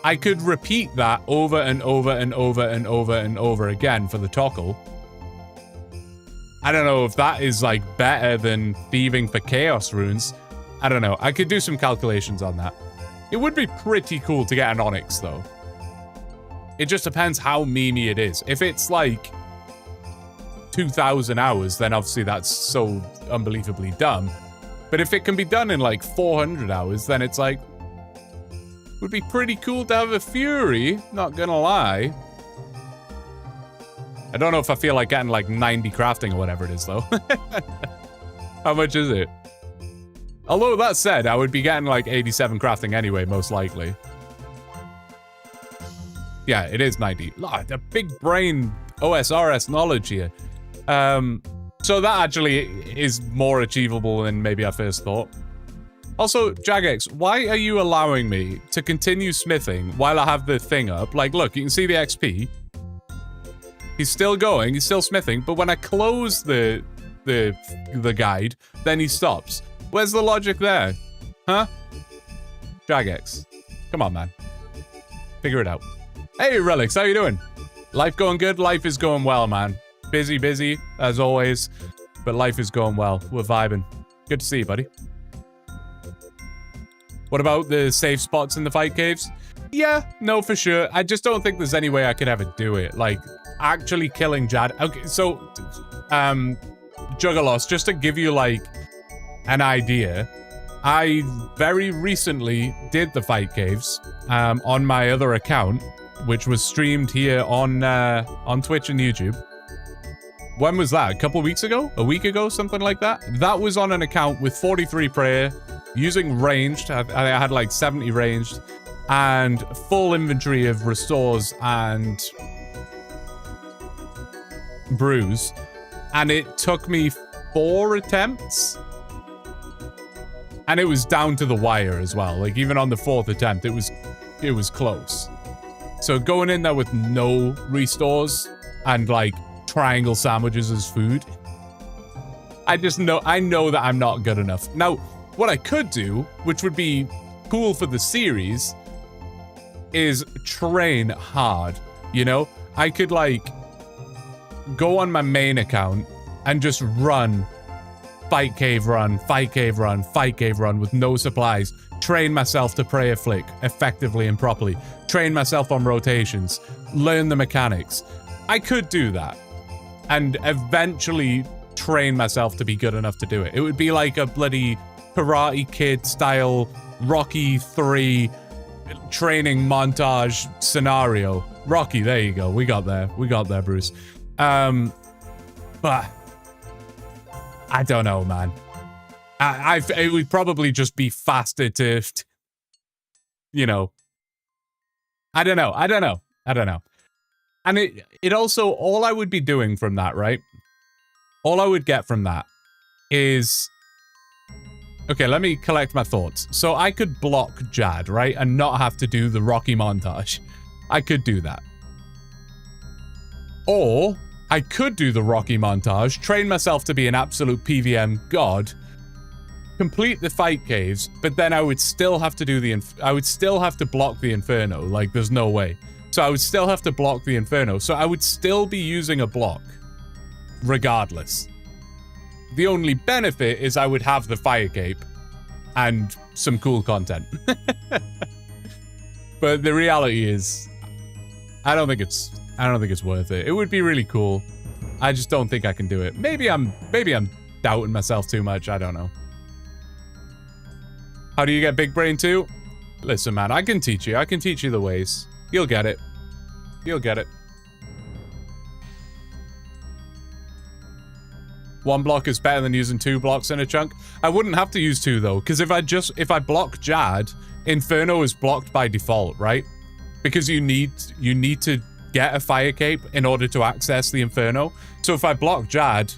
I could repeat that over and over and over and over and over again for the Tokkul. I don't know if that is like better than thieving for chaos runes. I don't know. I could do some calculations on that. It would be pretty cool to get an Onyx though. It just depends how memey it is. If it's like 2,000 hours, then obviously that's so unbelievably dumb. But if it can be done in like 400 hours, then it's like, would be pretty cool to have a Fury, not gonna lie. I don't know if I feel like getting like 90 crafting or whatever it is though. How much is it? Although that said, I would be getting like 87 crafting anyway, most likely. Yeah, it is 90. Lord, a big brain OSRS knowledge here. So that actually is more achievable than maybe I first thought. Also, Jagex, why are you allowing me to continue smithing while I have the thing up? Like, look, you can see the XP. He's still going, he's still smithing, but when I close the guide, then he stops. Where's the logic there? Huh? Jagex. Come on, man. Figure it out. Hey, Relics, how you doing? Life going good? Life is going well, man. Busy, as always. But life is going well. We're vibing. Good to see you, buddy. What about the safe spots in the fight caves? Yeah, no, for sure. I just don't think there's any way I could ever do it. Like, actually killing Jad. Okay, so, Juggalos, just to give you, like, an idea, I very recently did the fight caves on my other account, which was streamed here on Twitch and YouTube. When was that? A couple weeks ago? A week ago? Something like that? That was on an account with 43 prayer, using ranged. I had like 70 ranged, and full inventory of restores and brews. And it took me 4 attempts. And it was down to the wire as well. Like, even on the 4th attempt, it was close. So going in there with no restores and, like, triangle sandwiches as food, I know that I'm not good enough. Now, what I could do, which would be cool for the series, is train hard, you know? I could, like, go on my main account and just run fight cave run, fight cave run, fight cave run with no supplies. Train myself to prayer flick effectively and properly. Train myself on rotations. Learn the mechanics. I could do that. And eventually train myself to be good enough to do it. It would be like a bloody Karate Kid style Rocky 3 training montage scenario. Rocky, there you go. We got there. We got there, Bruce. But I don't know, man. It would probably just be faster to, you know. I don't know. And it also, all I would be doing from that, right? All I would get from that is... Okay, let me collect my thoughts. So I could block Jad, right? And not have to do the Rocky montage. I could do that. Or I could do the Rocky montage, train myself to be an absolute PVM god, complete the fight caves, but then I would still have to do I would still have to block the Inferno. Like, there's no way. So I would still have to block the Inferno. So I would still be using a block, regardless. The only benefit is I would have the fire cape and some cool content. But the reality is, I don't think it's worth it. It would be really cool. I just don't think I can do it. Maybe I'm doubting myself too much. I don't know. How do you get big brain too? Listen, man, I can teach you. I can teach you the ways. You'll get it. You'll get it. One block is better than using 2 blocks in a chunk. I wouldn't have to use 2 though, because if I block Jad, Inferno is blocked by default, right? Because you need to get a fire cape in order to access the Inferno. So if I block Jad,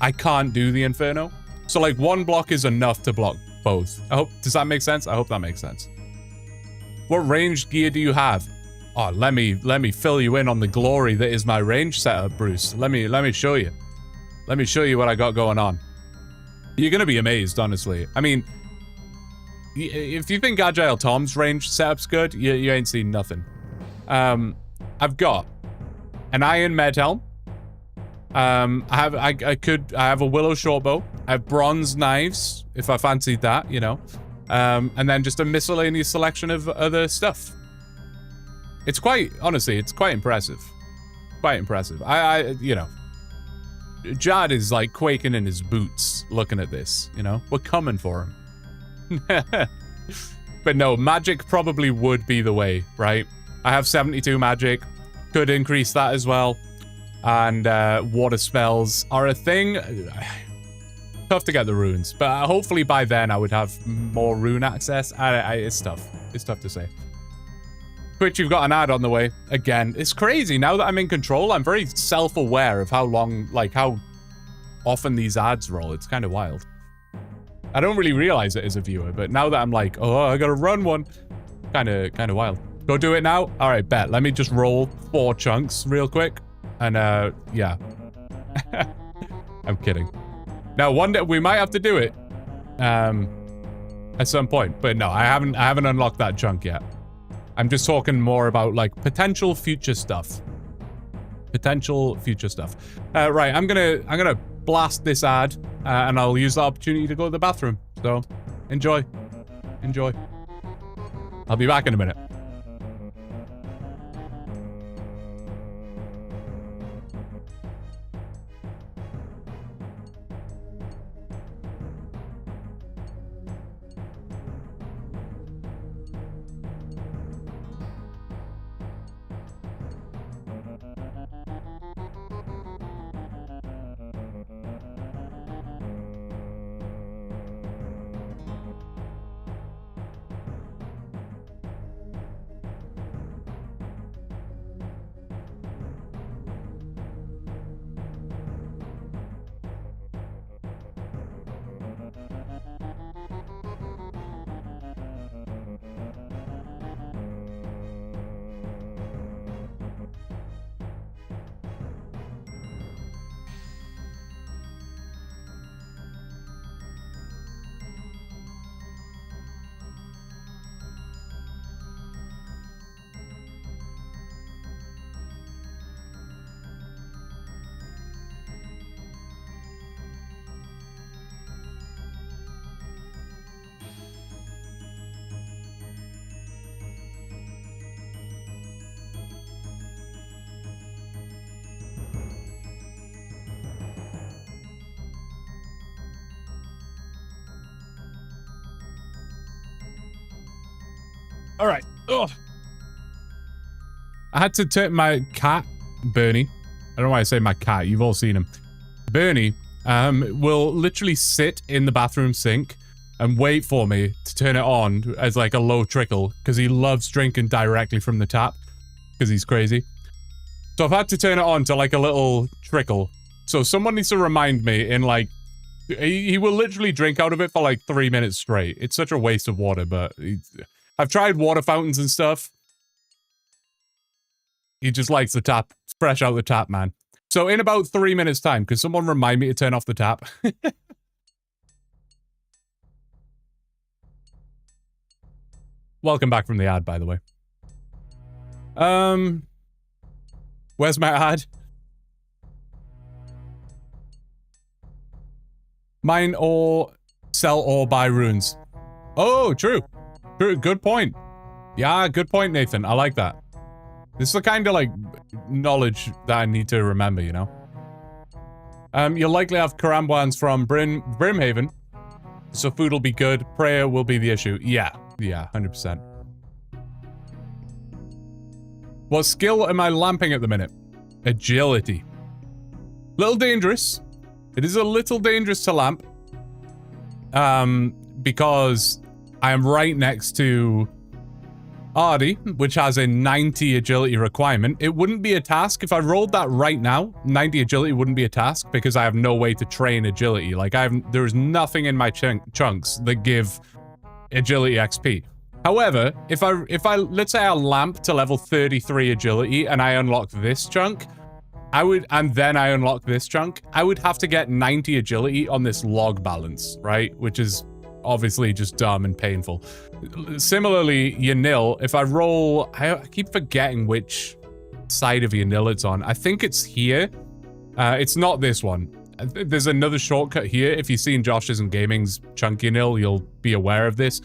I can't do the Inferno. So like 1 block is enough to block both. Does that make sense? I hope that makes sense. What ranged gear do you have? Oh, let me fill you in on the glory that is my range setup, Bruce. Let me show you. Let me show you what I got going on. You're gonna be amazed, honestly. I mean, if you think Agile Tom's range setup's good, you ain't seen nothing. I've got an iron med helm. I have a willow shortbow. I have bronze knives, if I fancied that, you know. And then just a miscellaneous selection of other stuff. It's honestly, it's quite impressive. Quite impressive. You know, Jad is like quaking in his boots looking at this, you know. We're coming for him. But no, magic probably would be the way, right? I have 72 magic. Could increase that as well. And water spells are a thing. Tough to get the runes, but hopefully by then I would have more rune access. It's tough. It's tough to say. Twitch, you've got an ad on the way. Again, it's crazy. Now that I'm in control, I'm very self-aware of how often these ads roll. It's kind of wild. I don't really realize it as a viewer, but now that I'm like, oh, I gotta run one. Kind of wild. Go do it now? All right, bet. Let me just roll 4 chunks real quick. And, yeah. I'm kidding. Now, one day we might have to do it. At some point. But no, I haven't unlocked that chunk yet. I'm just talking more about, like, potential future stuff. Potential future stuff. Right, I'm gonna blast this ad, and I'll use the opportunity to go to the bathroom. So, enjoy. Enjoy. I'll be back in a minute. All right. Ugh. I had to turn my cat, Bernie. I don't know why I say my cat. You've all seen him. Bernie will literally sit in the bathroom sink and wait for me to turn it on as like a low trickle because he loves drinking directly from the tap because he's crazy. So I've had to turn it on to like a little trickle. So someone needs to remind me in like, he will literally drink out of it for like 3 minutes straight. It's such a waste of water, but I've tried water fountains and stuff. He just likes the tap, fresh out the tap, man. So in about 3 minutes time, could someone remind me to turn off the tap? Welcome back from the ad, by the way. Where's my ad? Mine or sell or buy runes. Oh, true. True. Good point. Yeah, good point, Nathan. I like that. This is the kind of, like, knowledge that I need to remember, you know? You'll likely have Karambwans from Brimhaven, so food will be good. Prayer will be the issue. Yeah, 100%. What skill am I lamping at the minute? Agility. Little dangerous. It is a little dangerous to lamp. Because I am right next to Ardy, which has a 90 agility requirement. It wouldn't be a task. If I rolled that right now, 90 agility wouldn't be a task because I have no way to train agility. Like, there's nothing in my chunks that give agility XP. However, if I let's say I lamp to level 33 agility and I unlock this chunk, and then I unlock this chunk, I would have to get 90 agility on this log balance, right? Which is obviously just dumb and painful. Similarly, Yanil, if I roll, I keep forgetting which side of Yanil it's on. I think it's here. It's not this one. There's another shortcut here. If you've seen Josh's and Gaming's chunk Yanil, you'll be aware of this.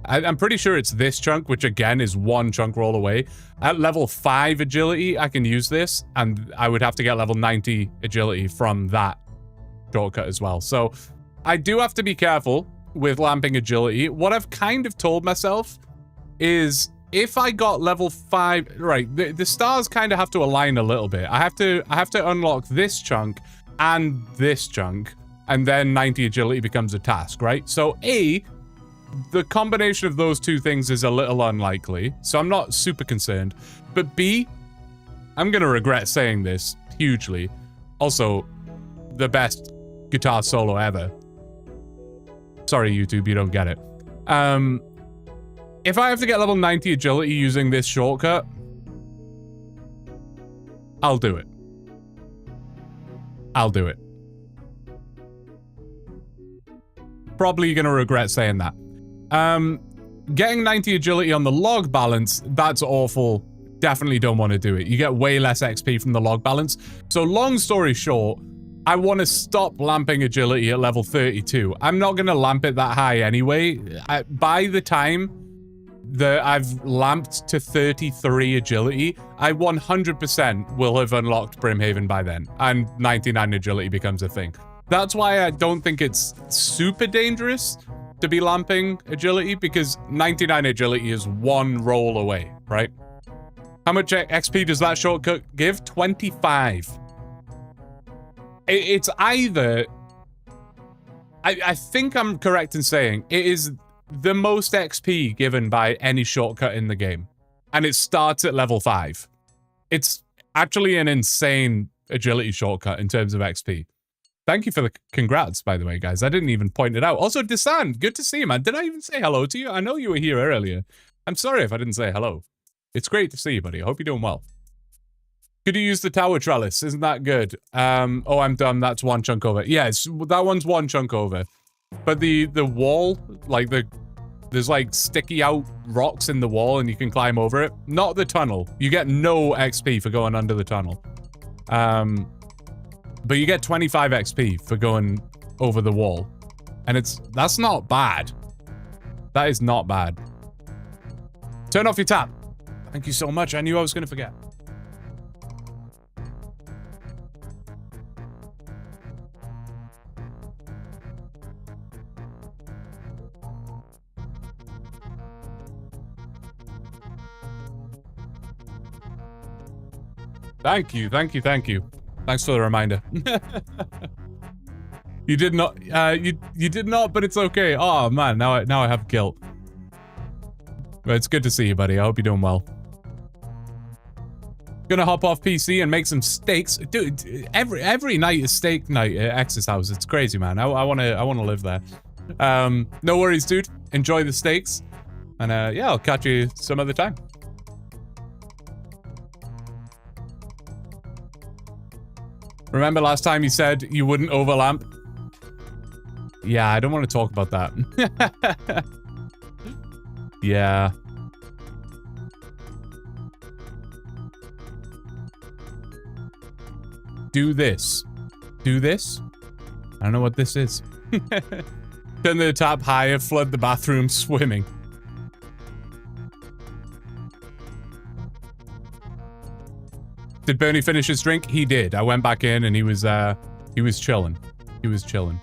I'm pretty sure it's this chunk, which again is one chunk roll away. At level 5 agility, I can use this, and I would have to get level 90 agility from that shortcut as well. So I do have to be careful with lamping agility. What I've kind of told myself is if I got level 5, right, the stars kind of have to align a little bit. I have to unlock this chunk and this chunk, and then 90 agility becomes a task, right? So the combination of those two things is a little unlikely, so I'm not super concerned. But B, I'm gonna regret saying this hugely. Also, the best guitar solo ever. Sorry, YouTube, you don't get it. If I have to get level 90 agility using this shortcut, I'll do it. I'll do it. Probably gonna regret saying that. Getting 90 agility on the log balance, that's awful. Definitely don't want to do it. You get way less XP from the log balance. So long story short, I want to stop lamping agility at level 32. I'm not going to lamp it that high anyway. By the time that I've lamped to 33 agility, I 100% will have unlocked Brimhaven by then, and 99 agility becomes a thing. That's why I don't think it's super dangerous to be lamping agility, because 99 agility is one roll away, right? How much XP does that shortcut give? 25. It's either... I think I'm correct in saying it is the most XP given by any shortcut in the game. And it starts at level 5. It's actually an insane agility shortcut in terms of XP. Thank you for the congrats, by the way, guys. I didn't even point it out. Also, Desan, good to see you, man. Did I even say hello to you? I know you were here earlier. I'm sorry if I didn't say hello. It's great to see you, buddy. I hope you're doing well. Could you use the tower trellis? Isn't that good? Oh, I'm dumb. That's one chunk over. Yes, that one's one chunk over. But the wall, like there's like sticky out rocks in the wall and you can climb over it. Not the tunnel. You get no XP for going under the tunnel. But you get 25 XP for going over the wall. And that's not bad. That is not bad. Turn off your tap. Thank you so much. I knew I was going to forget. Thank you, thank you, thank you. Thanks for the reminder. You did not, you did not, but it's okay. Oh man, now I have guilt. But it's good to see you, buddy. I hope you're doing well. Gonna hop off PC and make some steaks, dude. Every night is steak night at X's house. It's crazy, man. I wanna live there. No worries, dude. Enjoy the steaks, and yeah, I'll catch you some other time. Remember last time you said you wouldn't overlamp? Yeah, I don't want to talk about that. Yeah. do this. Do this? I don't know what this is. Turn the tap higher, flood the bathroom, swimming. Did Bernie finish his drink? He did. I went back in and he was chilling. He was chilling.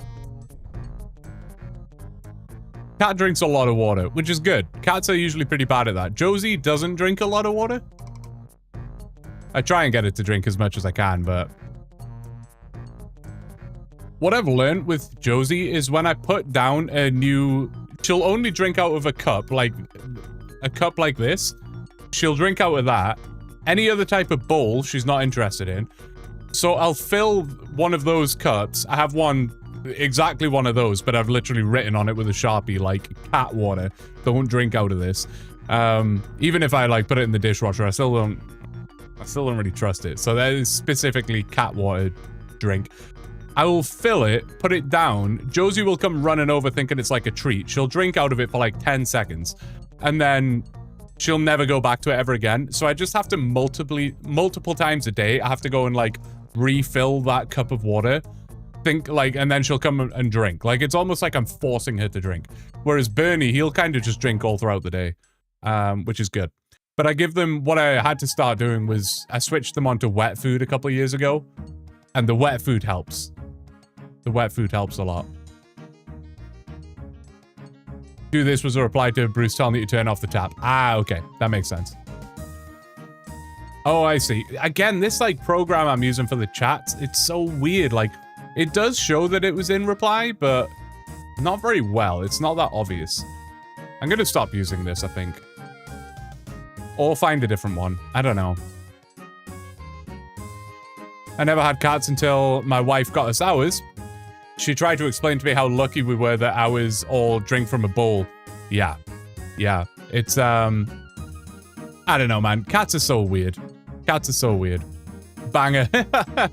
Cat drinks a lot of water, which is good. Cats are usually pretty bad at that. Josie doesn't drink a lot of water. I try and get it to drink as much as I can, but... What I've learned with Josie is when I put down a new... She'll only drink out of a cup like this. She'll drink out of that. Any other type of bowl she's not interested in. So I'll fill one of those cups. I have one, exactly one of those, but I've literally written on it with a Sharpie, like, cat water. Don't drink out of this. Even if I, like, put it in the dishwasher, I still don't really trust it. So that is specifically cat water drink. I will fill it, put it down. Josie will come running over thinking it's like a treat. She'll drink out of it for like 10 seconds. And then she'll never go back to it ever again. So I just have to multiple times a day, I have to go and like refill that cup of water. And then she'll come and drink. Like, it's almost like I'm forcing her to drink. Whereas Bernie, he'll kind of just drink all throughout the day, which is good. But I give them, what I had to start doing was I switched them onto wet food a couple of years ago. And the wet food helps. The wet food helps a lot. Do this was a reply to Bruce telling you to turn off the tap. Ah, okay. That makes sense. Oh, I see. Again, this like program I'm using for the chats, it's so weird. Like, it does show that it was in reply, but not very well. It's not that obvious. I'm gonna stop using this, I think. Or find a different one. I don't know. I never had cats until my wife got us ours. She tried to explain to me how lucky we were that ours all drink from a bowl. Yeah. Yeah. It's, I don't know, man. Cats are so weird. Cats are so weird. Banger. I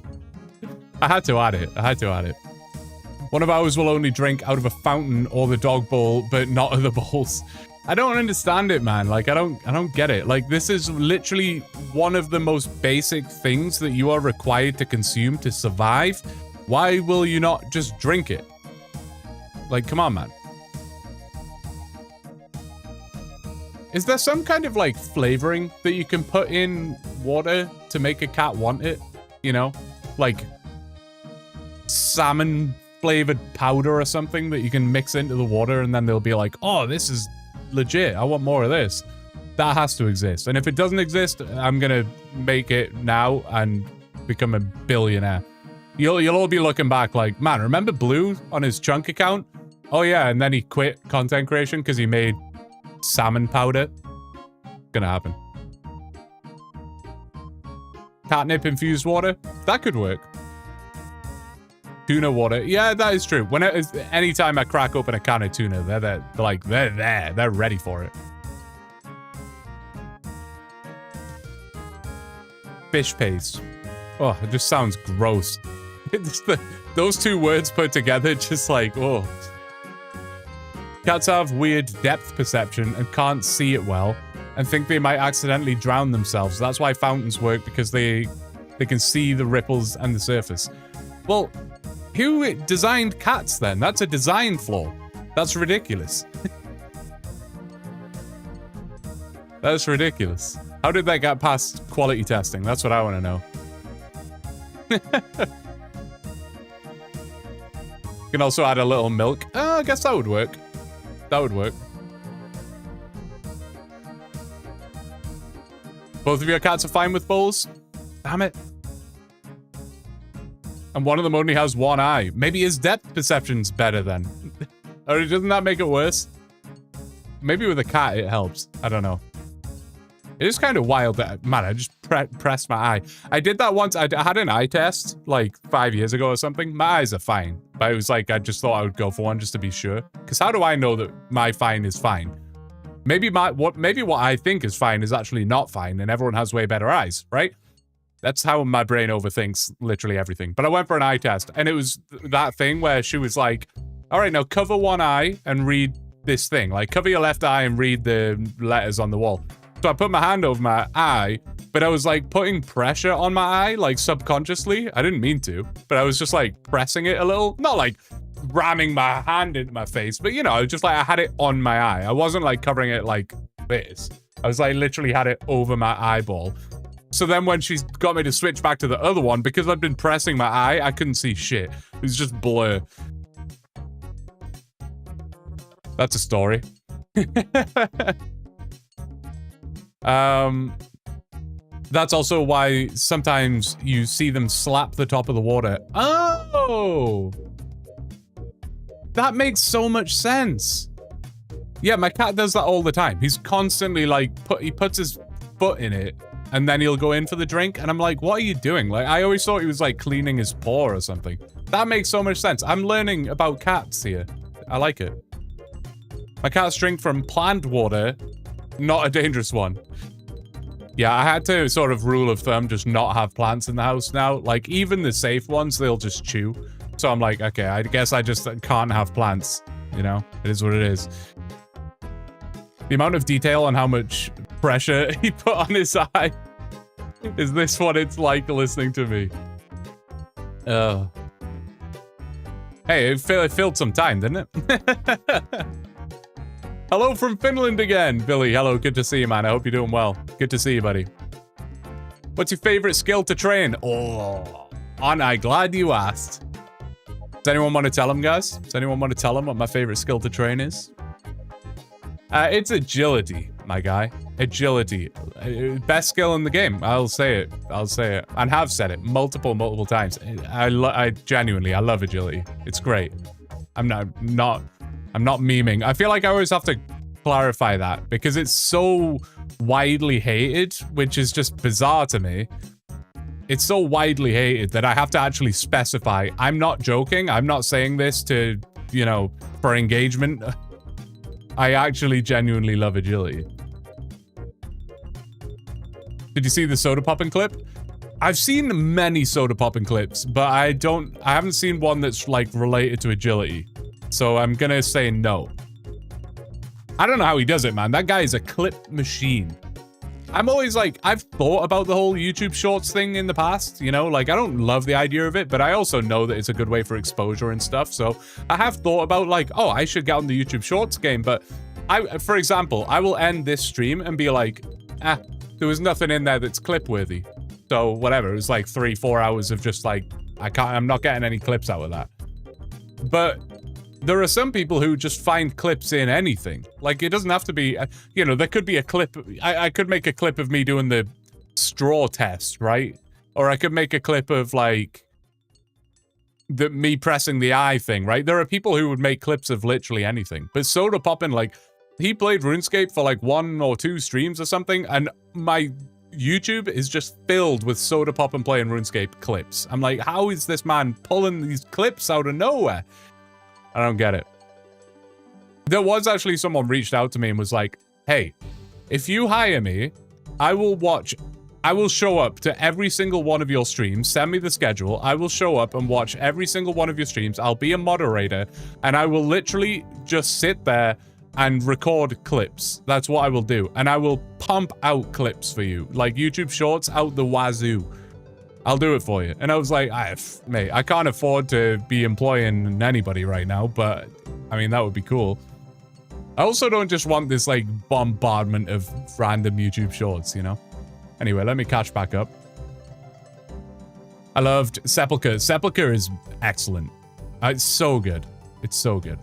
had to add it. I had to add it. One of ours will only drink out of a fountain or the dog bowl, but not other bowls. I don't understand it, man. Like, I don't get it. Like, this is literally one of the most basic things that you are required to consume to survive. Why will you not just drink it? Like, come on, man. Is there some kind of, like, flavoring that you can put in water to make a cat want it? You know? Like, salmon-flavored powder or something that you can mix into the water and then they'll be like, oh, this is legit. I want more of this. That has to exist. And if it doesn't exist, I'm gonna make it now and become a billionaire. You'll all be looking back like, man, remember Blue on his Chunk account? Oh yeah, and then he quit content creation because he made salmon powder. Gonna happen. Catnip infused water? That could work. Tuna water. Yeah, that is true. Anytime I crack open a can of tuna, they're there. They're ready for it. Fish paste. Oh, it just sounds gross. Those two words put together, just like, oh. Cats have weird depth perception and can't see it well, and think they might accidentally drown themselves. That's why fountains work, because they can see the ripples and the surface. Well, who designed cats then? That's a design flaw. That's ridiculous. That's ridiculous. How did that get past quality testing? That's what I want to know. You can also add a little milk. I guess that would work. That would work. Both of your cats are fine with bowls? Damn it. And one of them only has one eye. Maybe his depth perception's better then. Or doesn't that make it worse? Maybe with a cat it helps. I don't know. It is kind of wild that, man, I just pressed my eye. I did that once. I had an eye test like 5 years ago or something. My eyes are fine. But it was like, I just thought I would go for one just to be sure. Because how do I know that my fine is fine? Maybe what I think is fine is actually not fine and everyone has way better eyes, right? That's how my brain overthinks literally everything. But I went for an eye test and it was that thing where she was like, all right, now cover one eye and read this thing. Like, cover your left eye and read the letters on the wall. So I put my hand over my eye, but I was like putting pressure on my eye, like subconsciously. I didn't mean to, but I was just like pressing it a little. Not like ramming my hand into my face, but you know, just like I had it on my eye. I wasn't like covering it like this. I was like literally had it over my eyeball. So then when she's got me to switch back to the other one, because I'd been pressing my eye, I couldn't see shit. It was just blur. That's a story. That's also why sometimes you see them slap the top of the water. Oh! That makes so much sense. Yeah, my cat does that all the time. He's constantly like, he puts his foot in it and then he'll go in for the drink. And I'm like, what are you doing? Like, I always thought he was like cleaning his paw or something. That makes so much sense. I'm learning about cats here. I like it. My cats drink from plant water, not a dangerous one. Yeah, I had to sort of rule of thumb, just not have plants in the house now. Like, even the safe ones, they'll just chew. So I'm like, okay, I guess I just can't have plants. You know, it is what it is. The amount of detail on how much pressure he put on his eye. Is this what it's like listening to me? Hey, it filled some time, didn't it? Hello from Finland again, Billy. Hello, good to see you, man. I hope you're doing well. Good to see you, buddy. What's your favorite skill to train? Oh, aren't I glad you asked? Does anyone want to tell him, guys? Does anyone want to tell him what my favorite skill to train is? It's agility, my guy. Agility. Best skill in the game. I'll say it. I'll say it. And have said it multiple times. I genuinely, I love agility. It's great. I'm not memeing. I feel like I always have to clarify that because it's so widely hated, which is just bizarre to me. It's so widely hated that I have to actually specify. I'm not joking. I'm not saying this to, you know, for engagement. I actually genuinely love agility. Did you see the soda popping clip? I've seen many soda popping clips, but I haven't seen one that's like related to agility. So I'm gonna say no. I don't know how he does it, man. That guy is a clip machine. I'm always like, I've thought about the whole YouTube Shorts thing in the past, you know? Like, I don't love the idea of it, but I also know that it's a good way for exposure and stuff. So I have thought about like, oh, I should get on the YouTube Shorts game. But for example, I will end this stream and be like, there was nothing in there that's clip worthy. So whatever, it was like 3-4 hours of just like, I'm not getting any clips out of that. But there are some people who just find clips in anything. Like, it doesn't have to be, you know, there could be a clip. I could make a clip of me doing the straw test, right? Or I could make a clip of, like, me pressing the eye thing, right? There are people who would make clips of literally anything. But Soda Poppin', like, he played RuneScape for, like, 1 or 2 streams or something, and my YouTube is just filled with Soda Poppin' playing RuneScape clips. I'm like, how is this man pulling these clips out of nowhere? I don't get it. There was actually someone reached out to me and was like, hey, if you hire me, I will show up to every single one of your streams. Send me the schedule. I will show up and watch every single one of your streams. I'll be a moderator and I will literally just sit there and record clips. That's what I will do. And I will pump out clips for you. Like YouTube Shorts out the wazoo. I'll do it for you. And I was like, mate, I can't afford to be employing anybody right now, but I mean, that would be cool. I also don't just want this like bombardment of random YouTube Shorts, you know? Anyway, let me catch back up. I loved Sepulchre. Sepulchre is excellent. It's so good. It's so good.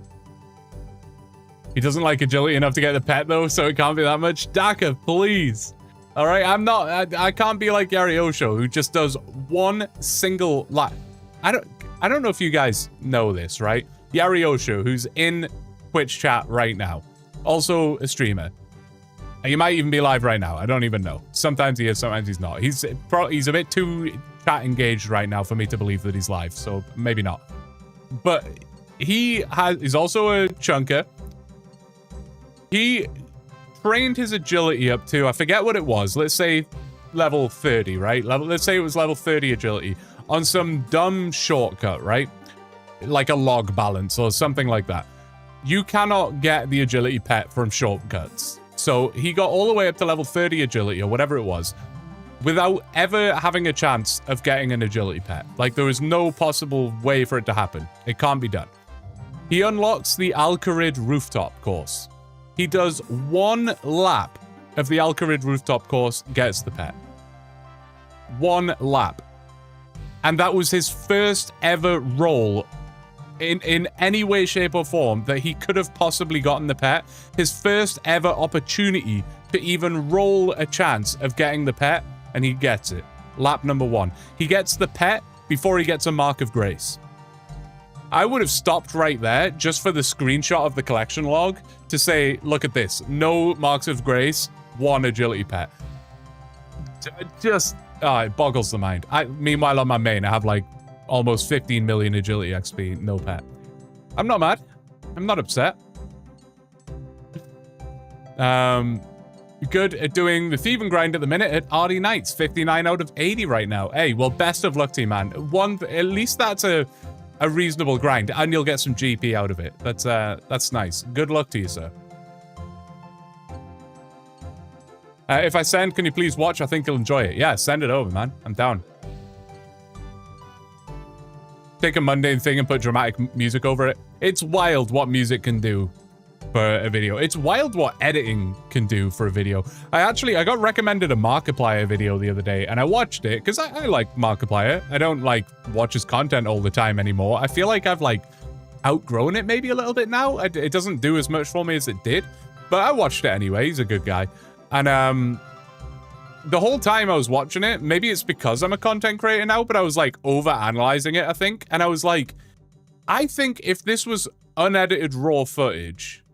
He doesn't like agility enough to get the pet though, so it can't be that much. Daka, please. All right, I can't be like Gary Osho, who just does one single live. I don't know if you guys know this, right? Gary Osho, who's in Twitch chat right now, also a streamer. He might even be live right now. I don't even know. Sometimes he is, sometimes he's not. He's a bit too chat engaged right now for me to believe that he's live, so maybe not. But he's also a chunker. He trained his agility up to, I forget what it was, let's say level 30, right? Let's say it was level 30 agility on some dumb shortcut, right? Like a log balance or something like that. You cannot get the agility pet from shortcuts. So he got all the way up to level 30 agility or whatever it was. without ever having a chance of getting an agility pet. Like, there is no possible way for it to happen. It can't be done. He unlocks the Alcarid rooftop course. He does 1 lap of the Alcarid rooftop course, gets the pet. 1 lap. And that was his first ever roll in any way, shape, or form that he could have possibly gotten the pet. His first ever opportunity to even roll a chance of getting the pet, and he gets it. Lap number 1. He gets the pet before he gets a Mark of Grace. I would have stopped right there just for the screenshot of the collection log to say, look at this. No Marks of Grace, 1 agility pet. Just, it boggles the mind. Meanwhile, on my main, I have like almost 15 million agility XP, no pet. I'm not mad. I'm not upset. Good at doing the thieving grind at the minute at RD Knights. 59 out of 80 right now. Hey, well, best of luck to you, man. At least that's a reasonable grind, and you'll get some GP out of it. That's nice. Good luck to you, sir. If I send, can you please watch? I think you'll enjoy it. Yeah, send it over, man. I'm down. Take a mundane thing and put dramatic music over it. It's wild what music can do for a video. It's wild what editing can do for a video. I got recommended a Markiplier video the other day, and I watched it because I like Markiplier. I don't like watch his content all the time anymore. I feel like I've like outgrown it maybe a little bit now. It doesn't do as much for me as it did, but I watched it anyway. He's a good guy. And the whole time I was watching it, maybe it's because I'm a content creator now, but I was like over-analyzing it, I think. And I was like, I think if this was unedited raw footage,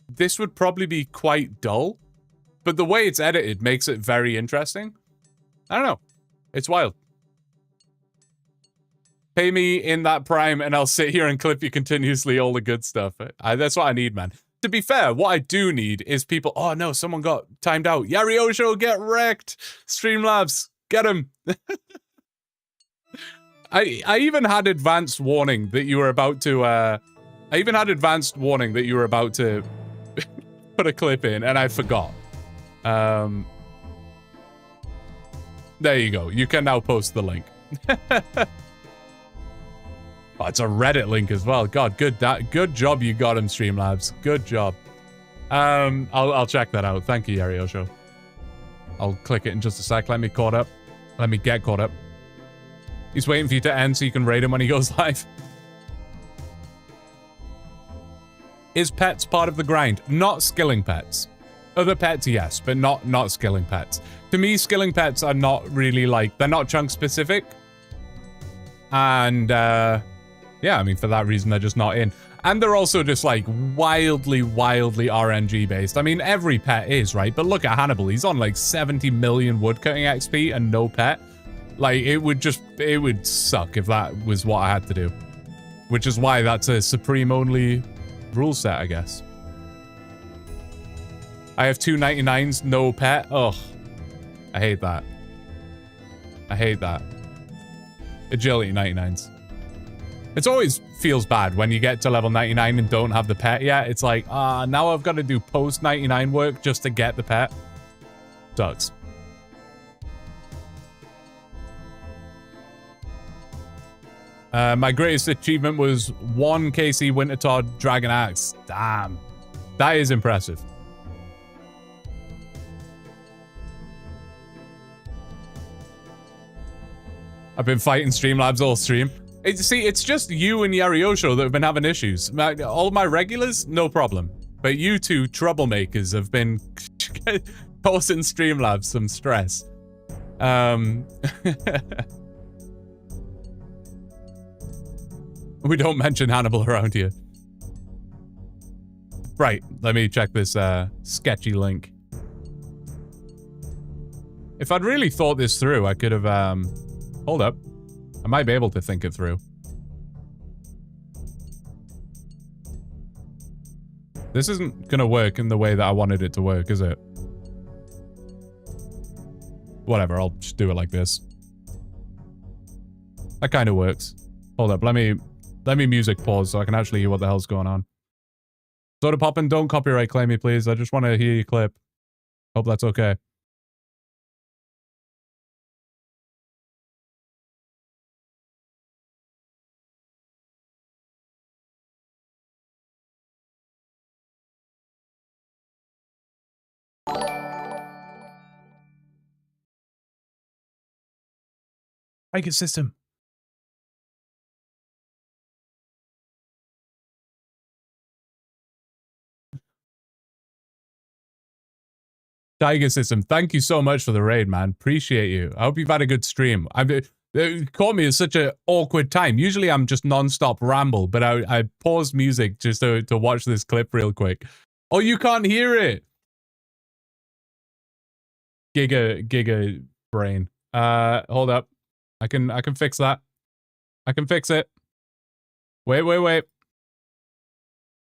this would probably be quite dull. But the way it's edited makes it very interesting. I don't know. It's wild. Pay me in that prime and I'll sit here and clip you continuously, all the good stuff. That's what I need, man. To be fair, what I do need is people... Oh, no, someone got timed out. Yariosho, get wrecked. Streamlabs, get him. I even had advanced warning that you were about to... I even had advanced warning that you were about to put a clip in, and I forgot. There you go. You can now post the link. Oh, it's a Reddit link as well. God, good job you got him, Streamlabs. Good job. I'll check that out. Thank you, Yariosho. I'll click it in just a sec. Let me caught up. Let me get caught up. He's waiting for you to end so you can raid him when he goes live. Is pets part of the grind? Not skilling pets. Other pets, yes, but not skilling pets. To me, skilling pets are not really like... They're not chunk specific. And, yeah, I mean, for that reason, they're just not in. And they're also just, like, wildly RNG based. I mean, every pet is, right? But look at Hannibal. He's on, like, 70 million woodcutting XP and no pet. Like, it would suck if that was what I had to do. Which is why that's a Supreme-only rule set, I guess. I have 2 99s, no pet. Ugh. I hate that. I hate that. Agility 99s. It always feels bad when you get to level 99 and don't have the pet yet. It's like, now I've got to do post 99 work just to get the pet. Sucks. My greatest achievement was 1 KC Wintertod Dragon Axe. Damn. That is impressive. I've been fighting Streamlabs all stream. See, it's just you and Yariosho that have been having issues. All my regulars, no problem. But you two troublemakers have been causing Streamlabs some stress. We don't mention Hannibal around here. Right, let me check this sketchy link. If I'd really thought this through, I could have... Hold up. I might be able to think it through. This isn't gonna work in the way that I wanted it to work, is it? Whatever, I'll just do it like this. That kind of works. Hold up, let me music pause so I can actually hear what the hell's going on. Soda Poppin', don't copyright claim me, please. I just want to hear your clip. Hope that's okay. Tiger system. Tiger system, thank you so much for the raid, man. Appreciate you. I hope you've had a good stream. It caught me at such an awkward time. Usually I'm just non-stop ramble, but I paused music just to watch this clip real quick. Oh, you can't hear it. Giga brain. Hold up. I can fix that. I can fix it. Wait.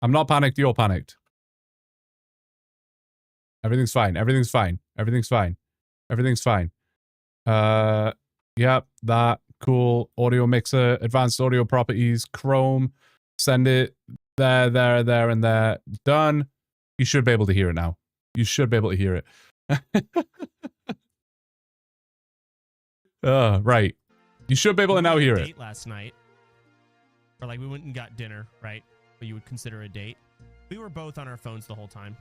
I'm not panicked, you're panicked. Everything's fine. Everything's fine. Everything's fine. Everything's fine. Yep, that. Cool. Audio mixer, advanced audio properties, Chrome. Send it there, and there. Done. You should be able to hear it now. You should be able to hear it. Right. You should be able to now hear it. Date last night, or like we went and got dinner, right? What you would consider a date. We were both on our phones the whole time,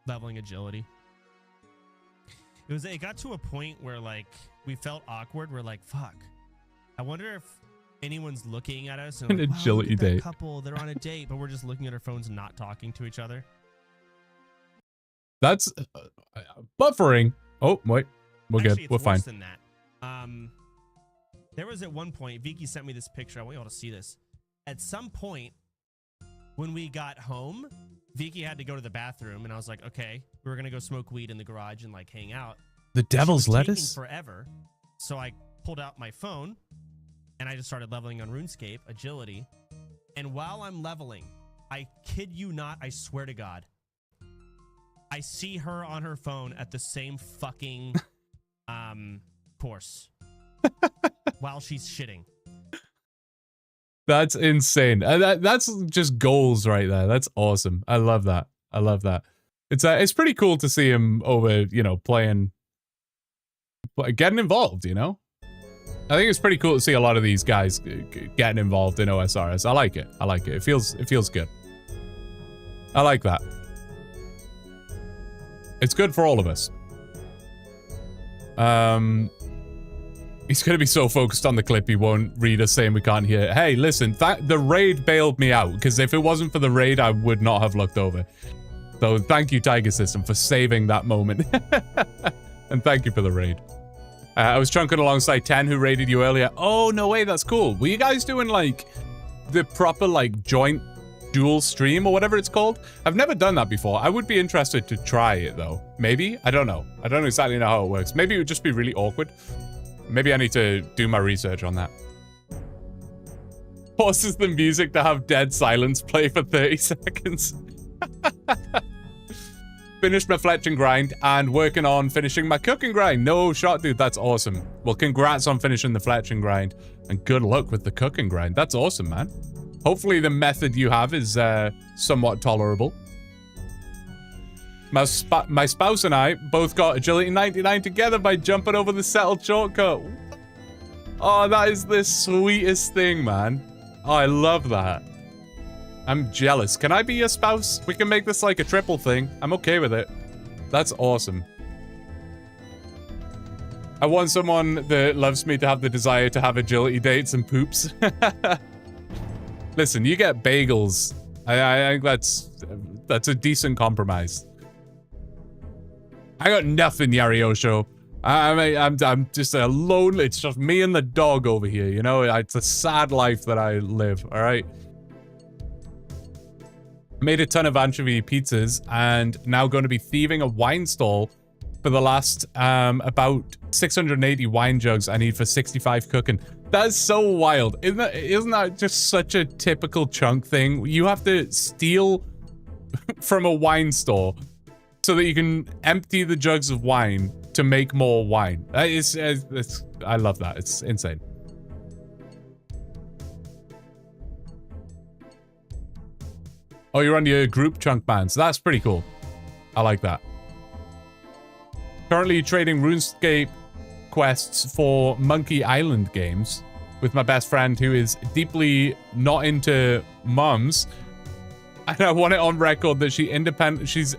leveling agility. It got to a point where like we felt awkward. We're like, fuck. I wonder if anyone's looking at us and An like, wow, agility look at that date. couple, they're on a date, but we're just looking at our phones and not talking to each other. That's buffering. Oh, wait. We're Actually, good. it's We're fine. worse than that. There was at one point, Vicky sent me this picture. I want you all to see this. At some point, when we got home, Vicky had to go to the bathroom, and I was like, okay, we were gonna go smoke weed in the garage and like hang out. The devil's She was taking lettuce? forever. So I pulled out my phone, and I just started leveling on RuneScape, agility. And while I'm leveling, I kid you not, I swear to God, I see her on her phone at the same fucking course while she's shitting. That's insane. That's just goals right there. That's awesome. I love that. I love that. It's pretty cool to see him over, you know, getting involved, you know? I think it's pretty cool to see a lot of these guys getting involved in OSRS. I like it. I like it. It feels good. I like that. It's good for all of us. He's going to be so focused on the clip, he won't read us saying we can't hear it. Hey, listen, the raid bailed me out, because if it wasn't for the raid, I would not have looked over. So thank you, Tiger System, for saving that moment. And thank you for the raid. I was chunking alongside 10, who raided you earlier. Oh, no way, that's cool. Were you guys doing, like, the proper, like, joint dual stream or whatever it's called? I've never done that before. I would be interested to try it, though. Maybe? I don't know. I don't exactly know how it works. Maybe it would just be really awkward. Maybe I need to do my research on that. Pauses the music to have dead silence play for 30 seconds. Finished my fletch and grind and working on finishing my cook and grind. No shot, dude. That's awesome. Well, congrats on finishing the fletch and grind and good luck with the cook and grind. That's awesome, man. Hopefully the method you have is somewhat tolerable. My spouse and I both got agility 99 together by jumping over the settled shortcut. Oh, that is the sweetest thing, man. Oh, I love that. I'm jealous. Can I be your spouse? We can make this like a triple thing. I'm okay with it. That's awesome. I want someone that loves me to have the desire to have agility dates and poops. Listen, you get bagels. I think that's a decent compromise. I got nothing, Yariosho. I'm just a lonely. It's just me and the dog over here. You know, it's a sad life that I live. All right. Made a ton of anchovy pizzas and now going to be thieving a wine stall for the last about 680 wine jugs I need for 65 cooking. That's so wild. Isn't that just such a typical chunk thing? You have to steal from a wine store so that you can empty the jugs of wine to make more wine. I love that. It's insane. Oh, you're on your group chunk bands. That's pretty cool. I like that. Currently trading RuneScape quests for Monkey Island games with my best friend who is deeply not into mums. And I want it on record that he's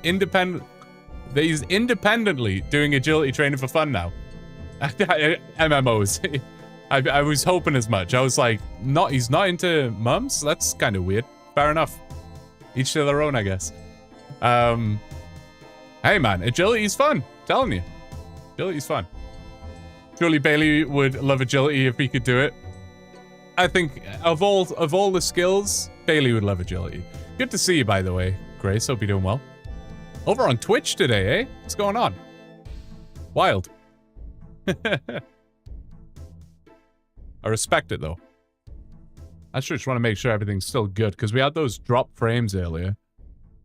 independently doing agility training for fun now. MMOs. I was hoping as much. I was like, he's not into mums? That's kind of weird. Fair enough. Each to their own, I guess. Hey man, agility's fun. Telling you. Agility's fun. Surely Bailey would love agility if he could do it. I think of all the skills, Bailey would love agility. Good to see you, by the way, Grace. Hope you're doing well. Over on Twitch today, eh? What's going on? Wild. I respect it, though. I just want to make sure everything's still good, because we had those drop frames earlier.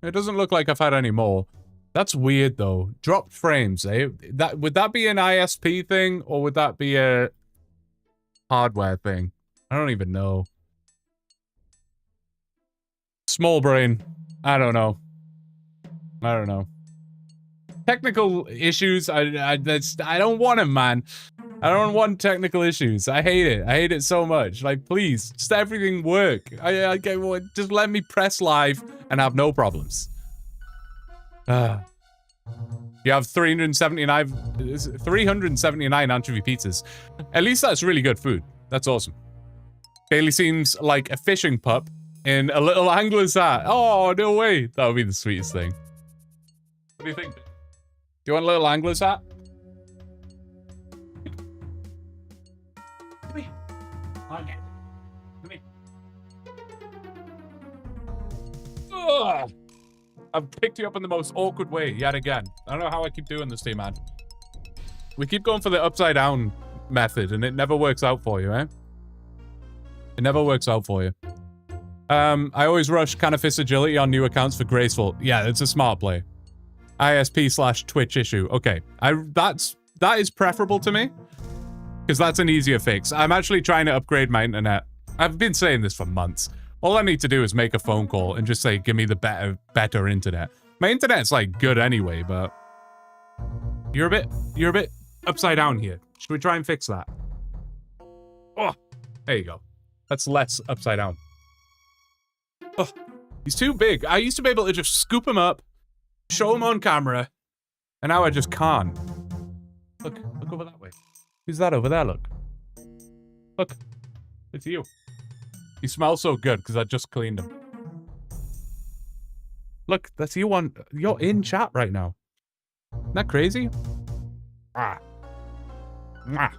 It doesn't look like I've had any more. That's weird, though. Dropped frames, eh? Would that be an ISP thing, or would that be a hardware thing? I don't even know. Small brain. I don't know. I don't know. Technical issues. I don't want them, man. I don't want technical issues. I hate it. I hate it so much. Like, please, just everything work. Just let me press live and have no problems. You have 379 anchovy pizzas. At least that's really good food. That's awesome. Bailey seems like a fishing pup in a little angler's hat. Oh, no way. That would be the sweetest thing. What do you think? Do you want a little angler's hat? Come here. Okay. Come here. Ugh. I've picked you up in the most awkward way yet again. I don't know how I keep doing this to you, man. We keep going for the upside down method and it never works out for you, eh? It never works out for you. I always rush Canifis agility on new accounts for graceful. Yeah, it's a smart play. ISP/Twitch issue. Okay, that is preferable to me because that's an easier fix. I'm actually trying to upgrade my internet. I've been saying this for months. All I need to do is make a phone call and just say, give me the better internet. My internet's like good anyway, but you're a bit upside down here. Should we try and fix that? Oh, there you go. That's less upside down. Oh, he's too big. I used to be able to just scoop him up, show him on camera, and now I just can't. Look over that way. Who's that over there? Look, it's you. You smell so good because I just cleaned him. Look, that's you on. You're in chat right now. Isn't that crazy? Ah. Mwah.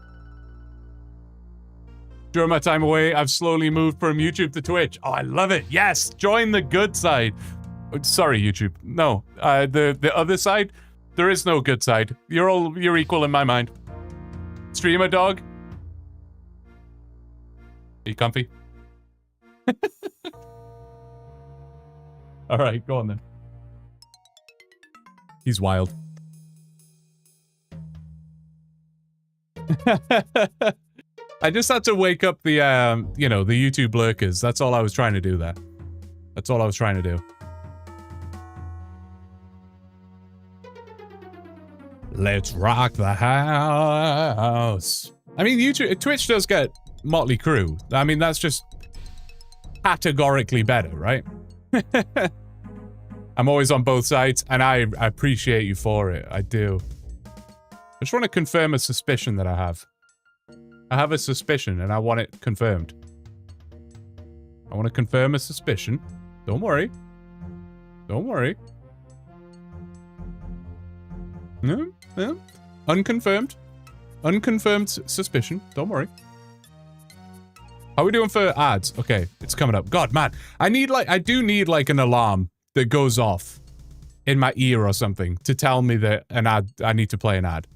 During my time away, I've slowly moved from YouTube to Twitch. Oh, I love it. Yes, join the good side. Sorry, YouTube. No, the other side. There is no good side. You're equal in my mind. Streamer dog. Are you comfy? All right, go on then. He's wild. I just had to wake up the, you know, the YouTube lurkers. That's all I was trying to do there. That's all I was trying to do. Let's rock the house. I mean, Twitch does get Motley Crue. I mean, that's just categorically better, right? I'm always on both sides, and I appreciate you for it. I do. I just want to confirm a suspicion that I have. I have a suspicion, and I want it confirmed. I want to confirm a suspicion. Don't worry. Don't worry. No, no. Unconfirmed. Unconfirmed suspicion. Don't worry. How are we doing for ads? Okay, it's coming up. God, man. I do need like an alarm that goes off in my ear or something to tell me that an ad, I need to play an ad.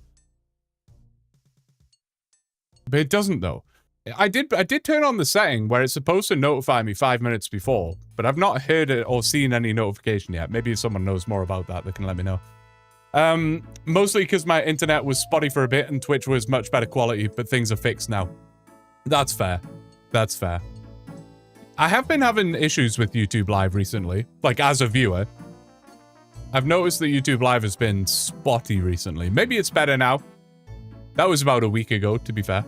But it doesn't though. I did turn on the setting where it's supposed to notify me 5 minutes before, but I've not heard it or seen any notification yet. Maybe if someone knows more about that, they can let me know. Mostly because my internet was spotty for a bit and Twitch was much better quality, but things are fixed now. That's fair. That's fair. I have been having issues with YouTube Live recently, like as a viewer. I've noticed that YouTube Live has been spotty recently. Maybe it's better now. That was about a week ago, to be fair.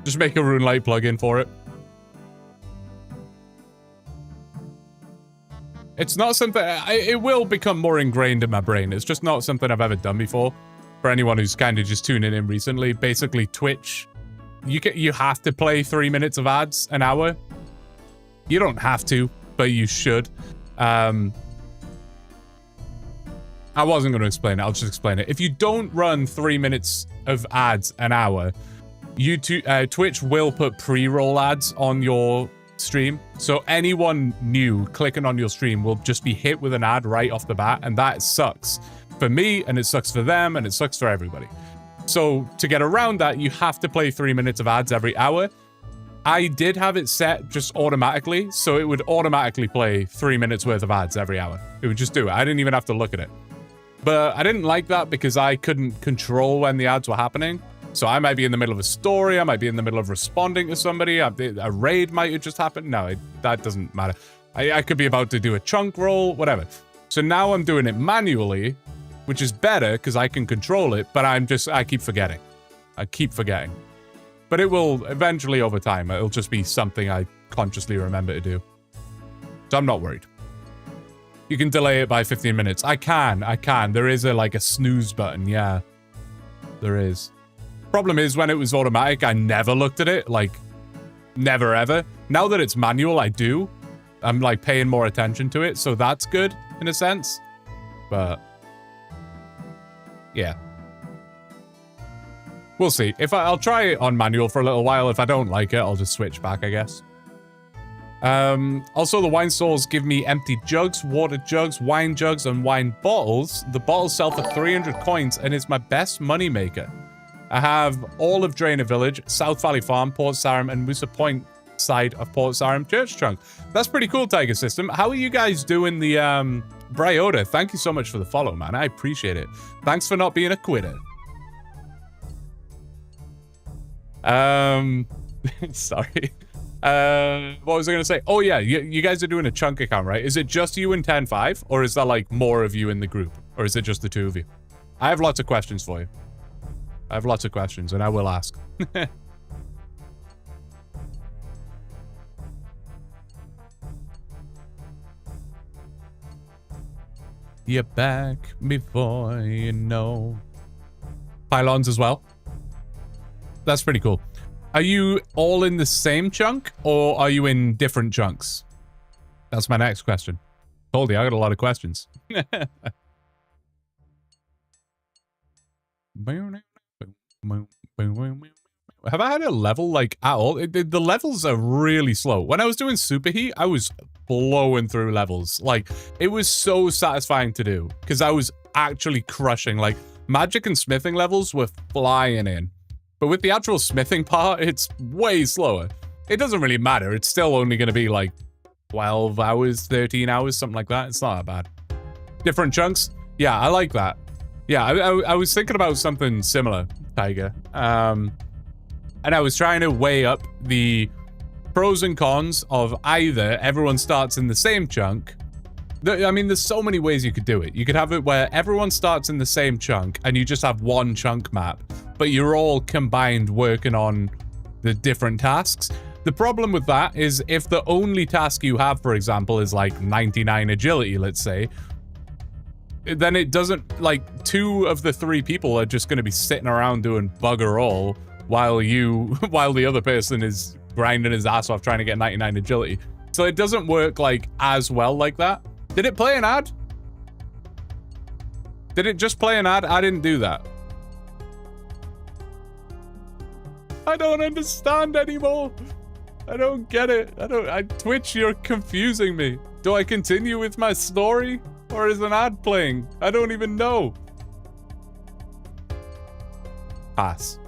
Just make a RuneLite plugin for it. It's not something... it will become more ingrained in my brain. It's just not something I've ever done before. For anyone who's kind of just tuning in recently, basically Twitch, you have to play 3 minutes of ads an hour. You don't have to, but you should. I wasn't going to explain it. I'll just explain it. If you don't run 3 minutes of ads an hour, Twitch will put pre-roll ads on your stream. So anyone new clicking on your stream will just be hit with an ad right off the bat, and that sucks for me, and it sucks for them, and it sucks for everybody. So to get around that, you have to play 3 minutes of ads every hour. I did have it set just automatically, so it would automatically play 3 minutes worth of ads every hour. It would just do it. I didn't even have to look at it. But I didn't like that because I couldn't control when the ads were happening. So I might be in the middle of a story, I might be in the middle of responding to somebody, a raid might have just happened. No, that doesn't matter. I could be about to do a chunk roll, whatever. So now I'm doing it manually, which is better because I can control it, but I keep forgetting. I keep forgetting. But it will eventually, over time, it'll just be something I consciously remember to do. So I'm not worried. You can delay it by 15 minutes. I can. There is like a snooze button, yeah. There is. Problem is, when it was automatic, I never looked at it, like, never ever. Now that it's manual, I do. I'm, like, paying more attention to it, so that's good, in a sense. But, yeah. We'll see. I'll try it on manual for a little while. If I don't like it, I'll just switch back, I guess. Also, the wine stores give me empty jugs, water jugs, wine jugs, and wine bottles. The bottles sell for 300 coins, and it's my best money maker. I have all of Drainer Village, South Valley Farm, Port Sarim, and Moosa Point side of Port Sarim Church Chunk. That's pretty cool, Tiger System. How are you guys doing the, Bryoda? Thank you so much for the follow, man. I appreciate it. Thanks for not being a quitter. Sorry. What was I going to say? Oh, yeah, you guys are doing a chunk account, right? Is it just you and 10-5? Or is there, like, more of you in the group? Or is it just the two of you? I have lots of questions for you. I have lots of questions, and I will ask. You're back before you know. Pylons as well. That's pretty cool. Are you all in the same chunk, or are you in different chunks? That's my next question. Told you, I got a lot of questions. Have I had a level, like, at all? The levels are really slow. When I was doing Superheat, I was blowing through levels. Like, it was so satisfying to do, because I was actually crushing. Like, magic and smithing levels were flying in. But with the actual smithing part, it's way slower. It doesn't really matter. It's still only going to be, like, 12 hours, 13 hours, something like that. It's not that bad. Different chunks? Yeah, I like that. Yeah, I was thinking about something similar, Tiger. And I was trying to weigh up the pros and cons of either everyone starts in the same chunk. I mean, there's so many ways you could do it. You could have it where everyone starts in the same chunk and you just have one chunk map, but you're all combined working on the different tasks. The problem with that is if the only task you have, for example, is like 99 agility, let's say, then it doesn't, like, 2 of the 3 people are just going to be sitting around doing bugger all while the other person is grinding his ass off trying to get 99 agility. So it doesn't work, like, as well like that. Did it play an ad? Did it just play an ad? I didn't do that. I don't understand anymore. I don't get it. Twitch, you're confusing me. Do I continue with my story? Or is an ad playing? I don't even know. Pass.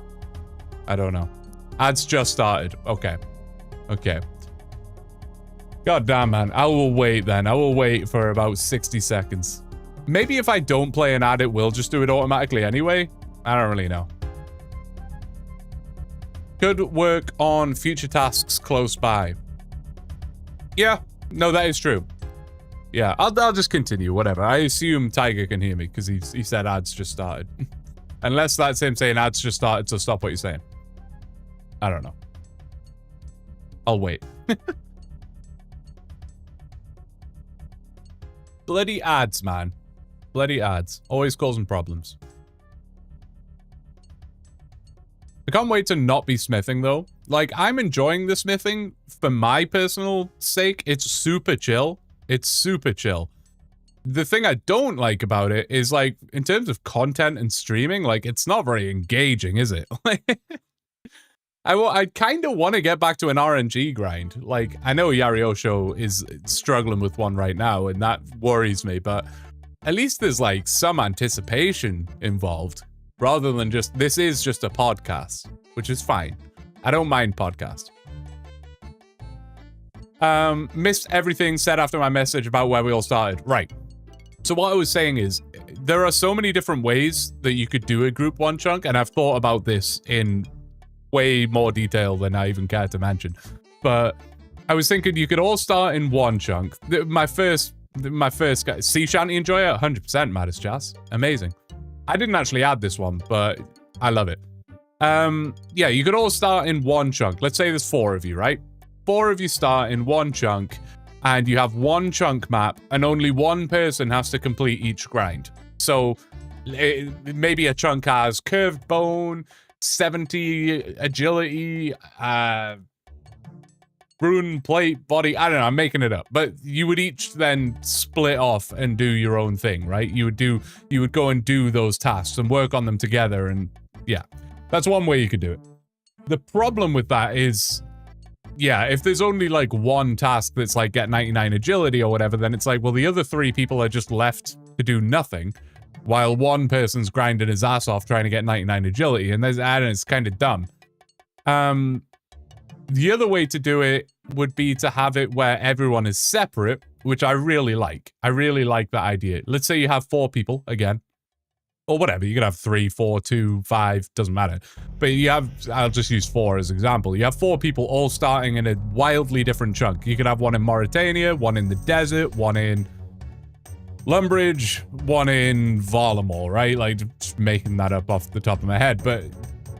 I don't know. Ads just started. Okay. Okay. God damn, man. I will wait then. I will wait for about 60 seconds. Maybe if I don't play an ad, it will just do it automatically anyway. I don't really know. Could work on future tasks close by. Yeah. No, that is true. Yeah, I'll just continue, whatever. I assume Tiger can hear me because he said ads just started. Unless that's him saying ads just started, so stop what you're saying. I don't know. I'll wait. Bloody ads, man. Bloody ads. Always causing problems. I can't wait to not be smithing, though. Like, I'm enjoying the smithing for my personal sake. It's super chill. It's super chill. The thing I don't like about it is, like, in terms of content and streaming, like, it's not very engaging, is it? I kind of want to get back to an RNG grind. Like, I know Yariosho is struggling with one right now, and that worries me, but at least there's, like, some anticipation involved, rather than just, this is just a podcast, which is fine. I don't mind podcasts. Missed everything said after my message about where we all started. Right. So what I was saying is, there are so many different ways that you could do a group OneChunk, and I've thought about this in way more detail than I even care to mention. But I was thinking you could all start in OneChunk. My first guy, Sea Shanty Enjoyer, 100% Mattis Jazz. Amazing. I didn't actually add this one, but I love it. Yeah, you could all start in OneChunk. Let's say there's 4 of you, right? 4 of you start in OneChunk, and you have one chunk map, and only one person has to complete each grind. So maybe a chunk has curved bone, 70 agility, rune plate, body. I don't know, I'm making it up. But you would each then split off and do your own thing, right? You would go and do those tasks and work on them together, and yeah. That's one way you could do it. The problem with that is, yeah, if there's only like one task that's like get 99 agility or whatever, then it's like, well, the other 3 people are just left to do nothing, while one person's grinding his ass off trying to get 99 agility, and it's kind of dumb. The other way to do it would be to have it where everyone is separate, which I really like. I really like that idea. Let's say you have 4 people, again, or whatever. You could have 3, 4, 2, 5, doesn't matter. But you have, I'll just use 4 as an example. You have 4 people all starting in a wildly different chunk. You could have one in Mauritania, one in the desert, one in Lumbridge, one in Varlamore, right? Like, just making that up off the top of my head. But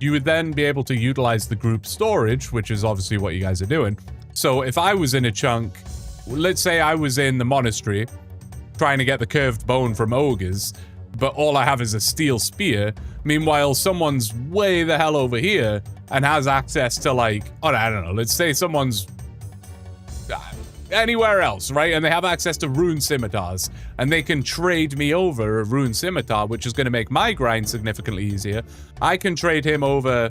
you would then be able to utilize the group storage, which is obviously what you guys are doing. So if I was in a chunk, let's say I was in the monastery trying to get the curved bone from ogres, but all I have is a steel spear. Meanwhile, someone's way the hell over here and has access to, like, oh, I don't know, let's say someone's anywhere else, right? And they have access to rune scimitars, and they can trade me over a rune scimitar, which is going to make my grind significantly easier. I can trade him over,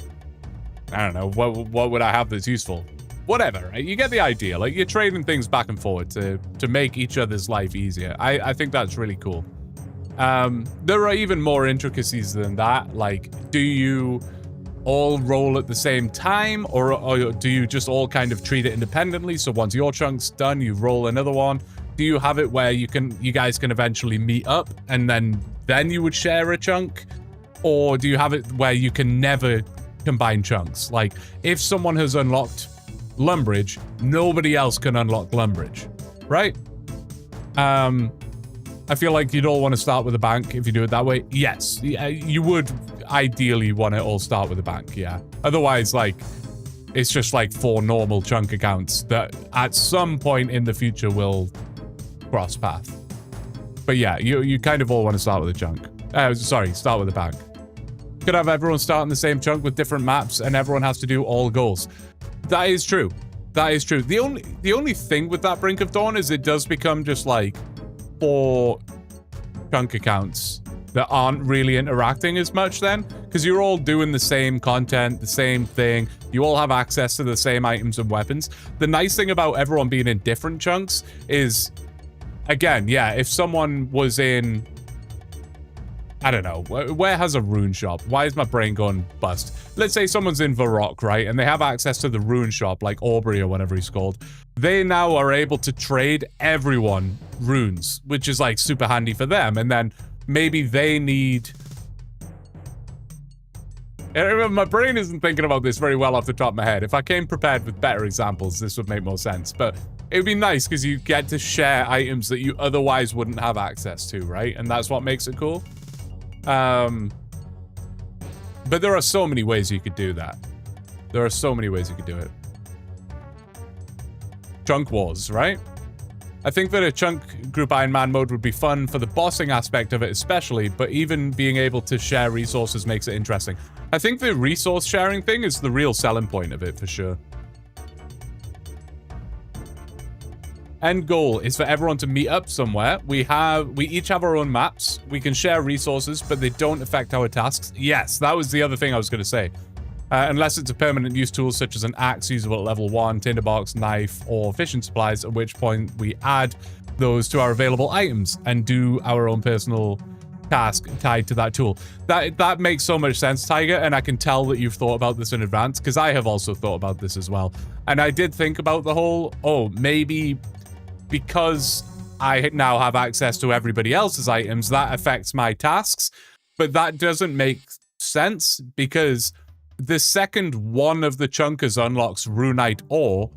I don't know, what would I have that's useful? Whatever, right? You get the idea. Like, you're trading things back and forward to make each other's life easier. I think that's really cool. There are even more intricacies than that. Like, do you all roll at the same time, or do you just all kind of treat it independently? So once your chunk's done, you roll another one. Do you have it where you guys can eventually meet up and then you would share a chunk? Or do you have it where you can never combine chunks? Like, if someone has unlocked Lumbridge, nobody else can unlock Lumbridge, right? I feel like you'd all want to start with a bank if you do it that way. Yes, you would ideally want to all start with a bank, yeah. Otherwise, like, it's just like 4 normal chunk accounts that at some point in the future will cross path. But yeah, you kind of all want to start with a chunk. Start with a bank. Could have everyone start in the same chunk with different maps, and everyone has to do all goals. That is true. That is true. The only thing with that Brink of Dawn is it does become just like 4 chunk accounts that aren't really interacting as much then, because you're all doing the same content, the same thing. You all have access to the same items and weapons. The nice thing about everyone being in different chunks is, again, yeah, if someone was in, I don't know, where has a rune shop? Why is my brain going bust? Let's say someone's in Varrock, right? And they have access to the rune shop, like Aubrey or whatever he's called. They now are able to trade everyone runes, which is like super handy for them. And then maybe they need... My brain isn't thinking about this very well off the top of my head. If I came prepared with better examples, this would make more sense. But it would be nice because you get to share items that you otherwise wouldn't have access to, right? And that's what makes it cool. But there are so many ways you could do that. There are so many ways you could do it. Chunk wars, right? I think that a chunk group Ironman mode would be fun for the bossing aspect of it especially, but even being able to share resources makes it interesting. I think the resource sharing thing is the real selling point of it for sure. End goal is for everyone to meet up somewhere. We each have our own maps. We can share resources, but they don't affect our tasks. Yes, that was the other thing I was going to say. Unless it's a permanent use tool such as an axe usable at level 1, tinderbox, knife, or fishing supplies, at which point we add those to our available items and do our own personal task tied to that tool. That makes so much sense, Tiger, and I can tell that you've thought about this in advance, because I have also thought about this as well. And I did think about the whole, oh, maybe because I now have access to everybody else's items, that affects my tasks, but that doesn't make sense, because the second one of the chunkers unlocks Runite ore,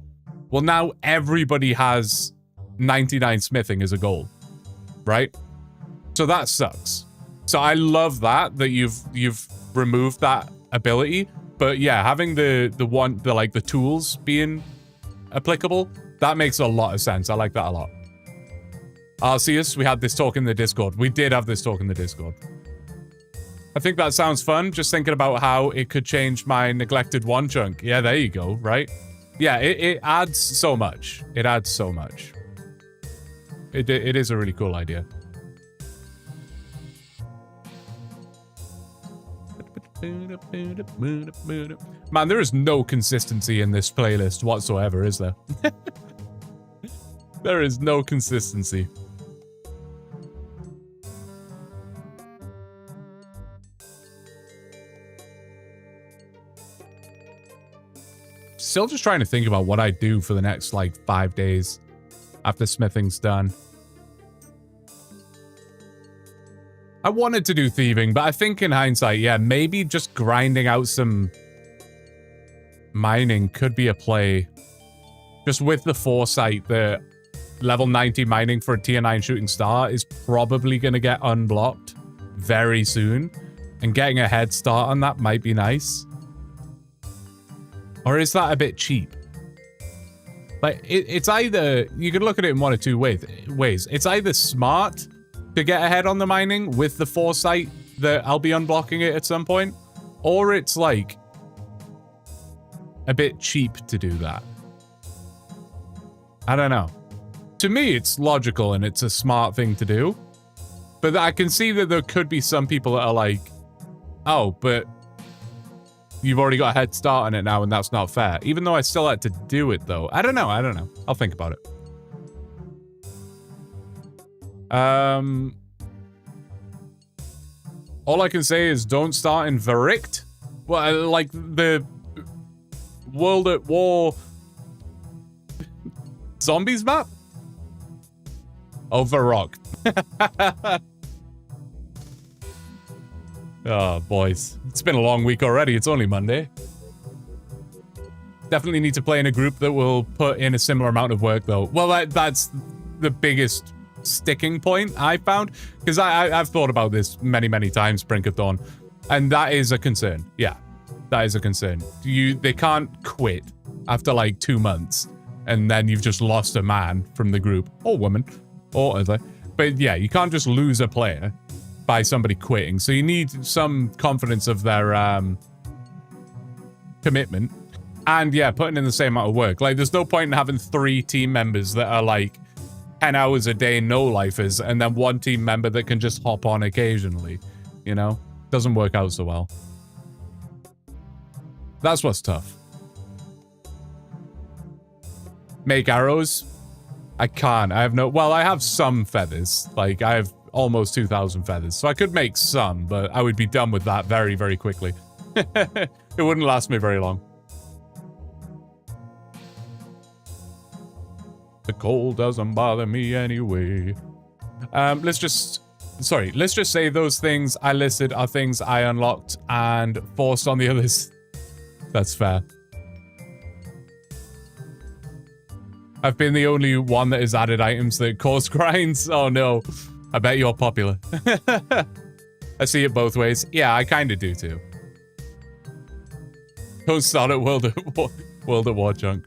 well, now everybody has 99 smithing as a goal, right? So that sucks. So I love that you've removed that ability, but yeah, having the tools being applicable, that makes a lot of sense. I like that a lot. Arceus, we had this talk in the Discord. We did have this talk in the Discord. I think that sounds fun, just thinking about how it could change my neglected OneChunk. Yeah, there you go, right? Yeah, it adds so much. It adds so much. It is a really cool idea. Man, there is no consistency in this playlist whatsoever, is there? There is no consistency. Still just trying to think about what I do for the next, like, 5 days after smithing's done. I wanted to do thieving, but I think in hindsight, yeah, maybe just grinding out some mining could be a play. Just with the foresight that level 90 mining for a tier 9 shooting star is probably going to get unblocked very soon. And getting a head start on that might be nice. Or is that a bit cheap? Like, it's either... You can look at it in one or two ways. It's either smart to get ahead on the mining with the foresight that I'll be unblocking it at some point, or it's, like, a bit cheap to do that. I don't know. To me, it's logical and it's a smart thing to do. But I can see that there could be some people that are like, oh, but you've already got a head start on it now and that's not fair. Even though I still had to do it, though. I don't know. I'll think about it. All I can say is don't start in Verict. Well, like the World at War Zombies map? Oh, Varrock. Oh, boys. It's been a long week already. It's only Monday. Definitely need to play in a group that will put in a similar amount of work, though. Well, that's the biggest sticking point I found, because I've thought about this many times, Brink of Dawn, and that is a concern. Yeah, that is a concern. They can't quit after like 2 months, and then you've just lost a man from the group, or woman, or other. But yeah, you can't just lose a player by somebody quitting, so you need some confidence of their commitment, and yeah, putting in the same amount of work. Like, there's no point in having 3 team members that are like 10 hours a day no-lifers, and then 1 team member that can just hop on occasionally, you know? Doesn't work out so well. That's what's tough. Make arrows? I can't. I have no... Well, I have some feathers. Like, I have almost 2,000 feathers, so I could make some, but I would be done with that very quickly. It wouldn't last me very long. The cold doesn't bother me anyway. Let's just say those things I listed are things I unlocked and forced on the others. That's fair. I've been the only one that has added items that cause grinds. Oh no. I bet you're popular. I see it both ways. Yeah, I kind of do too. Don't start at World at War Chunk.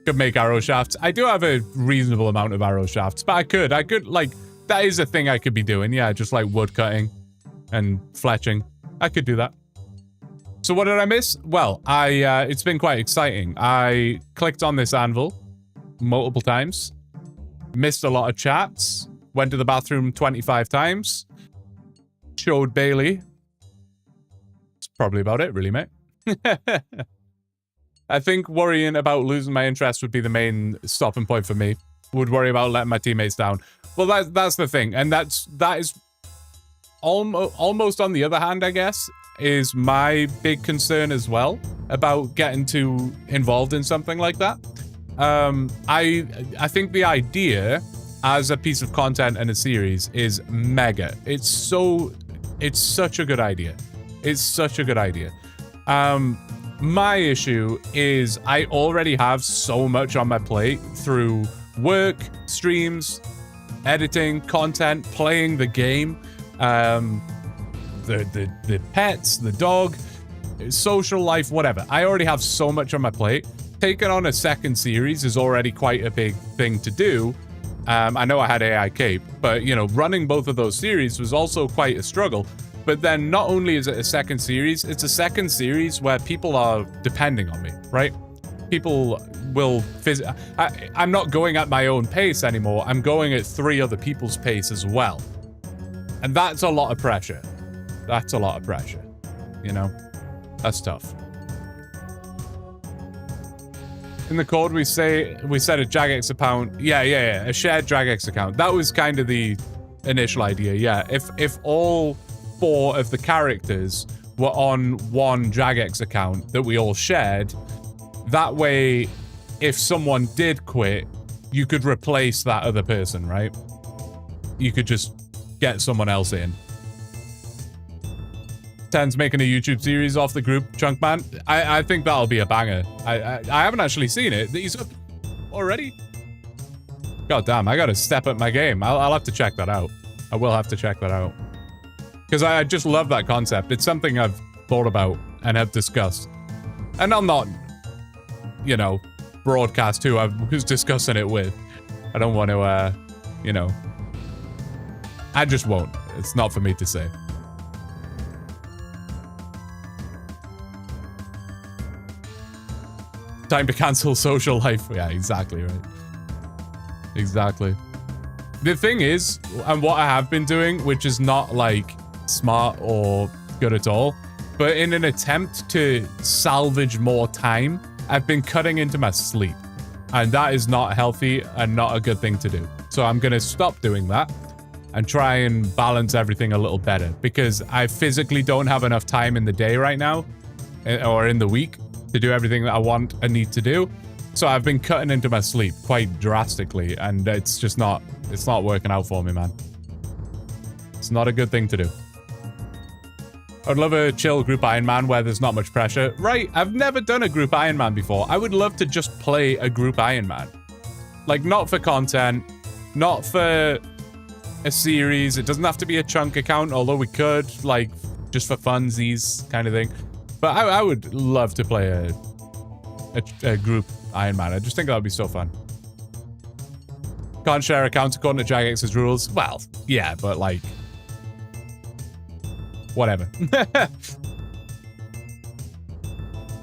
could make arrow shafts. I do have a reasonable amount of arrow shafts, but I could, like, that is a thing I could be doing. Yeah, just like wood cutting and fletching. I could do that. So what did I miss? Well, it's been quite exciting. I clicked on this anvil multiple times, missed a lot of chats, went to the bathroom 25 times, showed Bailey. That's probably about it, really, mate. I think worrying about losing my interest would be the main stopping point for me. Would worry about letting my teammates down. Well, that's the thing, and that is almost on the other hand, I guess, is my big concern as well about getting too involved in something like that. I think the idea as a piece of content and a series is mega. It's such a good idea. It's such a good idea. My issue is I already have so much on my plate through work, streams, editing, content, playing the game, the pets, the dog, social life, whatever. I already have so much on my plate. Taking on a second series is already quite a big thing to do. I know I had AI Cape, but, you know, running both of those series was also quite a struggle. But then not only is it a second series, it's a second series where people are depending on me, right? People will I'm not going at my own pace anymore. I'm going at 3 other people's pace as well. And that's a lot of pressure. That's a lot of pressure. You know? That's tough. In the code, we set a Jagex account. Yeah, a shared Jagex account. That was kind of the initial idea, yeah. If all 4 of the characters were on one Jagex account that we all shared, that way, if someone did quit, you could replace that other person, right? You could just get someone else in. Ten's making a YouTube series off the group Chunk Man. I think that'll be a banger. I haven't actually seen it. He's up already? God damn, I gotta step up my game. I'll have to check that out. I will have to check that out. Because I just love that concept. It's something I've thought about and have discussed. And I'm not, you know, broadcast who I was discussing it with. I don't want to, you know. I just won't. It's not for me to say. Time to cancel social life. Yeah, exactly right. Exactly. The thing is, and what I have been doing, which is not like smart or good at all, but in an attempt to salvage more time, I've been cutting into my sleep. And that is not healthy and not a good thing to do. So I'm going to stop doing that and try and balance everything a little better, because I physically don't have enough time in the day right now, or in the week, to do everything that I want and need to do. So I've been cutting into my sleep quite drastically, and it's just not, it's not working out for me, man. It's not a good thing to do. I'd love a chill group Ironman where there's not much pressure. Right, I've never done a group Ironman before. I would love to just play a group Ironman. Like, not for content, not for a series. It doesn't have to be a chunk account, although we could, like, just for funsies kind of thing. But I would love to play a group Ironman. I just think that would be so fun. Can't share accounts according to Jagex's rules. Well, yeah, but like, whatever.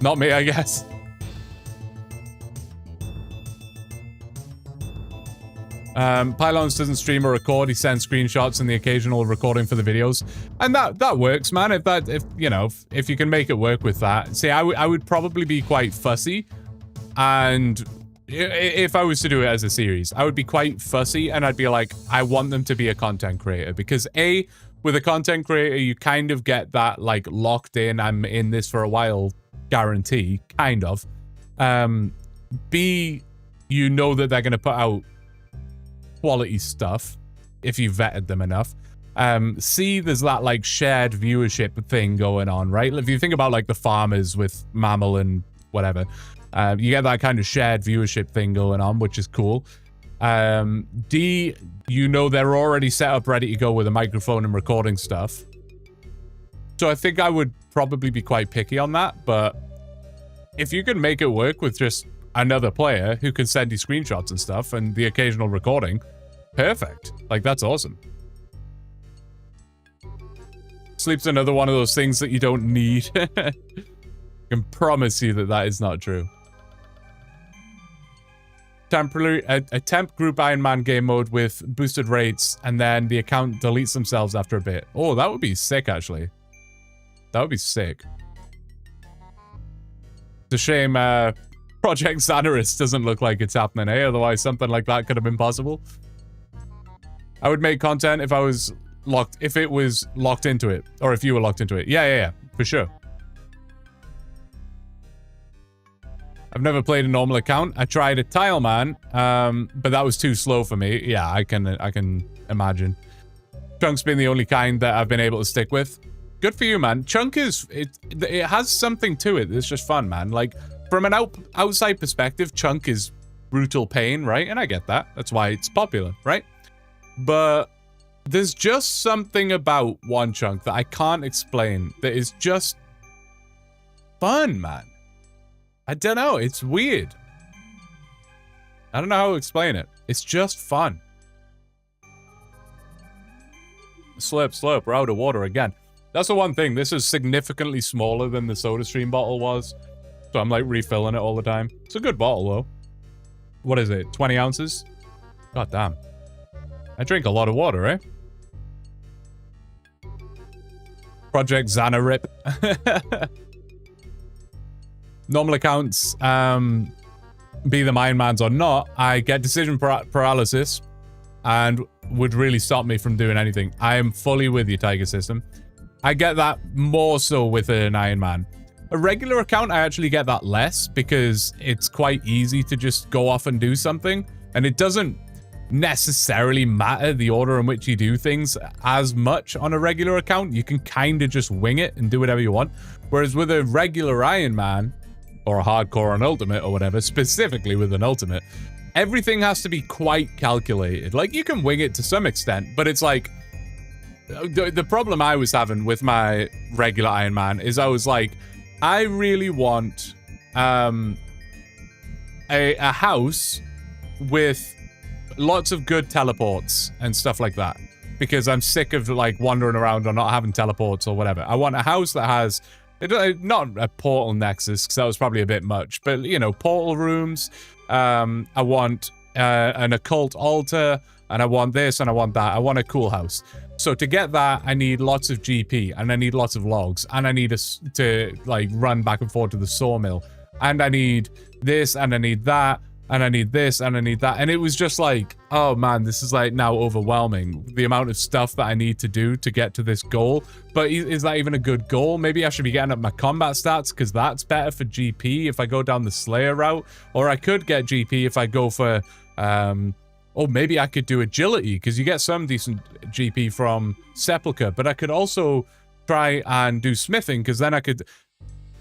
Not me, I guess. Pylons doesn't stream or record. He sends screenshots and the occasional recording for the videos, and that works, man. If you know, if you can make it work with that. See, I would probably be quite fussy, and if I was to do it as a series, I would be quite fussy, and I'd be like, I want them to be a content creator, because with a content creator, you kind of get that like locked in, I'm in this for a while guarantee, kind of. B, you know that they're going to put out quality stuff if you vetted them enough. C, there's that like shared viewership thing going on, right? If you think about like the farmers with Mammal and whatever, you get that kind of shared viewership thing going on, which is cool. D, you know they're already set up ready to go with a microphone and recording stuff. So I think I would probably be quite picky on that, but if you can make it work with just another player who can send you screenshots and stuff and the occasional recording, perfect. Like, that's awesome. Sleep's another one of those things that you don't need. I can promise you that that is not true. A temp group Ironman game mode with boosted rates, and then the account deletes themselves after a bit. Oh, that would be sick, actually. That would be sick. It's a shame Project Xanaris doesn't look like it's happening, eh? Otherwise, something like that could have been possible. I would make content if I was locked, if it was locked into it, or if you were locked into it. Yeah, for sure. I've never played a normal account. I tried a Tileman, but that was too slow for me. Yeah, I can imagine. Chunk's been the only kind that I've been able to stick with. Good for you, man. Chunk is, it has something to it that's just fun, man. Like, from an outside perspective, Chunk is brutal pain, right? And I get that. That's why it's popular, right? But there's just something about OneChunk that I can't explain that is just fun, man. I don't know. It's weird. I don't know how to explain it. It's just fun. Slurp. We're out of water again. That's the one thing. This is significantly smaller than the SodaStream bottle was. So I'm like refilling it all the time. It's a good bottle though. What is it? 20 ounces? God damn. I drink a lot of water, eh? Project Xanarip. Normal accounts, be them Ironmans or not, I get decision paralysis and would really stop me from doing anything. I am fully with you, Tiger System. I get that more so with an Ironman. A regular account, I actually get that less because it's quite easy to just go off and do something. And it doesn't necessarily matter the order in which you do things as much on a regular account. You can kind of just wing it and do whatever you want. Whereas with a regular Ironman, or a hardcore or an ultimate or whatever, specifically with an ultimate, everything has to be quite calculated. Like, you can wing it to some extent, but it's like, the problem I was having with my regular Ironman is I was like, I really want a house with lots of good teleports and stuff like that, because I'm sick of like wandering around or not having teleports or whatever. I want a house that has, not a portal nexus, because that was probably a bit much, but, you know, portal rooms. I want an occult altar, and I want this, and I want that. I want a cool house. So to get that, I need lots of GP, and I need lots of logs, and I need to, like, run back and forth to the sawmill. And I need this, and I need that, and I need this, and I need that. And it was just like, oh man, this is like now overwhelming. The amount of stuff that I need to do to get to this goal. But is that even a good goal? Maybe I should be getting up my combat stats, because that's better for GP if I go down the Slayer route. Or I could get GP if I go for, or maybe I could do agility, because you get some decent GP from Sepulchre. But I could also try and do smithing, because then I could...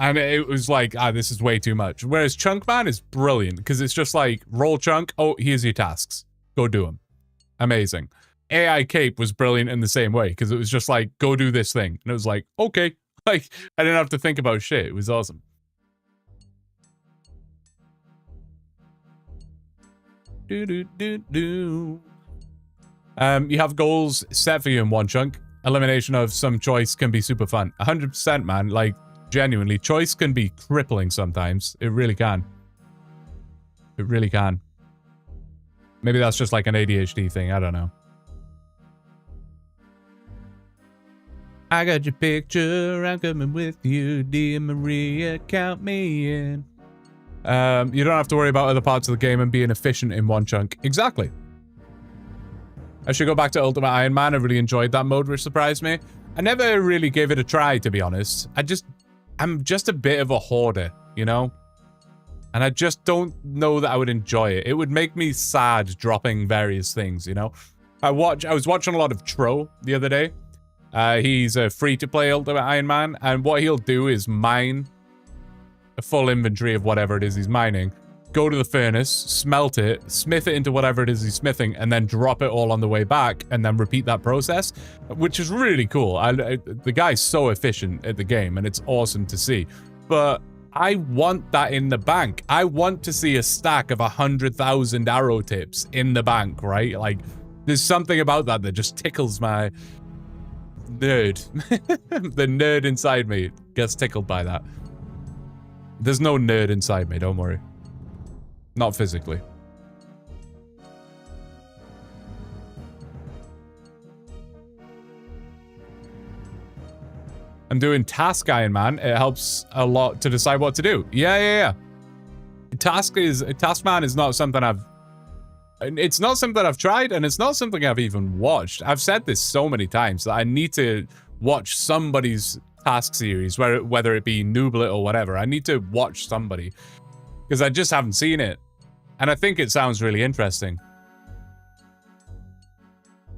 And it was like, this is way too much. Whereas Chunkman is brilliant, because it's just like, roll Chunk, oh, here's your tasks. Go do them. Amazing. AI Cape was brilliant in the same way, because it was just like, go do this thing. And it was like, okay. Like, I didn't have to think about shit. It was awesome. You have goals set for you in OneChunk. Elimination of some choice can be super fun. 100%, man. Like, genuinely, choice can be crippling sometimes. It really can. It really can. Maybe that's just like an ADHD thing. I don't know. I got your picture. I'm coming with you, dear Maria. Count me in. You don't have to worry about other parts of the game and being efficient in OneChunk. Exactly. I should go back to Ultimate Iron Man. I really enjoyed that mode, which surprised me. I never really gave it a try, to be honest. I'm just a bit of a hoarder, you know? And I just don't know that I would enjoy it. It would make me sad dropping various things, you know? I was watching a lot of Tro the other day. He's a free-to-play Ultimate Iron Man, and what he'll do is mine a full inventory of whatever it is he's mining, go to the furnace, smelt it, smith it into whatever it is he's smithing, and then drop it all on the way back, and then repeat that process, which is really cool. The guy's so efficient at the game, and it's awesome to see. But I want that in the bank. I want to see a stack of 100,000 arrow tips in the bank, right? Like, there's something about that that just tickles my nerd. The nerd inside me gets tickled by that. There's no nerd inside me, don't worry. Not physically. I'm doing Task Ironman. It helps a lot to decide what to do. Yeah. Taskman is not something it's not something I've tried, and it's not something I've even watched. I've said this so many times that I need to watch somebody's task series, whether it be Nooblet or whatever. I need to watch somebody because I just haven't seen it, and I think it sounds really interesting.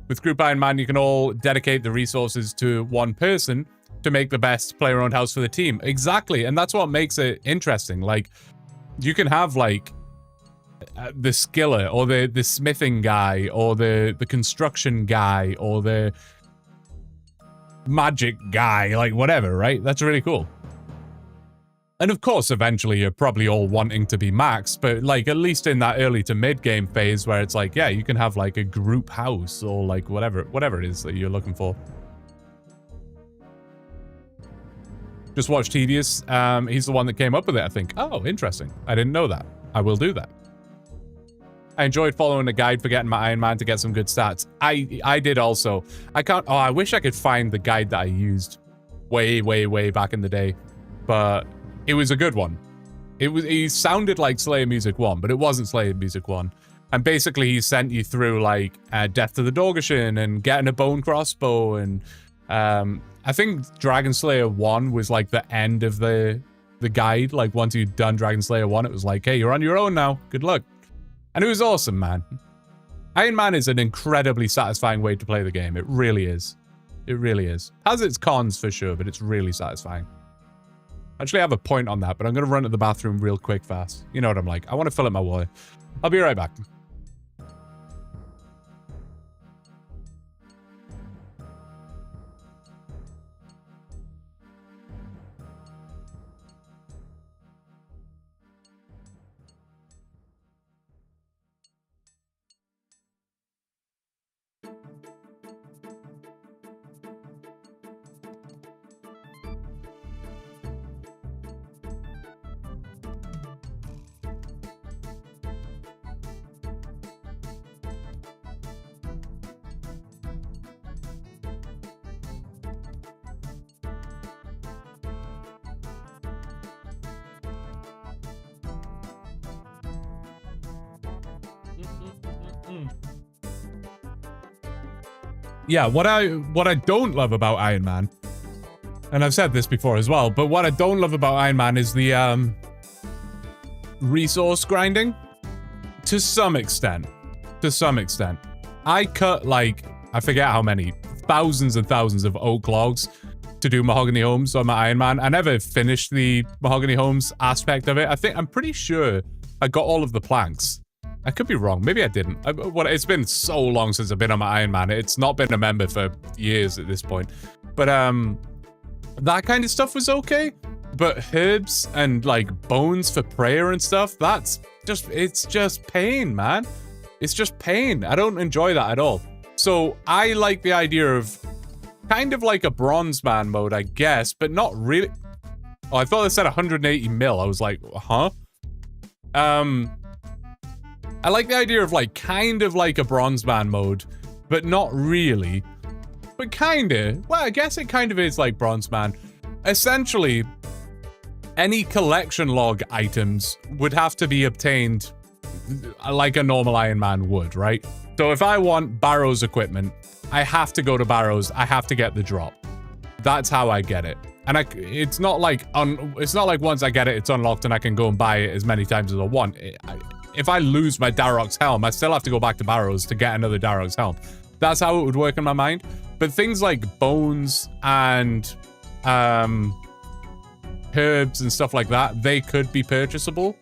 With Group Ironman, you can all dedicate the resources to one person to make the best player-owned house for the team. Exactly, and that's what makes it interesting. Like, you can have, like, the skiller, or the smithing guy, or the construction guy, or the magic guy, like, whatever, right? That's really cool. And of course, eventually, you're probably all wanting to be max, but, like, at least in that early to mid-game phase where it's like, yeah, you can have, like, a group house, or, like, whatever it is that you're looking for. Just watch Tedious. He's the one that came up with it, I think. Oh, interesting. I didn't know that. I will do that. I enjoyed following the guide for getting my Ironman to get some good stats. I did also. I wish I could find the guide that I used way back in the day. But it was a good one. He sounded like Slayer Music 1, but it wasn't Slayer Music 1. And basically he sent you through, like, Death to the Dorgashin and getting a bone crossbow, and I think Dragon Slayer 1 was like the end of the guide. Like, once you'd done Dragon Slayer 1, it was like, hey, you're on your own now. Good luck. And it was awesome, man. Ironman is an incredibly satisfying way to play the game. It really is. It really is. Has its cons for sure, but it's really satisfying. Actually, I have a point on that, but I'm going to run to the bathroom real quick fast. You know what I'm like. I want to fill up my water. I'll be right back. Yeah, what I don't love about Ironman, and I've said this before as well, but what I don't love about Ironman is the resource grinding. To some extent. To some extent. I cut, like, I forget how many, thousands and thousands of oak logs to do mahogany homes on my Ironman. I never finished the mahogany homes aspect of it. I'm pretty sure I got all of the planks. I could be wrong. Maybe I didn't. It's been so long since I've been on my Ironman. It's not been a member for years at this point. But that kind of stuff was okay. But herbs and, like, bones for prayer and stuff, it's just pain, man. It's just pain. I don't enjoy that at all. So I like the idea of kind of like a bronze man mode, I guess, but not really. Oh, I thought it said 180 mil. I was like, huh? I like the idea of, like, kind of like a bronze man mode, but not really. But kinda. Well, I guess it kind of is like bronze man. Essentially, any collection log items would have to be obtained like a normal Iron Man would, right? So if I want Barrow's equipment, I have to go to Barrow's. I have to get the drop. That's how I get it. And it's not like once I get it, it's unlocked and I can go and buy it as many times as I want. If I lose my Darrock's helm, I still have to go back to Barrows to get another Darrock's helm. That's how it would work in my mind. But things like bones and herbs and stuff like that, they could be purchasable.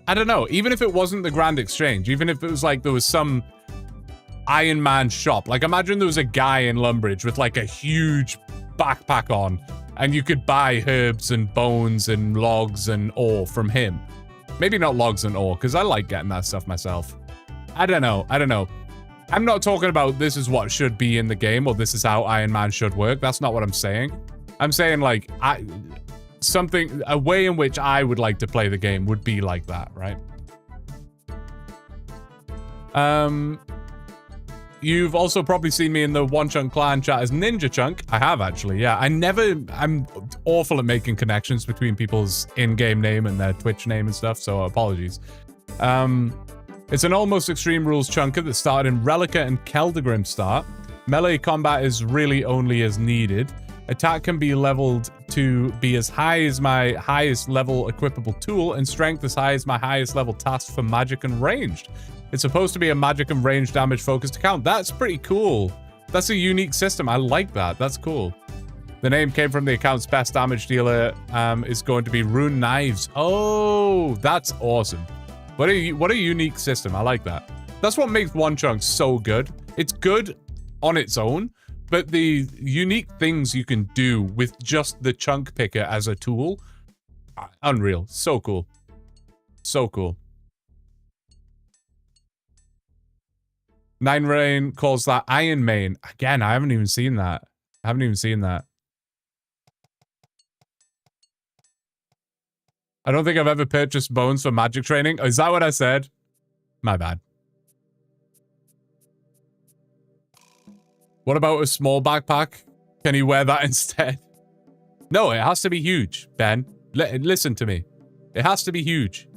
I don't know. Even if it wasn't the Grand Exchange, even if it was like there was some Iron Man shop. Like, imagine there was a guy in Lumbridge with, like, a huge backpack on, And you could buy herbs and bones and logs and ore from him. Maybe not logs and ore, because I like getting that stuff myself. I don't know. I'm not talking about this is what should be in the game or this is how Iron Man should work. That's not what I'm saying. I'm saying like a way in which I would like to play the game would be like that, right? You've also probably seen me in the OneChunk clan chat as Ninja Chunk. I have actually, yeah. I'm awful at making connections between people's in-game name and their Twitch name and stuff, so apologies. It's an almost extreme rules chunker that started in Relica and Keldegrim start. Melee combat is really only as needed. Attack can be leveled to be as high as my highest level equipable tool, and strength as high as my highest level task for magic and ranged. It's supposed to be a magic and range damage focused account. That's pretty cool. That's a unique system. I like that. That's cool. The name came from the account's best damage dealer is going to be Rune Knives. Oh, that's awesome. What a unique system. I like that. That's what makes OneChunk so good. It's good on its own, but the unique things you can do with just the chunk picker as a tool, unreal. So cool. So cool. Nine Rain calls that Ironman. Again, I haven't even seen that. I don't think I've ever purchased bones for magic training. Is that what I said? My bad. What about a small backpack? Can you wear that instead? No, it has to be huge, Ben. Listen to me. It has to be huge.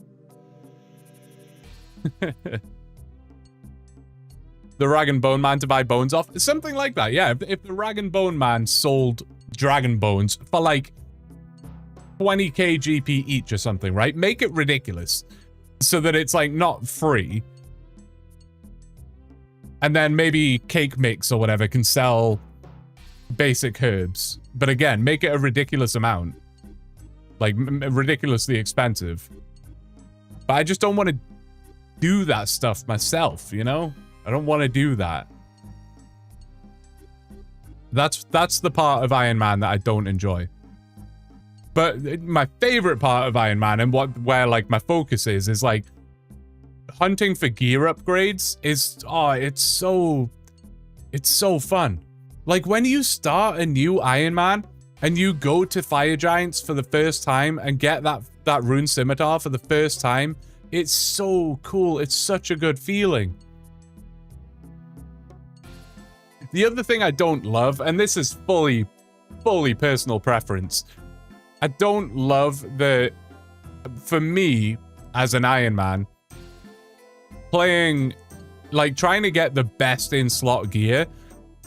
The Rag and Bone Man to buy bones off? Something like that, yeah. If the Rag and Bone Man sold dragon bones for like 20k GP each or something, right? Make it ridiculous so that it's like not free. And then maybe Cake Mix or whatever can sell basic herbs. But again, make it a ridiculous amount. Like ridiculously expensive. But I just don't want to do that stuff myself, you know? I don't want to do that. That's the part of Iron Man that I don't enjoy. But my favorite part of Iron Man and where like my focus is like hunting for gear upgrades is it's so fun. Like when you start a new Iron Man and you go to Fire Giants for the first time and get that rune scimitar for the first time, it's so cool. It's such a good feeling. The other thing I don't love, and this is fully personal preference, I don't love for me, as an Iron Man, playing, like, trying to get the best in slot gear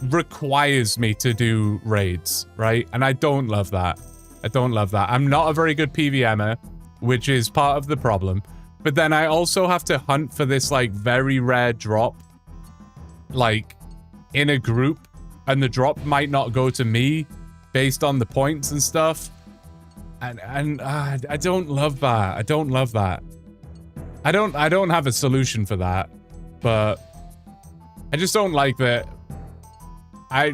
requires me to do raids, right? And I don't love that. I'm not a very good PVMer, which is part of the problem. But then I also have to hunt for this, like, very rare drop, like, in a group, and the drop might not go to me based on the points and stuff. And I don't love that. I don't have a solution for that, but I just don't like that. I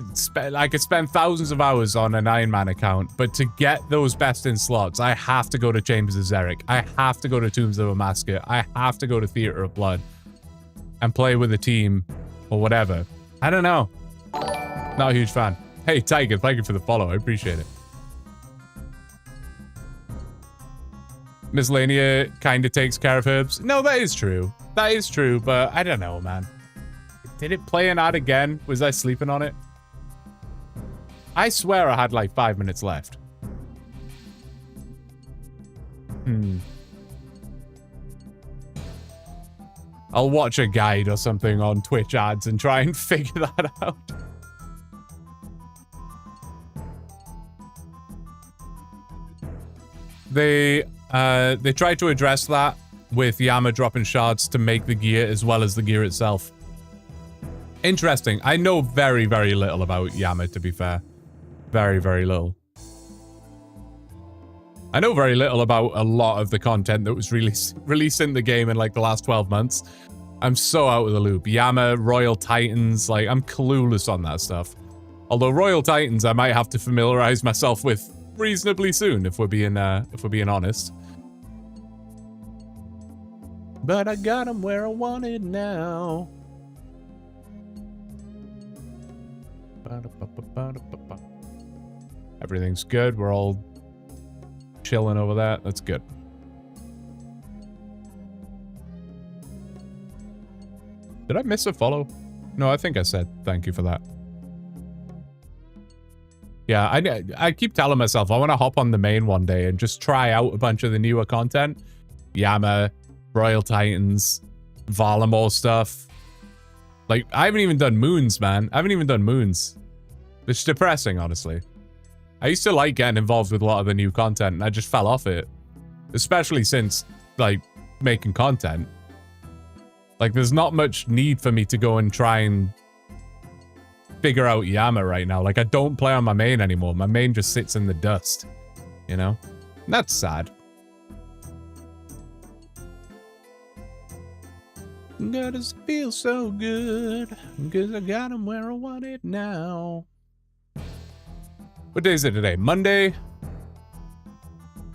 could spend thousands of hours on an Iron Man account, but to get those best in slots, I have to go to Chambers of Xeric. I have to go to Tombs of Amaska. I have to go to Theater of Blood and play with a team or whatever. I don't know. Not a huge fan. Hey, Tiger, thank you for the follow. I appreciate it. Miscellanea kind of takes care of herbs. No, that is true. That is true, but I don't know, man. Did it play an ad again? Was I sleeping on it? I swear I had like 5 minutes left. I'll watch a guide or something on Twitch ads and try and figure that out. They tried to address that with Yama dropping shards to make the gear as well as the gear itself. Interesting. I know very, very little about Yama, to be fair. Very, very little. I know very little about a lot of the content that was released in the game in like the last 12 months. I'm so out of the loop. Yama, Royal Titans, like I'm clueless on that stuff. Although Royal Titans, I might have to familiarize myself with reasonably soon, if we're being honest. But I got them where I wanted now. Everything's good. We're all chilling over that. That's good. Did I miss a follow? No, I think I said thank you for that. Yeah, I keep telling myself I want to hop on the main one day and just try out a bunch of the newer content. Yama, Royal Titans, Valamore stuff. Like, I haven't even done Moons, man. I haven't even done Moons. It's depressing, honestly. I used to like getting involved with a lot of the new content, and I just fell off it. Especially since, like, making content. Like, there's not much need for me to go and try and figure out Yama right now. Like, I don't play on my main anymore. My main just sits in the dust, you know? And that's sad. God, does it feel so good? Because I got him where I want it now. What day is it today? Monday?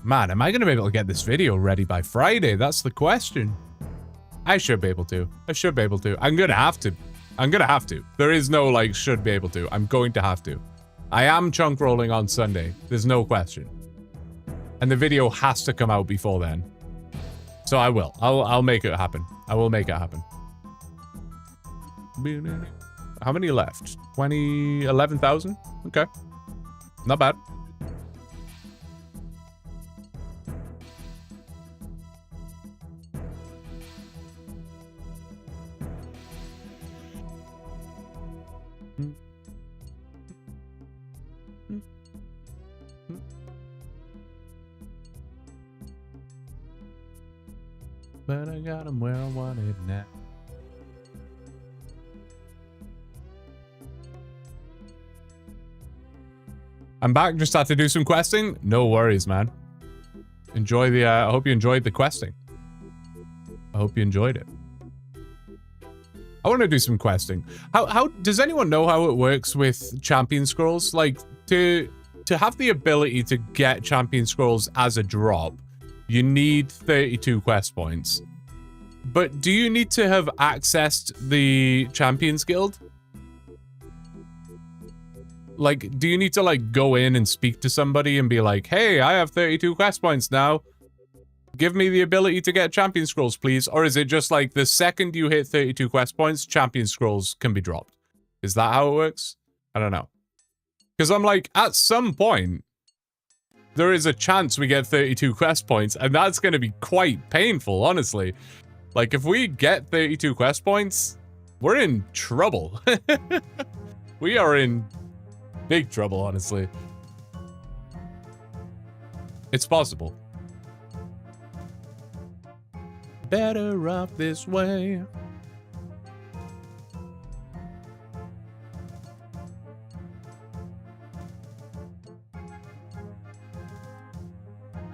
Man, am I going to be able to get this video ready by Friday? That's the question. I should be able to. I should be able to. I'm going to have to. I'm going to have to. There is no, like, should be able to. I'm going to have to. I am chunk rolling on Sunday. There's no question. And the video has to come out before then. So I will. I'll make it happen. I will make it happen. How many left? 11,000? Okay. Not bad. But I got him where I wanted now. I'm back. Just had to do some questing. No worries, man. Enjoy the, I hope you enjoyed the questing. I hope you enjoyed it. I want to do some questing. How does anyone know how it works with champion scrolls? Like, to have the ability to get champion scrolls as a drop, you need 32 quest points. But do you need to have accessed the Champions Guild? Like, do you need to, like, go in and speak to somebody and be like, hey, I have 32 quest points now. Give me the ability to get champion scrolls, please. Or is it just like the second you hit 32 quest points, champion scrolls can be dropped? Is that how it works? I don't know. Because I'm like, at some point, there is a chance we get 32 quest points, and that's going to be quite painful, honestly. Like, if we get 32 quest points, we're in trouble. We are in big trouble, honestly. It's possible. Better off this way.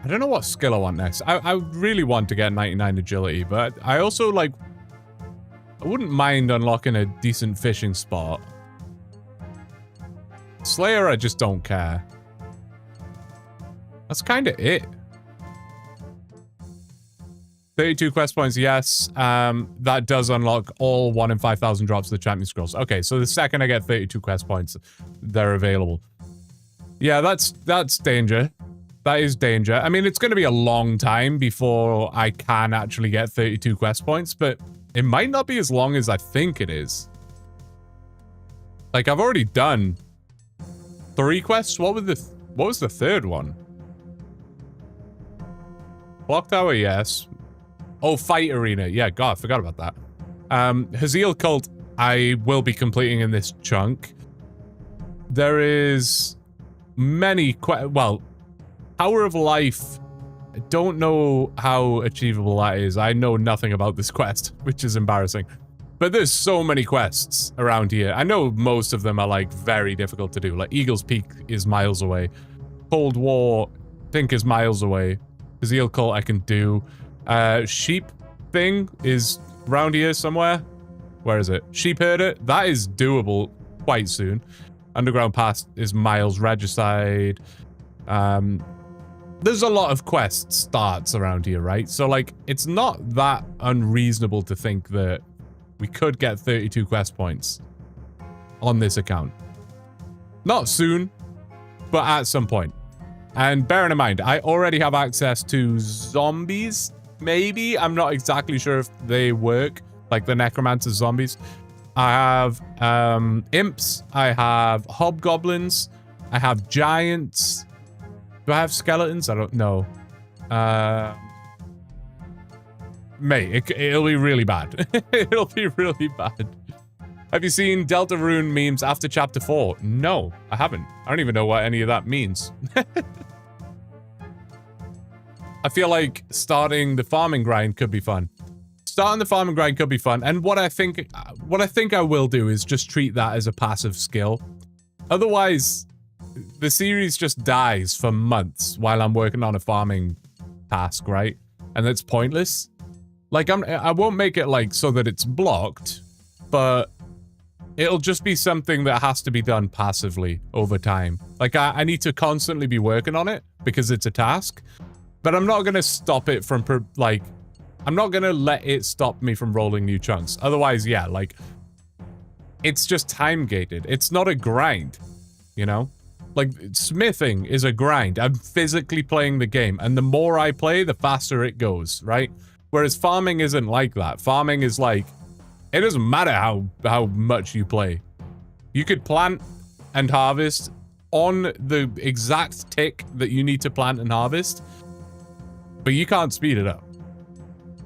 I don't know what skill I want next. I really want to get 99 agility, but I also, like, I wouldn't mind unlocking a decent fishing spot. Slayer, I just don't care. That's kind of it. 32 quest points, yes. That does unlock all 1 in 5,000 drops of the champion scrolls. Okay, so the second I get 32 quest points, they're available. Yeah, that's danger. That is danger. I mean, it's going to be a long time before I can actually get 32 quest points, but it might not be as long as I think it is. Like, I've already done 3 quests. What was the third one? Clock Tower, yes. Oh, Fight Arena. Yeah, God, I forgot about that. Haziel Cult, I will be completing in this chunk. There is many well, Power of Life, I don't know how achievable that is. I know nothing about this quest, which is embarrassing. But there's so many quests around here. I know most of them are, like, very difficult to do. Like, Eagle's Peak is miles away. Cold War, I think, is miles away. Haziel Cult I can do. Sheep thing is around here somewhere. Where is it? Sheep Herder, that is doable quite soon. Underground Pass is miles. Regicide. There's a lot of quest starts around here, right? So, like, it's not that unreasonable to think that we could get 32 quest points on this account. Not soon, but at some point. And bearing in mind, I already have access to zombies, maybe? I'm not exactly sure if they work, like the necromancer zombies. I have imps, I have hobgoblins, I have giants. Do I have skeletons? I don't know. Mate, it'll be really bad. It'll be really bad. Have you seen Deltarune memes after Chapter 4? No, I haven't. I don't even know what any of that means. I feel like starting the farming grind could be fun. Starting the farming grind could be fun, and what I think I will do is just treat that as a passive skill. Otherwise, the series just dies for months while I'm working on a farming task, right? And it's pointless. Like, I won't make it, like, so that it's blocked, but it'll just be something that has to be done passively over time. Like, I need to constantly be working on it because it's a task, but I'm not going to stop it from, like, I'm not going to let it stop me from rolling new chunks. Otherwise, yeah, like, it's just time gated. It's not a grind, you know? Like, smithing is a grind. I'm physically playing the game, and the more I play, the faster it goes, right? Whereas farming isn't like that. Farming is like, it doesn't matter how much you play. You could plant and harvest on the exact tick that you need to plant and harvest, but you can't speed it up.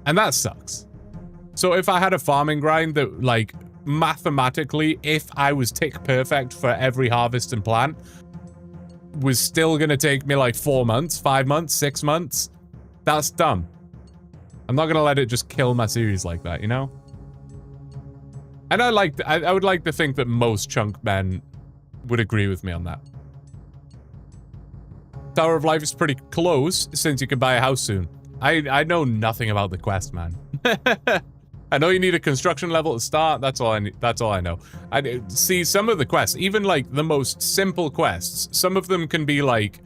And that sucks. So if I had a farming grind that, like, mathematically, if I was tick perfect for every harvest and plant, was still gonna take me like 4 months, 5 months, 6 months, that's dumb. I'm not gonna let it just kill my series like that, you know? And I would like to think that most chunk men would agree with me on that. Tower of Life is pretty close since you can buy a house soon. I know nothing about the quest, man. I know you need a construction level to start. That's all I know. I see some of the quests, even like the most simple quests. Some of them can be like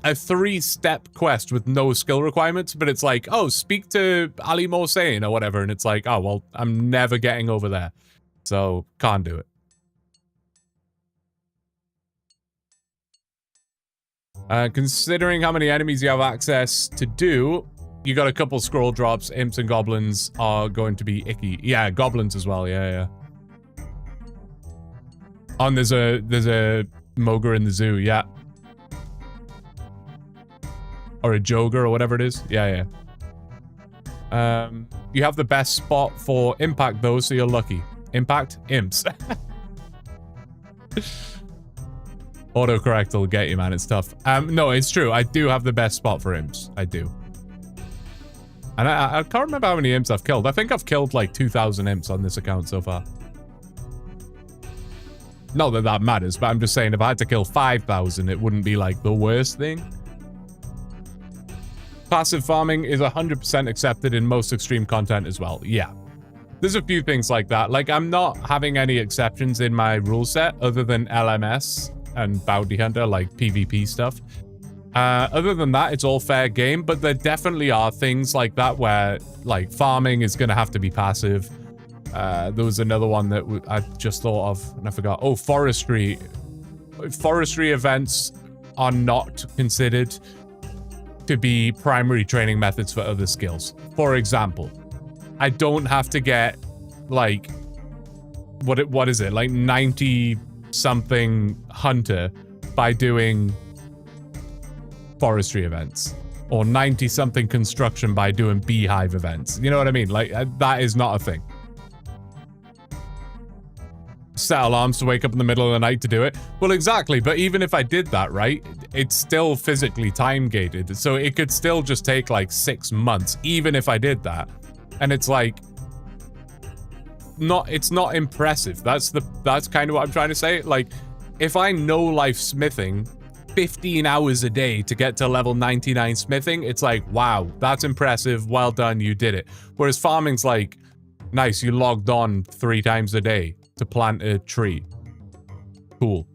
a 3-step quest with no skill requirements, but it's like, oh, speak to Ali Mohsen or whatever, and it's like, oh well, I'm never getting over there, so can't do it. Considering how many enemies you have access to do, you got a couple scroll drops. Imps and goblins are going to be icky. Yeah, goblins as well. Yeah. And there's a mogre in the zoo. Yeah. Or a joger or whatever it is. Yeah. You have the best spot for impact though, so you're lucky. Impact? Imps. Autocorrect will get you, man. It's tough. No, it's true. I do have the best spot for imps. I do. And I can't remember how many imps I've killed. I think I've killed like 2,000 imps on this account so far. Not that that matters, but I'm just saying if I had to kill 5,000, it wouldn't be like the worst thing. Passive farming is 100% accepted in most extreme content as well. Yeah. There's a few things like that. Like, I'm not having any exceptions in my rule set other than LMS and Bounty Hunter, like PvP stuff. Other than that, it's all fair game, but there definitely are things like that where, like, farming is going to have to be passive. There was another one that I just thought of, and I forgot. Oh, forestry. Forestry events are not considered to be primary training methods for other skills. For example, I don't have to get, like, what is it? Like 90-something hunter by doing forestry events, or 90-something construction by doing beehive events. You know what I mean? Like, that is not a thing. Set alarms to wake up in the middle of the night to do it. Well, exactly, but even if I did that, right, it's still physically time gated, so it could still just take like 6 months, even if I did that. And it's like, it's not impressive. That's kind of what I'm trying to say. Like, if I know life smithing 15 hours a day to get to level 99 smithing, it's like, wow, that's impressive, well done, you did it. Whereas farming's like, nice, you logged on 3 times a day to plant a tree. Cool.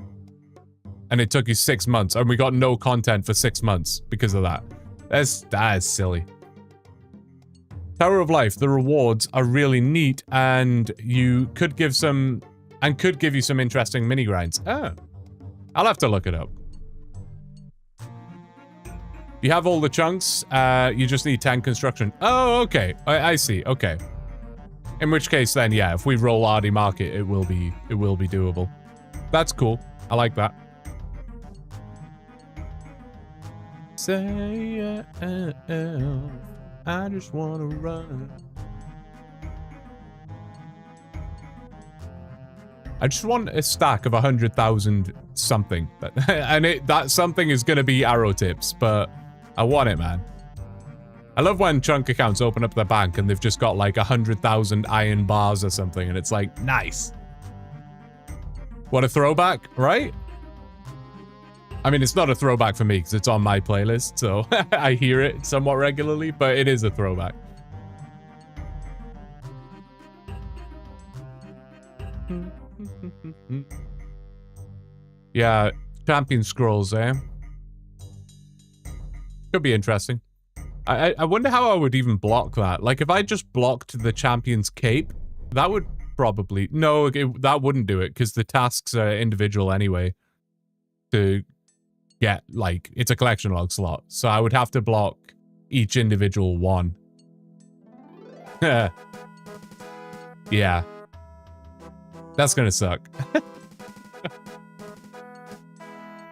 and it took you 6 months, and we got no content for 6 months because of that. That is silly. Tower of Life, the rewards are really neat, and you could give some, and could give you some interesting mini grinds. Oh, I'll have to look it up. You have all the chunks, you just need 10 construction. Oh, okay, I see, okay. In which case then, yeah, if we roll Ardy Market, it will be doable. That's cool, I like that. Say, I just wanna run. I just want a stack of 100,000 something. And that something is gonna be arrow tips, but I want it, man. I love when chunk accounts open up their bank and they've just got like 100,000 iron bars or something, and it's like, nice. What a throwback, right? I mean, it's not a throwback for me because it's on my playlist, so I hear it somewhat regularly, but it is a throwback. Yeah, champion scrolls, eh? Could be interesting. I wonder how I would even block that. Like, if I just blocked the champion's cape, that would probably... No, that wouldn't do it, because the tasks are individual anyway. To get, like, it's a collection log slot. So I would have to block each individual one. Yeah. That's gonna suck.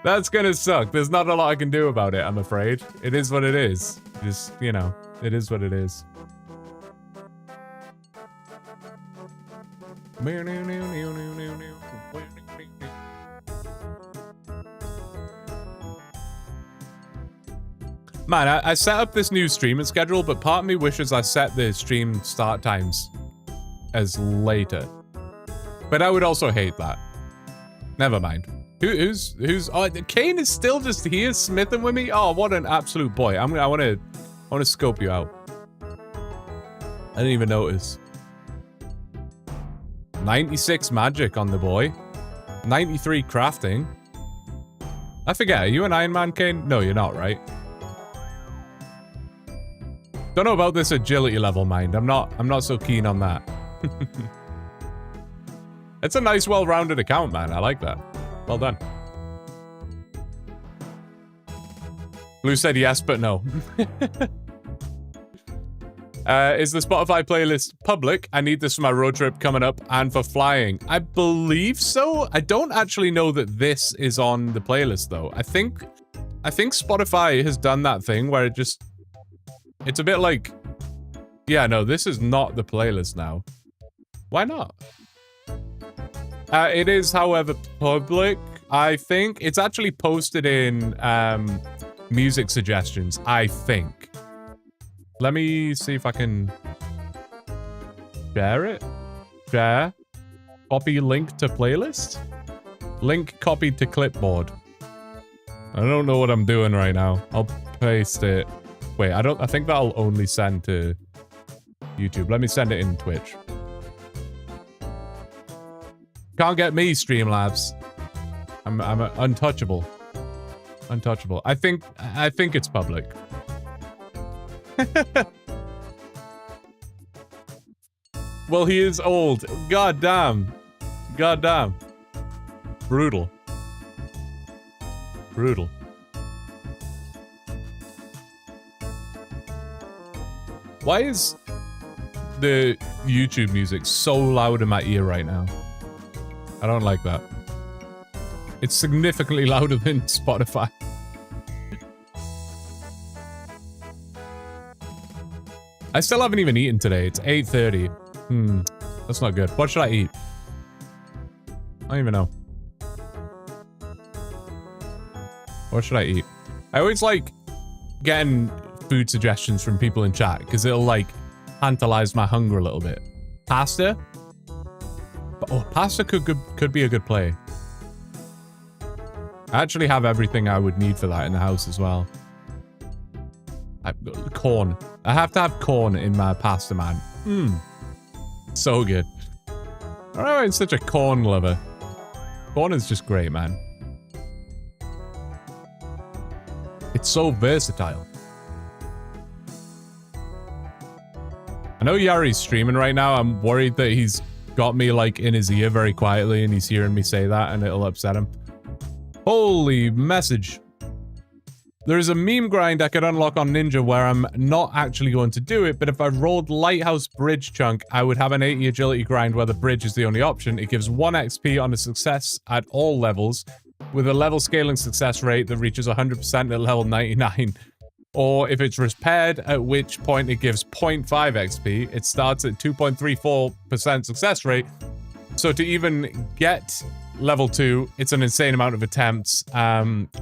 That's gonna suck. There's not a lot I can do about it, I'm afraid. It is what it is. Just, you know, it is what it is. Man, I set up this new streaming schedule, but part of me wishes I set the stream start times as later. But I would also hate that. Never mind. Who's oh, Kane is still just here smithing with me? Oh, what an absolute boy. I want to scope you out. I didn't even notice. 96 magic on the boy. 93 crafting. I forget, are you an Ironman, Kane? No, you're not, right? Don't know about this agility level, mind. I'm not so keen on that. It's a nice, well-rounded account, man. I like that. Well done. Blue said yes, but no. Is the Spotify playlist public? I need this for my road trip coming up and for flying. I believe so. I don't actually know that this is on the playlist, though. I think Spotify has done that thing where it just... It's a bit like... Yeah, no, this is not the playlist now. Why not? It is, however, public, I think. It's actually posted in music suggestions, I think. Let me see if I can share it. Share. Copy link to playlist. Link copied to clipboard. I don't know what I'm doing right now. I'll paste it. Wait, I think that'll only send to YouTube. Let me send it in Twitch. Can't get me, Streamlabs. I'm untouchable. Untouchable. I think it's public. Well, he is old. God damn. God damn. Brutal. Brutal. Why is the YouTube music so loud in my ear right now? I don't like that. It's significantly louder than Spotify. I still haven't even eaten today. It's 8:30. That's not good. What should I eat? I don't even know. What should I eat? I always like getting food suggestions from people in chat because it'll like tantalize my hunger a little bit. Pasta? Oh, pasta could be a good play. I actually have everything I would need for that in the house as well. Corn. I have to have corn in my pasta, man. So good. I don't know why I'm such a corn lover. Corn is just great, man. It's so versatile. I know Yari's streaming right now. I'm worried that he's got me like in his ear very quietly and he's hearing me say that and it'll upset him. Holy message. There is a meme grind I could unlock on Ninja where I'm not actually going to do it, but if I rolled Lighthouse Bridge Chunk, I would have an 80 agility grind where the bridge is the only option. It gives 1 XP on a success at all levels, with a level scaling success rate that reaches 100% at level 99. Or if it's repaired, at which point it gives 0.5 XP. It starts at 2.34% success rate. So to even get level 2, it's an insane amount of attempts,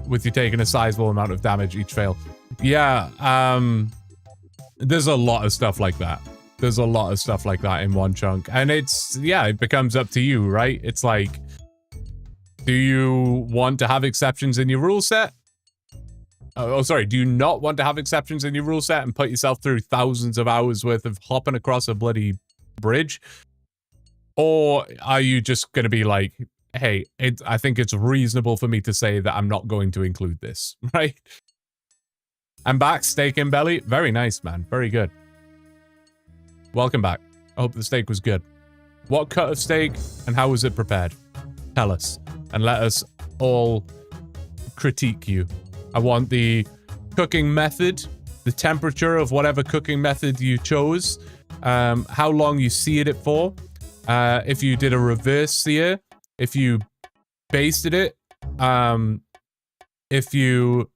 with you taking a sizable amount of damage each fail. Yeah, there's a lot of stuff like that. There's a lot of stuff like that in OneChunk. And it's, yeah, it becomes up to you, right? It's like, do you want to have exceptions in your rule set? Oh, sorry, do you not want to have exceptions in your rule set and put yourself through thousands of hours worth of hopping across a bloody bridge? Or are you just going to be like, hey, I think it's reasonable for me to say that I'm not going to include this, right? I'm back, steak in belly. Very nice, man. Very good. Welcome back. I hope the steak was good. What cut of steak and how was it prepared? Tell us. And let us all critique you. I want the cooking method, the temperature of whatever cooking method you chose, how long you seared it for, if you did a reverse sear, if you basted it, if you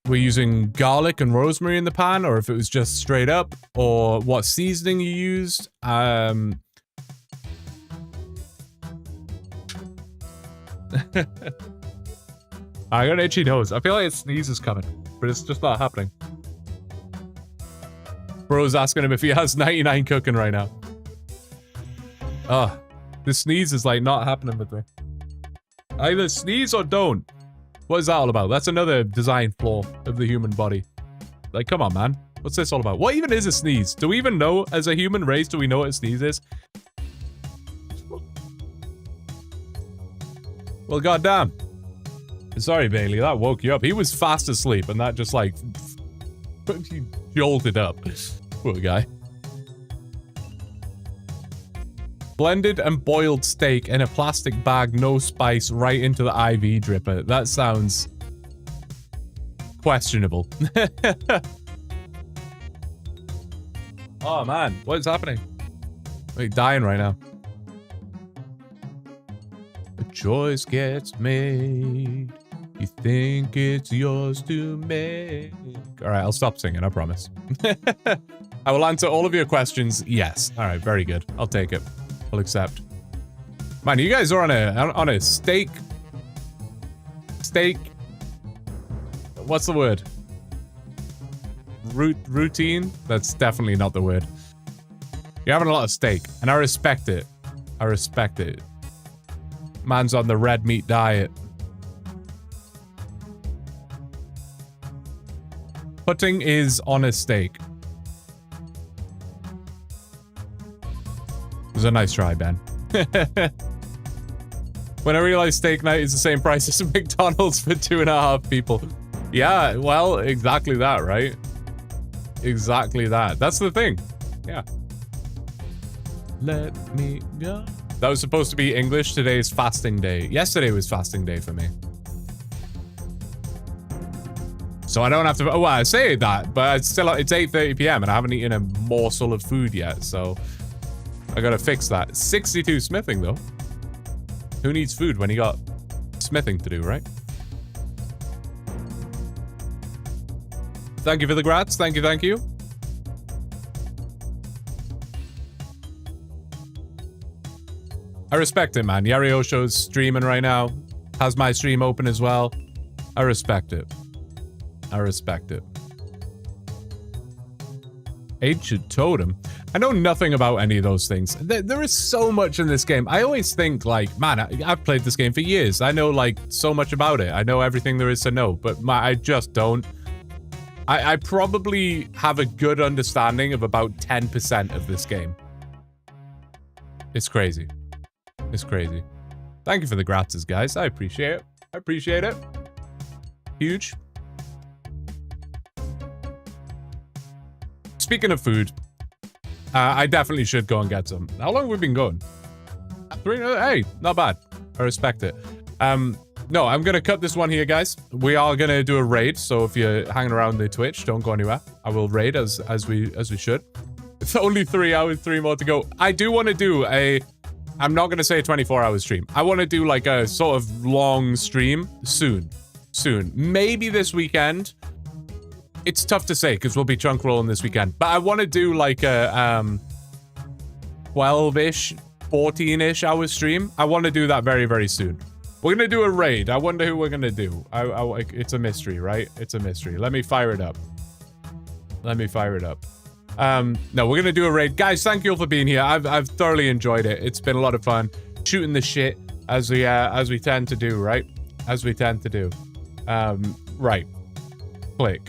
were using garlic and rosemary in the pan, or if it was just straight up, or what seasoning you used. I got an itchy nose. I feel like a sneeze is coming, but it's just not happening. Bro's asking him if he has 99 cooking right now. The sneeze is like not happening with me. Either sneeze or don't. What is that all about? That's another design flaw of the human body. Like, come on, man. What's this all about? What even is a sneeze? Do we even know, as a human race, do we know what a sneeze is? Well, goddamn. Sorry, Bailey, that woke you up. He was fast asleep, and that just, like, he jolted up. Poor guy. Blended and boiled steak in a plastic bag, no spice, right into the IV dripper. That sounds questionable. Oh, man. What is happening? I'm dying right now. A choice gets made. You think it's yours to make. Alright, I'll stop singing, I promise. I will answer all of your questions, yes. Alright, very good. I'll take it. I'll accept. Man, you guys are on a steak... What's the word? Routine? That's definitely not the word. You're having a lot of steak, and I respect it. I respect it. Man's on the red meat diet. Putting is on a steak. It was a nice try, Ben. When I realized steak night is the same price as McDonald's for 2.5 people. Yeah, well, exactly that, right? Exactly that. That's the thing. Yeah. Let me go. That was supposed to be English. Today's fasting day. Yesterday was fasting day for me. So I don't have to... Oh, well, I say that, but it's 8:30 p.m. and I haven't eaten a morsel of food yet, so... I gotta fix that. 62 smithing, though. Who needs food when you got smithing to do, right? Thank you for the grats. Thank you, thank you. I respect it, man. Yari Osho's streaming right now. Has my stream open as well. I respect it. I respect it. Ancient Totem. I know nothing about any of those things. There is so much in this game. I always think, like, man, I've played this game for years. I know, like, so much about it. I know everything there is to know, but I just don't. I probably have a good understanding of about 10% of this game. It's crazy. It's crazy. Thank you for the gratis, guys. I appreciate it. I appreciate it. Huge. speaking of food, I definitely should go and get some. How long have we been going? 3, hey, not bad. I respect it. No, I'm gonna cut this one here, guys. We are gonna do a raid, so if you're hanging around the Twitch, don't go anywhere. I will raid as we should. It's only 3 hours, 3 more to go. I do want to do a... I'm not gonna say a 24-hour stream. I want to do like a sort of long stream soon. Maybe this weekend. It's tough to say because we'll be chunk rolling this weekend. But I want to do like a 12-ish, 14-ish hour stream. I want to do that very, very soon. We're going to do a raid. I wonder who we're going to do. It's a mystery, right? It's a mystery. Let me fire it up. No, we're going to do a raid. Guys, thank you all for being here. I've thoroughly enjoyed it. It's been a lot of fun. Shooting the shit as we tend to do, right? As we tend to do. Right. Click.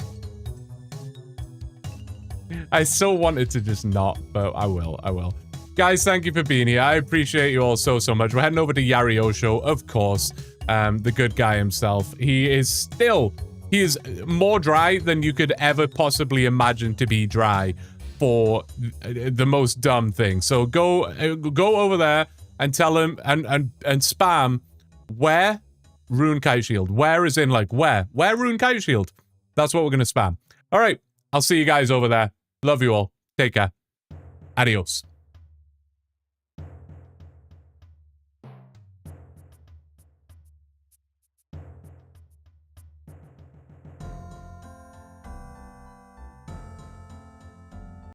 I so wanted to just not, but I will. Guys, thank you for being here. I appreciate you all so much. We're heading over to Yario Show, of course. The good guy himself. He is more dry than you could ever possibly imagine to be dry for the most dumb thing. So go over there and tell him and spam where Rune Kite Shield. Where is in like where Rune Kite Shield. That's what we're gonna spam. All right, I'll see you guys over there. Love you all. Take care. Adios.